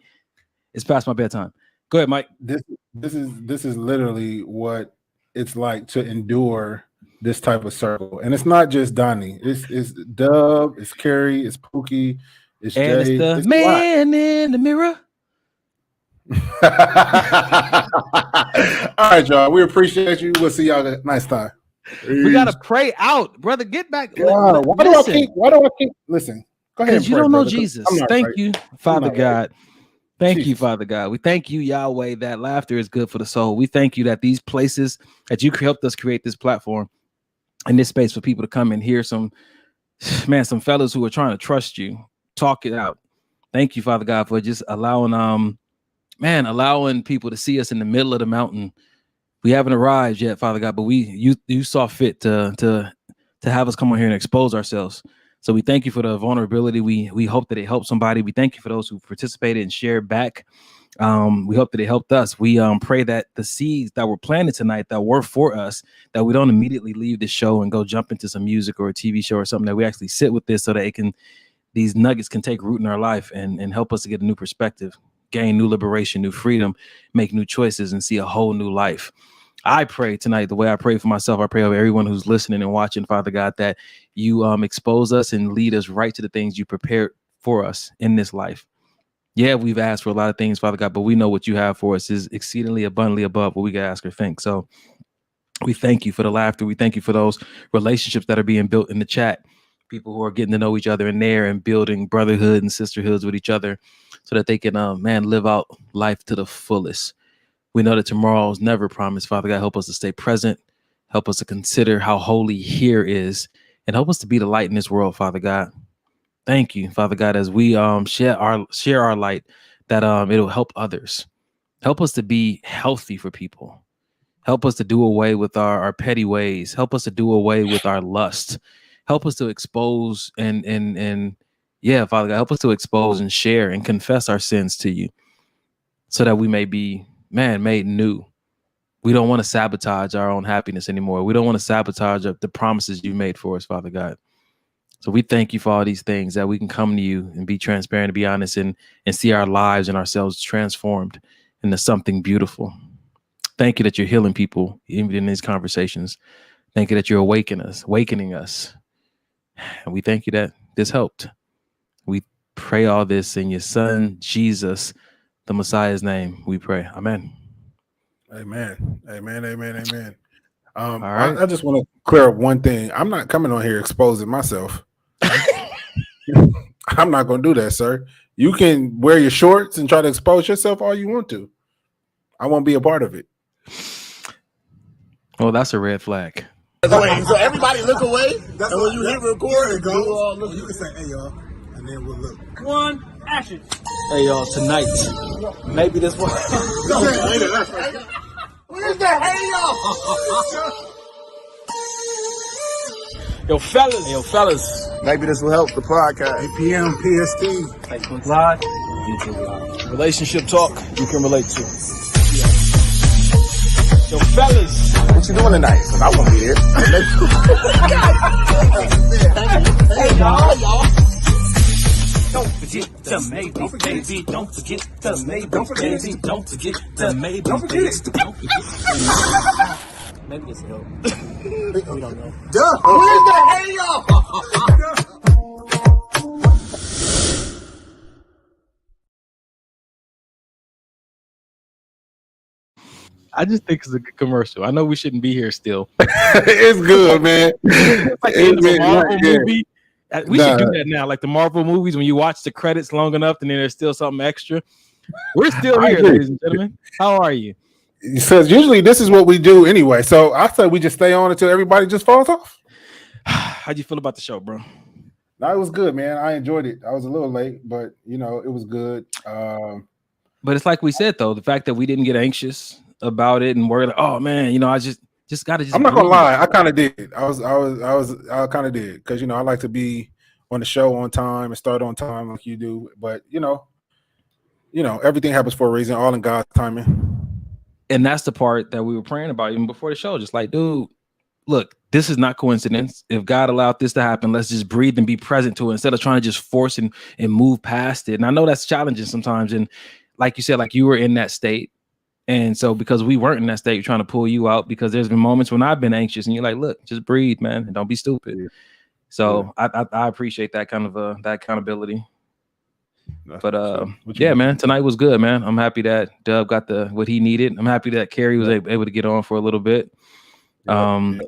It's past my bedtime. Go ahead, Mike. This is literally what it's like to endure this type of circle. And it's not just Donnie. It's Dub, it's Carrie, it's Pookie, it's and Jay. It's the man in the mirror. All right, y'all. We appreciate you. We'll see y'all next time. We gotta pray out, brother. Get back. God, why do I keep listen? Go ahead. Because you don't know Jesus. Thank you, Father God. Thank you, Father God. We thank you, Yahweh, that laughter is good for the soul. We thank you that these places that you helped us create this platform and this space for people to come and hear some fellas who are trying to trust you, talk it out. Thank you, Father God, for just allowing people to see us in the middle of the mountain. We haven't arrived yet, Father God, but you saw fit to have us come on here and expose ourselves. So we thank you for the vulnerability. We hope that it helps somebody. We thank you for those who participated and shared back. We hope that it helped us. We pray that the seeds that were planted tonight that were for us, that we don't immediately leave the show and go jump into some music or a TV show or something, that we actually sit with this so that these nuggets can take root in our life and help us to get a new perspective, gain new liberation, new freedom, make new choices, and see a whole new life. I pray tonight, the way I pray for myself, I pray over everyone who's listening and watching, Father God, that you expose us and lead us right to the things you prepared for us in this life. Yeah, we've asked for a lot of things, Father God, but we know what you have for us is exceedingly abundantly above what we can ask or think. So we thank you for the laughter. We thank you for those relationships that are being built in the chat. People who are getting to know each other in there and building brotherhood and sisterhoods with each other so that they can, live out life to the fullest. We know that tomorrow's never promised. Father God, help us to stay present. Help us to consider how holy here is and help us to be the light in this world, Father God. Thank you, Father God, as we share our light, that it'll help others. Help us to be healthy for people. Help us to do away with our petty ways. Help us to do away with our lust. Help us to expose and Father God, help us to expose and share and confess our sins to you so that we may be, made new. We don't want to sabotage our own happiness anymore. We don't want to sabotage the promises you made for us, Father God. So we thank you for all these things, that we can come to you and be transparent, and be honest, and see our lives and ourselves transformed into something beautiful. Thank you that you're healing people even in these conversations. Thank you that you're awakening us. And we thank you that this helped. We pray all this in your son, Jesus, the Messiah's name. We pray. Amen. Amen. Amen. Amen. Amen. All right. I just want to clear up one thing. I'm not coming on here exposing myself. I'm not going to do that, sir. You can wear your shorts and try to expose yourself all you want to. I won't be a part of it. Well, that's a red flag. So everybody look away, and when you hit record, it goes. You can say, "Hey y'all," and then we'll look. One, action. Hey y'all, tonight, maybe this one. Where's the hey y'all? Yo, fellas. Maybe this will help the podcast. 8 p.m. PST. Facebook Live, YouTube Live. Relationship talk you can relate to. Yo, fellas. What you doing tonight? Because I won't be here. Hey, y'all. Don't forget the maybe, baby. Don't forget the maybe, baby. Don't forget the maybe, baby. Maybe this will help. We don't know. Duh. Where's the hey y'all? I just think it's a good commercial. I know we shouldn't be here still. It's good, man. It's like the end of a Marvel movie. We should do that now. Like the Marvel movies, when you watch the credits long enough and then there's still something extra. We're still here, ladies and gentlemen. How are you? So usually this is what we do anyway. So I say we just stay on until everybody just falls off. How'd you feel about the show, bro? No, it was good, man. I enjoyed it. I was a little late, but it was good. But it's like we said, though, the fact that we didn't get anxious about it and worried, like, oh man, I just gotta. I'm not gonna lie, I kind of did. I kind of did because I like to be on the show on time and start on time like you do. But everything happens for a reason, all in God's timing. And that's the part that we were praying about even before the show. Just like, dude, look, this is not coincidence. If God allowed this to happen, let's just breathe and be present to it instead of trying to just force and move past it. And I know that's challenging sometimes. And like you said, like you were in that state. And so because we weren't in that state, trying to pull you out, because there's been moments when I've been anxious and you're like, look, just breathe, man, and don't be stupid. Yeah. So yeah. I appreciate that kind of that accountability. But yeah, man, tonight was good, man. I'm happy that Dub got what he needed. I'm happy that Carrie was able to get on for a little bit. I'm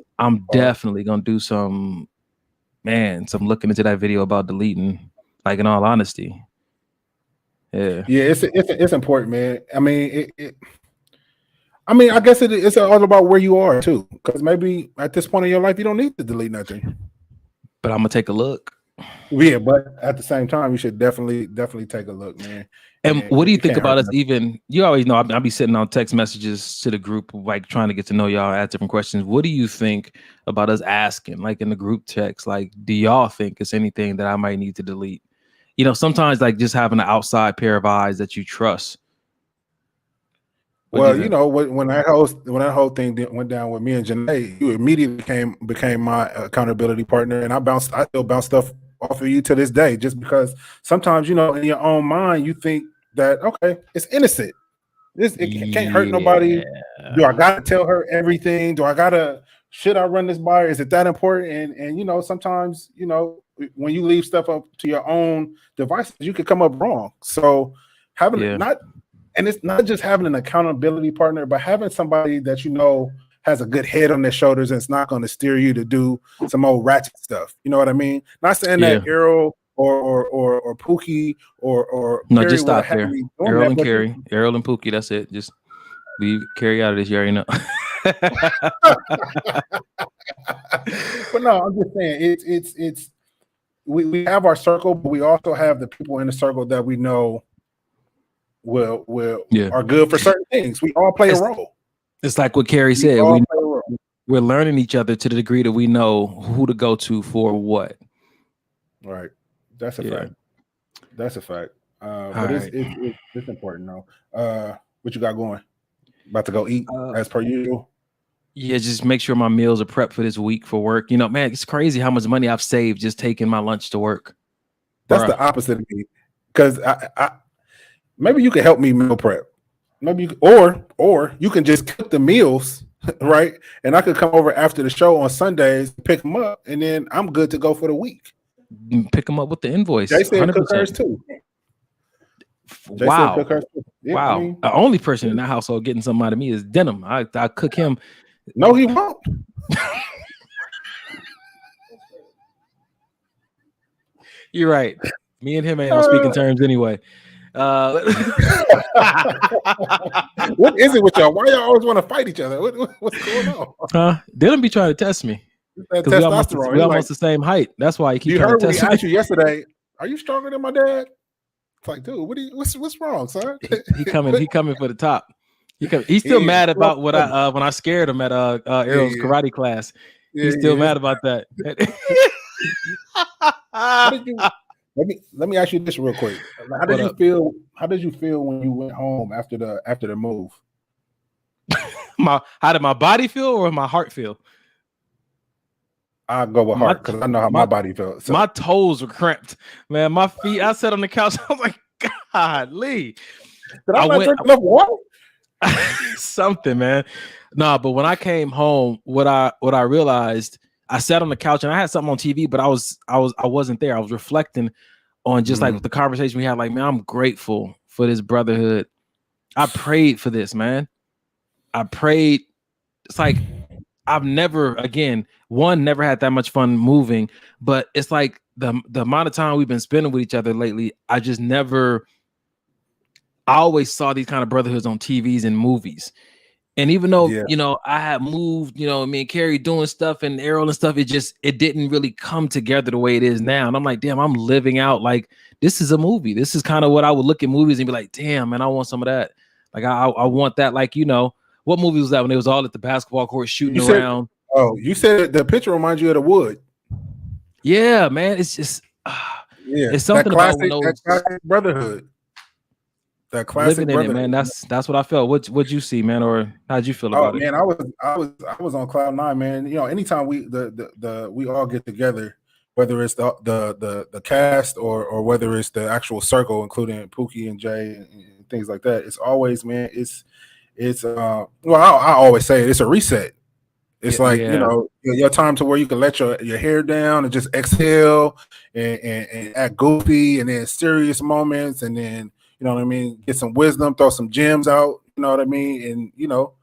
definitely gonna do some looking into that video about deleting, like in all honesty. Yeah, it's important, man. I mean, I guess it's all about where you are too, because maybe at this point in your life you don't need to delete nothing. But I'm gonna take a look. Yeah, but at the same time, you should definitely take a look, man. And what do you think about us? Even you always know I'll be sitting on text messages to the group, like trying to get to know y'all, ask different questions. What do you think about us asking, like in the group text, like, do y'all think it's anything that I might need to delete? Sometimes like just having an outside pair of eyes that you trust Well, you know, when that whole thing went down with me and Janae, you immediately became my accountability partner, and I still bounce stuff off of you to this day, just because sometimes, you know, in your own mind, you think that okay, it's innocent. It can't hurt nobody. Do I gotta tell her everything? Should I run this by her? Is it that important? And you know, sometimes, you know, when you leave stuff up to your own devices, you could come up wrong. So having it's not just having an accountability partner, but having somebody that you know has a good head on their shoulders and it's not going to steer you to do some old ratchet stuff. You know what I mean? Not saying that Errol or Pookie or no, Carrie just stop there. Errol and Carrie, Errol and Pookie. That's it. Just leave Carrie out of this. You already know. But no, I'm just saying it's we have our circle, but we also have the people in the circle that we know are good for certain things. We all play a role. It's like what Carrie said. We're learning each other to the degree that we know who to go to for what. Right. That's a fact. That's a fact. But it's important though. What you got going? About to go eat as per usual? Yeah, just make sure my meals are prepped for this week for work. You know, man, it's crazy how much money I've saved just taking my lunch to work. That's the opposite of me. Because I maybe you can help me meal prep. Maybe or you can just cook the meals, right? And I could come over after the show on Sundays, pick them up, and then I'm good to go for the week. Pick them up with the invoice. They said cook hers too. Wow. Cook hers too. Yeah, wow. I mean, the only person in that household getting something out of me is Denim. I cook him. No, he won't. You're right. Me and him ain't on speaking terms anyway. What is it with y'all? Why y'all always want to fight each other? What's going on? They don't be trying to test me. We almost the same height. That's why he keeps trying to test me. Asked you yesterday, are you stronger than my dad? It's like, dude, what's wrong, son? He coming for the top. He's still mad about what when I scared him at Errol's karate class. He's still mad about that. Let me ask you this real quick. How did you feel when you went home after the move? How did my body feel or my heart feel? I'll go with heart because I know how my body felt. So. My toes were cramped, man. My feet. I sat on the couch. I was like, "Golly!" Did I not drink enough water? Something, man. Nah, but when I came home, what I realized, I sat on the couch and I had something on TV, but I wasn't there. I was reflecting on just like the conversation we had. Like, man, I'm grateful for this brotherhood. I prayed for this, man. I prayed. It's like I've never had that much fun moving, but it's like the amount of time we've been spending with each other lately. I always saw these kind of brotherhoods on TVs and movies. And even though, you know, I had moved, you know, me and Carrie doing stuff and Errol and stuff, it didn't really come together the way it is now. And I'm like, damn, I'm living out like this is a movie. This is kind of what I would look at movies and be like, damn, man, I want some of that. Like, I want that. Like, you know, what movie was that when it was all at the basketball court shooting around? You said the picture reminds you of The Wood. Yeah, man. It's just, it's something that about classic brotherhood. That classic living in it, man. That's what I felt. What'd you see, man, or how'd you feel about it? Man, I was on cloud nine, man. You know, anytime we all get together, whether it's the cast or whether it's the actual circle, including Pookie and Jay and things like that, it's always, man. I always say it's a reset. It's you know, your time to where you can let your hair down and just exhale and act goofy, and then serious moments, and then, you know what I mean, get some wisdom, throw some gems out, you know what I mean, and, you know,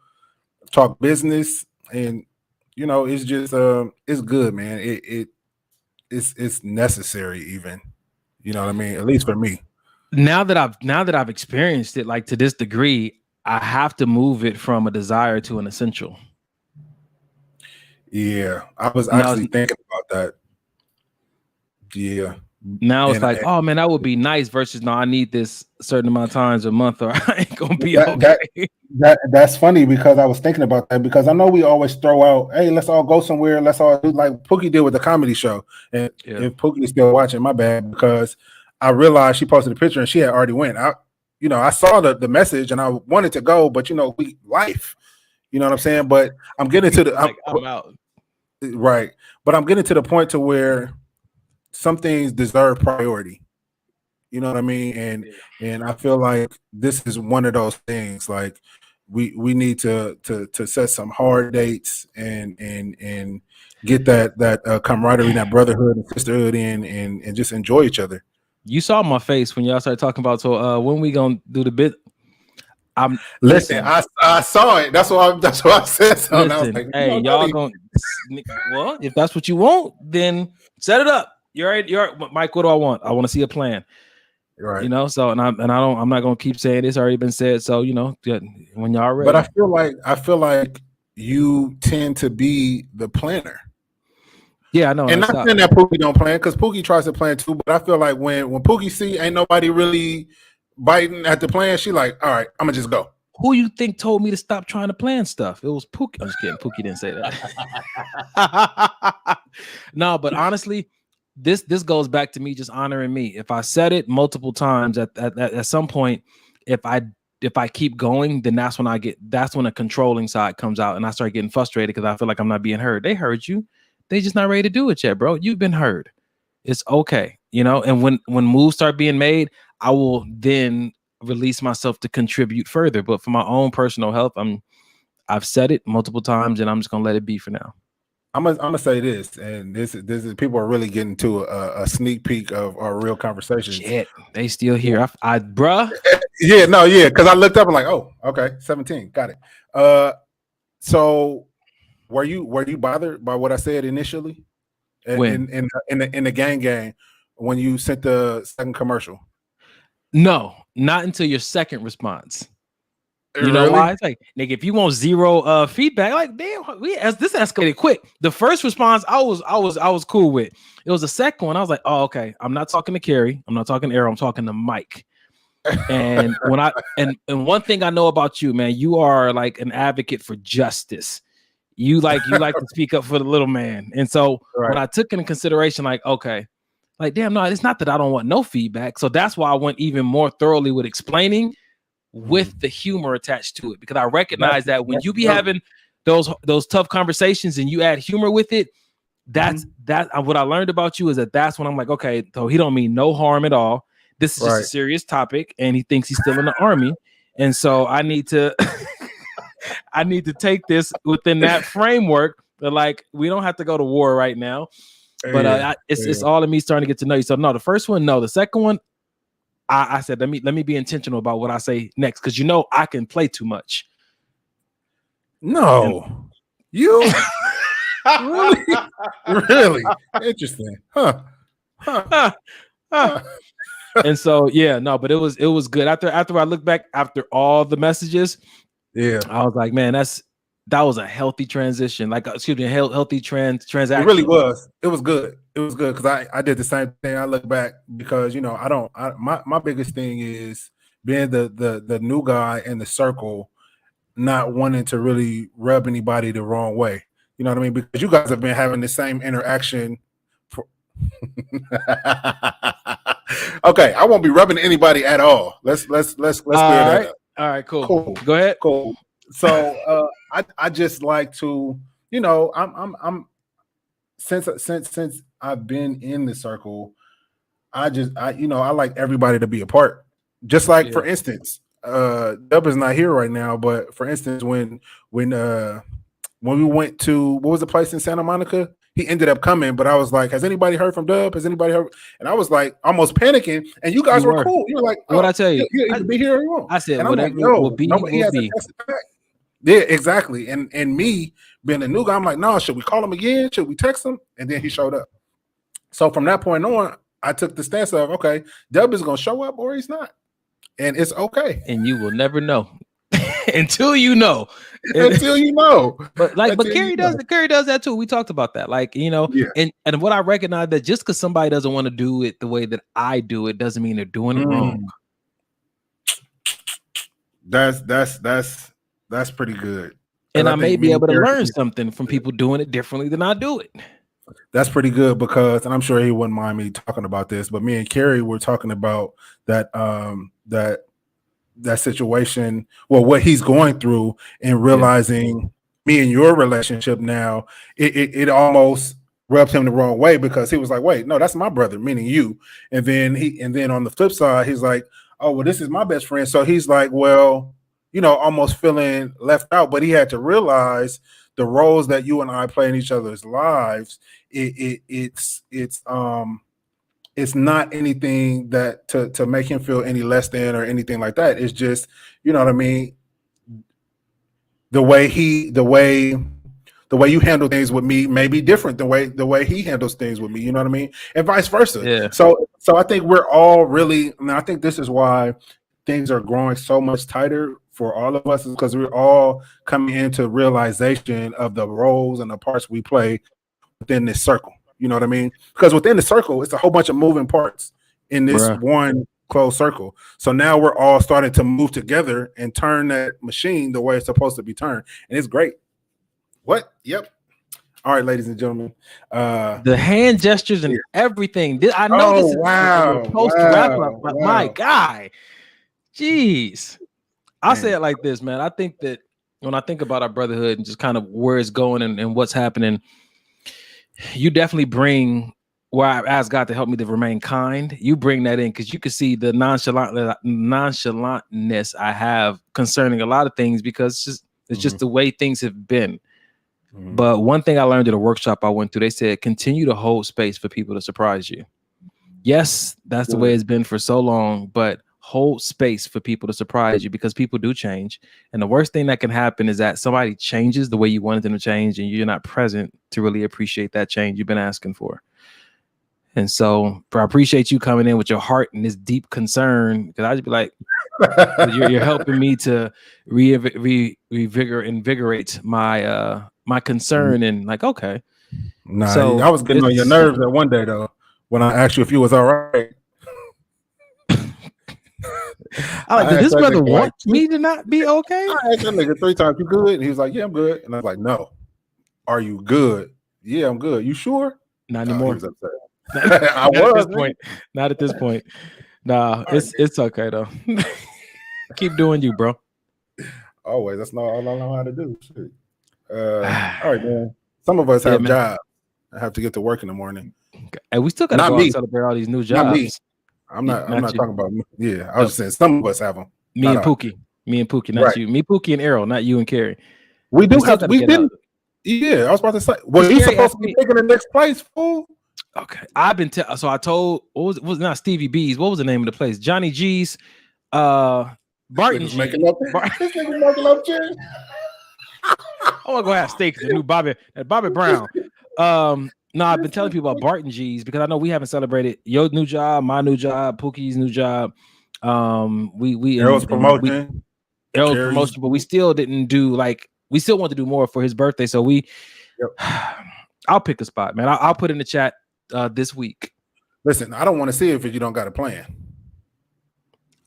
talk business, and, you know, it's just it's good, man. It's necessary, even, you know what I mean, at least for me. Now that I've experienced it, like, to this degree, I have to move it from a desire to an essential. Yeah, I was actually thinking about that. Yeah. Now it's like, oh man, that would be nice versus no, I need this a certain amount of times a month or I ain't gonna be okay. That's funny because I was thinking about that, because I know we always throw out, hey, let's all go somewhere, let's all do like Pookie did with the comedy show. And if Pookie is still watching, my bad, because I realized she posted a picture and she had already went out. you know, I saw the message and I wanted to go, but you know, life, you know what I'm saying? But I'm getting to the I'm out. Right. But I'm getting to the point to where some things deserve priority. You know what I mean? And I feel like this is one of those things. Like we need to set some hard dates and get that camaraderie, that brotherhood and sisterhood in, and just enjoy each other. You saw my face when y'all started talking about, so when we gonna do the bit? I'm listen. I saw it. That's why I said so. Listen, I was like, hey, y'all gonna well, if that's what you want, then set it up. You're right, Mike. What do I want? I want to see a plan. Right. You know, so I'm not gonna keep saying it's already been said. So, you know, when y'all ready. But I feel like you tend to be the planner. Yeah, I know. And not saying that Pookie don't plan, because Pookie tries to plan too. But I feel like when Pookie see ain't nobody really biting at the plan, she like, all right, I'm gonna just go. Who you think told me to stop trying to plan stuff? It was Pookie. I'm just kidding. Pookie didn't say that. No, but honestly, this goes back to me just honoring me. If I said it multiple times at some point, if I keep going, then that's when a controlling side comes out and I start getting frustrated because I feel like I'm not being heard. They heard you. They just not ready to do it yet, bro. You've been heard. It's okay. You know, and when moves start being made, I will then release myself to contribute further. But for my own personal health, I've said it multiple times and I'm just gonna let it be for now. I'm gonna say this, and this is people are really getting to a sneak peek of our real conversations. Shit, they still here. I bruh. Yeah, because I looked up and like, oh, okay, 17, got it. So were you bothered by what I said initially? When in the gang when you sent the second commercial? No, not until your second response. You know Really? why? It's like, nigga, if you want zero feedback, like, damn, this escalated quick. The first response I was cool with. It was the second one. I was like, oh, okay. I'm not talking to Carrie. I'm not talking to Arrow. I'm talking to Mike. And when and one thing I know about you, man, you are like an advocate for justice. You like to speak up for the little man. And so when I took into consideration, like, okay, like, damn, no, it's not that I don't want no feedback. So that's why I went even more thoroughly with explaining with the humor attached to it, because I recognize that when you be having those tough conversations and you add humor with it, that's what I learned about you is that's when I'm like, okay, so he don't mean no harm at all. This is just a serious topic, and he thinks he's still in the army, and so I need to I need to take this within that framework. But like, we don't have to go to war right now. But it's all of me starting to get to know you. So no, the first one, no. The second one, I said, let me be intentional about what I say next, because you know I can play too much. No, you really interesting, huh? And so yeah, no, but it was good. After I look back after all the messages, I was like, man, that was a healthy transition. Like, excuse me, healthy transaction. It really was. It was good. It was good because I did the same thing. I look back because, you know, my biggest thing is being the new guy in the circle, not wanting to really rub anybody the wrong way. You know what I mean? Because you guys have been having the same interaction. Okay, I won't be rubbing anybody at all. Let's clear that up. All right, cool. Go ahead. Cool. So I just like to, you know, I'm since I've been in the circle, I like everybody to be a part. Just like for instance, Dub is not here right now, but for instance, when we went to, what was the place in Santa Monica? He ended up coming, but I was like, has anybody heard from Dub? Has anybody heard? And I was like almost panicking, and you guys were cool. You were like, what I tell you? You either be here or you won't. I said, and whatever like, will be, will be. Yeah, exactly. And me being a new guy, I'm like, no, should we call him again? Should we text him? And then he showed up. So from that point on, I took the stance of, okay, Dub is going to show up or he's not. And it's okay. And you will never know until you know. Until you know. But Carrie does that too. We talked about that. Like, you know, and what I recognize that just because somebody doesn't want to do it the way that I do it doesn't mean they're doing it wrong. That's pretty good. And I may be able to learn something from people doing it differently than I do it. That's pretty good because, and I'm sure he wouldn't mind me talking about this, but me and Carrie were talking about that that situation, well, what he's going through, and realizing me and your relationship now, it almost rubbed him the wrong way, because he was like, wait, no, that's my brother, meaning you. And then on the flip side, he's like, oh, well, this is my best friend. So he's like, well, almost feeling left out. But he had to realize the roles that you and I play in each other's lives. It's not anything that to make him feel any less than or anything like that. It's just, you know what I mean? The way you handle things with me may be different the way he handles things with me, you know what I mean? And vice versa. Yeah. So I think we're all really, I think this is why things are growing so much tighter for all of us, is because we're all coming into realization of the roles and the parts we play within this circle. You know what I mean? Because within the circle, it's a whole bunch of moving parts in this one closed circle. So now we're all starting to move together and turn that machine the way it's supposed to be turned. And it's great. What? Yep. All right, ladies and gentlemen. The hand gestures and everything. I know this is supposed to wrap up, but my guy. Jeez. I'll say it like this, man. I think that when I think about our brotherhood and just kind of where it's going and what's happening, you definitely bring, where I ask God to help me to remain kind. You bring that in because you can see the nonchalantness I have concerning a lot of things, because it's just the way things have been. But one thing I learned at a workshop I went through, they said, continue to hold space for people to surprise you. Yes, that's the way it's been for so long, but hold space for people to surprise you, because people do change. And the worst thing that can happen is that somebody changes the way you wanted them to change, and you're not present to really appreciate that change you've been asking for. And so I appreciate you coming in with your heart and this deep concern, because I just be like, you're helping me to invigorate my my concern, and like, okay. Nah, so I was getting on your nerves that one day though, when I asked you if you was all right. Did this brother want me to not be okay? I asked that nigga 3 times, you good? And he was like, yeah, I'm good. And I was like, no. Are you good? Yeah, I'm good. You sure? Not anymore. He was upset. Not at this point. Nah, it's okay though. Keep doing you, bro. Always. That's not all I know how to do. Shit. All right, man. Some of us have jobs. I have to get to work in the morning. And we still got to go out and celebrate all these new jobs. Not me. I'm not talking about me. Yeah, I was just saying some of us have them. Me and Pookie, not you. Me, Pookie, and Errol, not you and Carrie. We do have. We didn't. Yeah, I was about to say. Well, you supposed to be taking the next place, fool. Okay, I've been. So I told. What was not Stevie B's? What was the name of the place? Johnny G's. Barton. Making up. This nigga making up shit. I want to go have steak. The new Bobby Brown. No, I've been telling people about Barton G's because I know we haven't celebrated your new job, my new job, Pookie's new job. We Errol's promotion, but we still didn't do we still want to do more for his birthday. So I'll pick a spot, man. I'll put in the chat this week. Listen, I don't want to see it if you don't got a plan.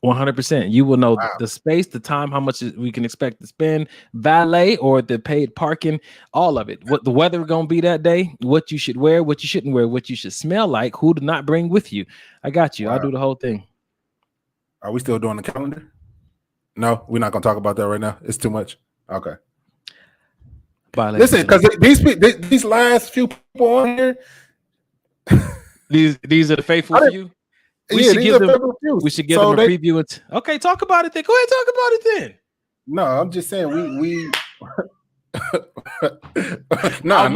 100%. You will know the space, the time, how much we can expect to spend, valet or the paid parking, all of it. What the weather gonna be that day, what you should wear, what you shouldn't wear, what you should smell like, who to not bring with you. I got you. I'll do the whole thing. Are we still doing the calendar? No, we're not gonna talk about that right now. It's too much. Okay. Bye, listen, because these last few people on here, these are the faithful few. We should give them a preview. Okay, talk about it then. Go ahead, talk about it then. No, I'm just saying we I'm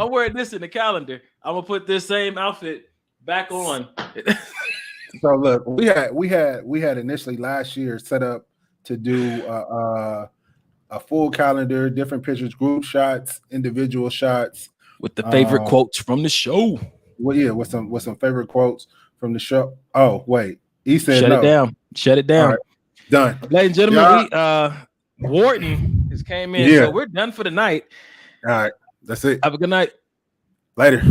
wearing this in the calendar. I'm gonna put this same outfit back on. So look, we had initially last year set up to do a full calendar, different pictures, group shots, individual shots, with the favorite quotes from the show. Well, yeah, with some favorite quotes from the show. Oh, wait. He said Shut it down. Right. Done. Ladies and gentlemen, Wharton just came in. So we're done for the night. All right. That's it. Have a good night. Later.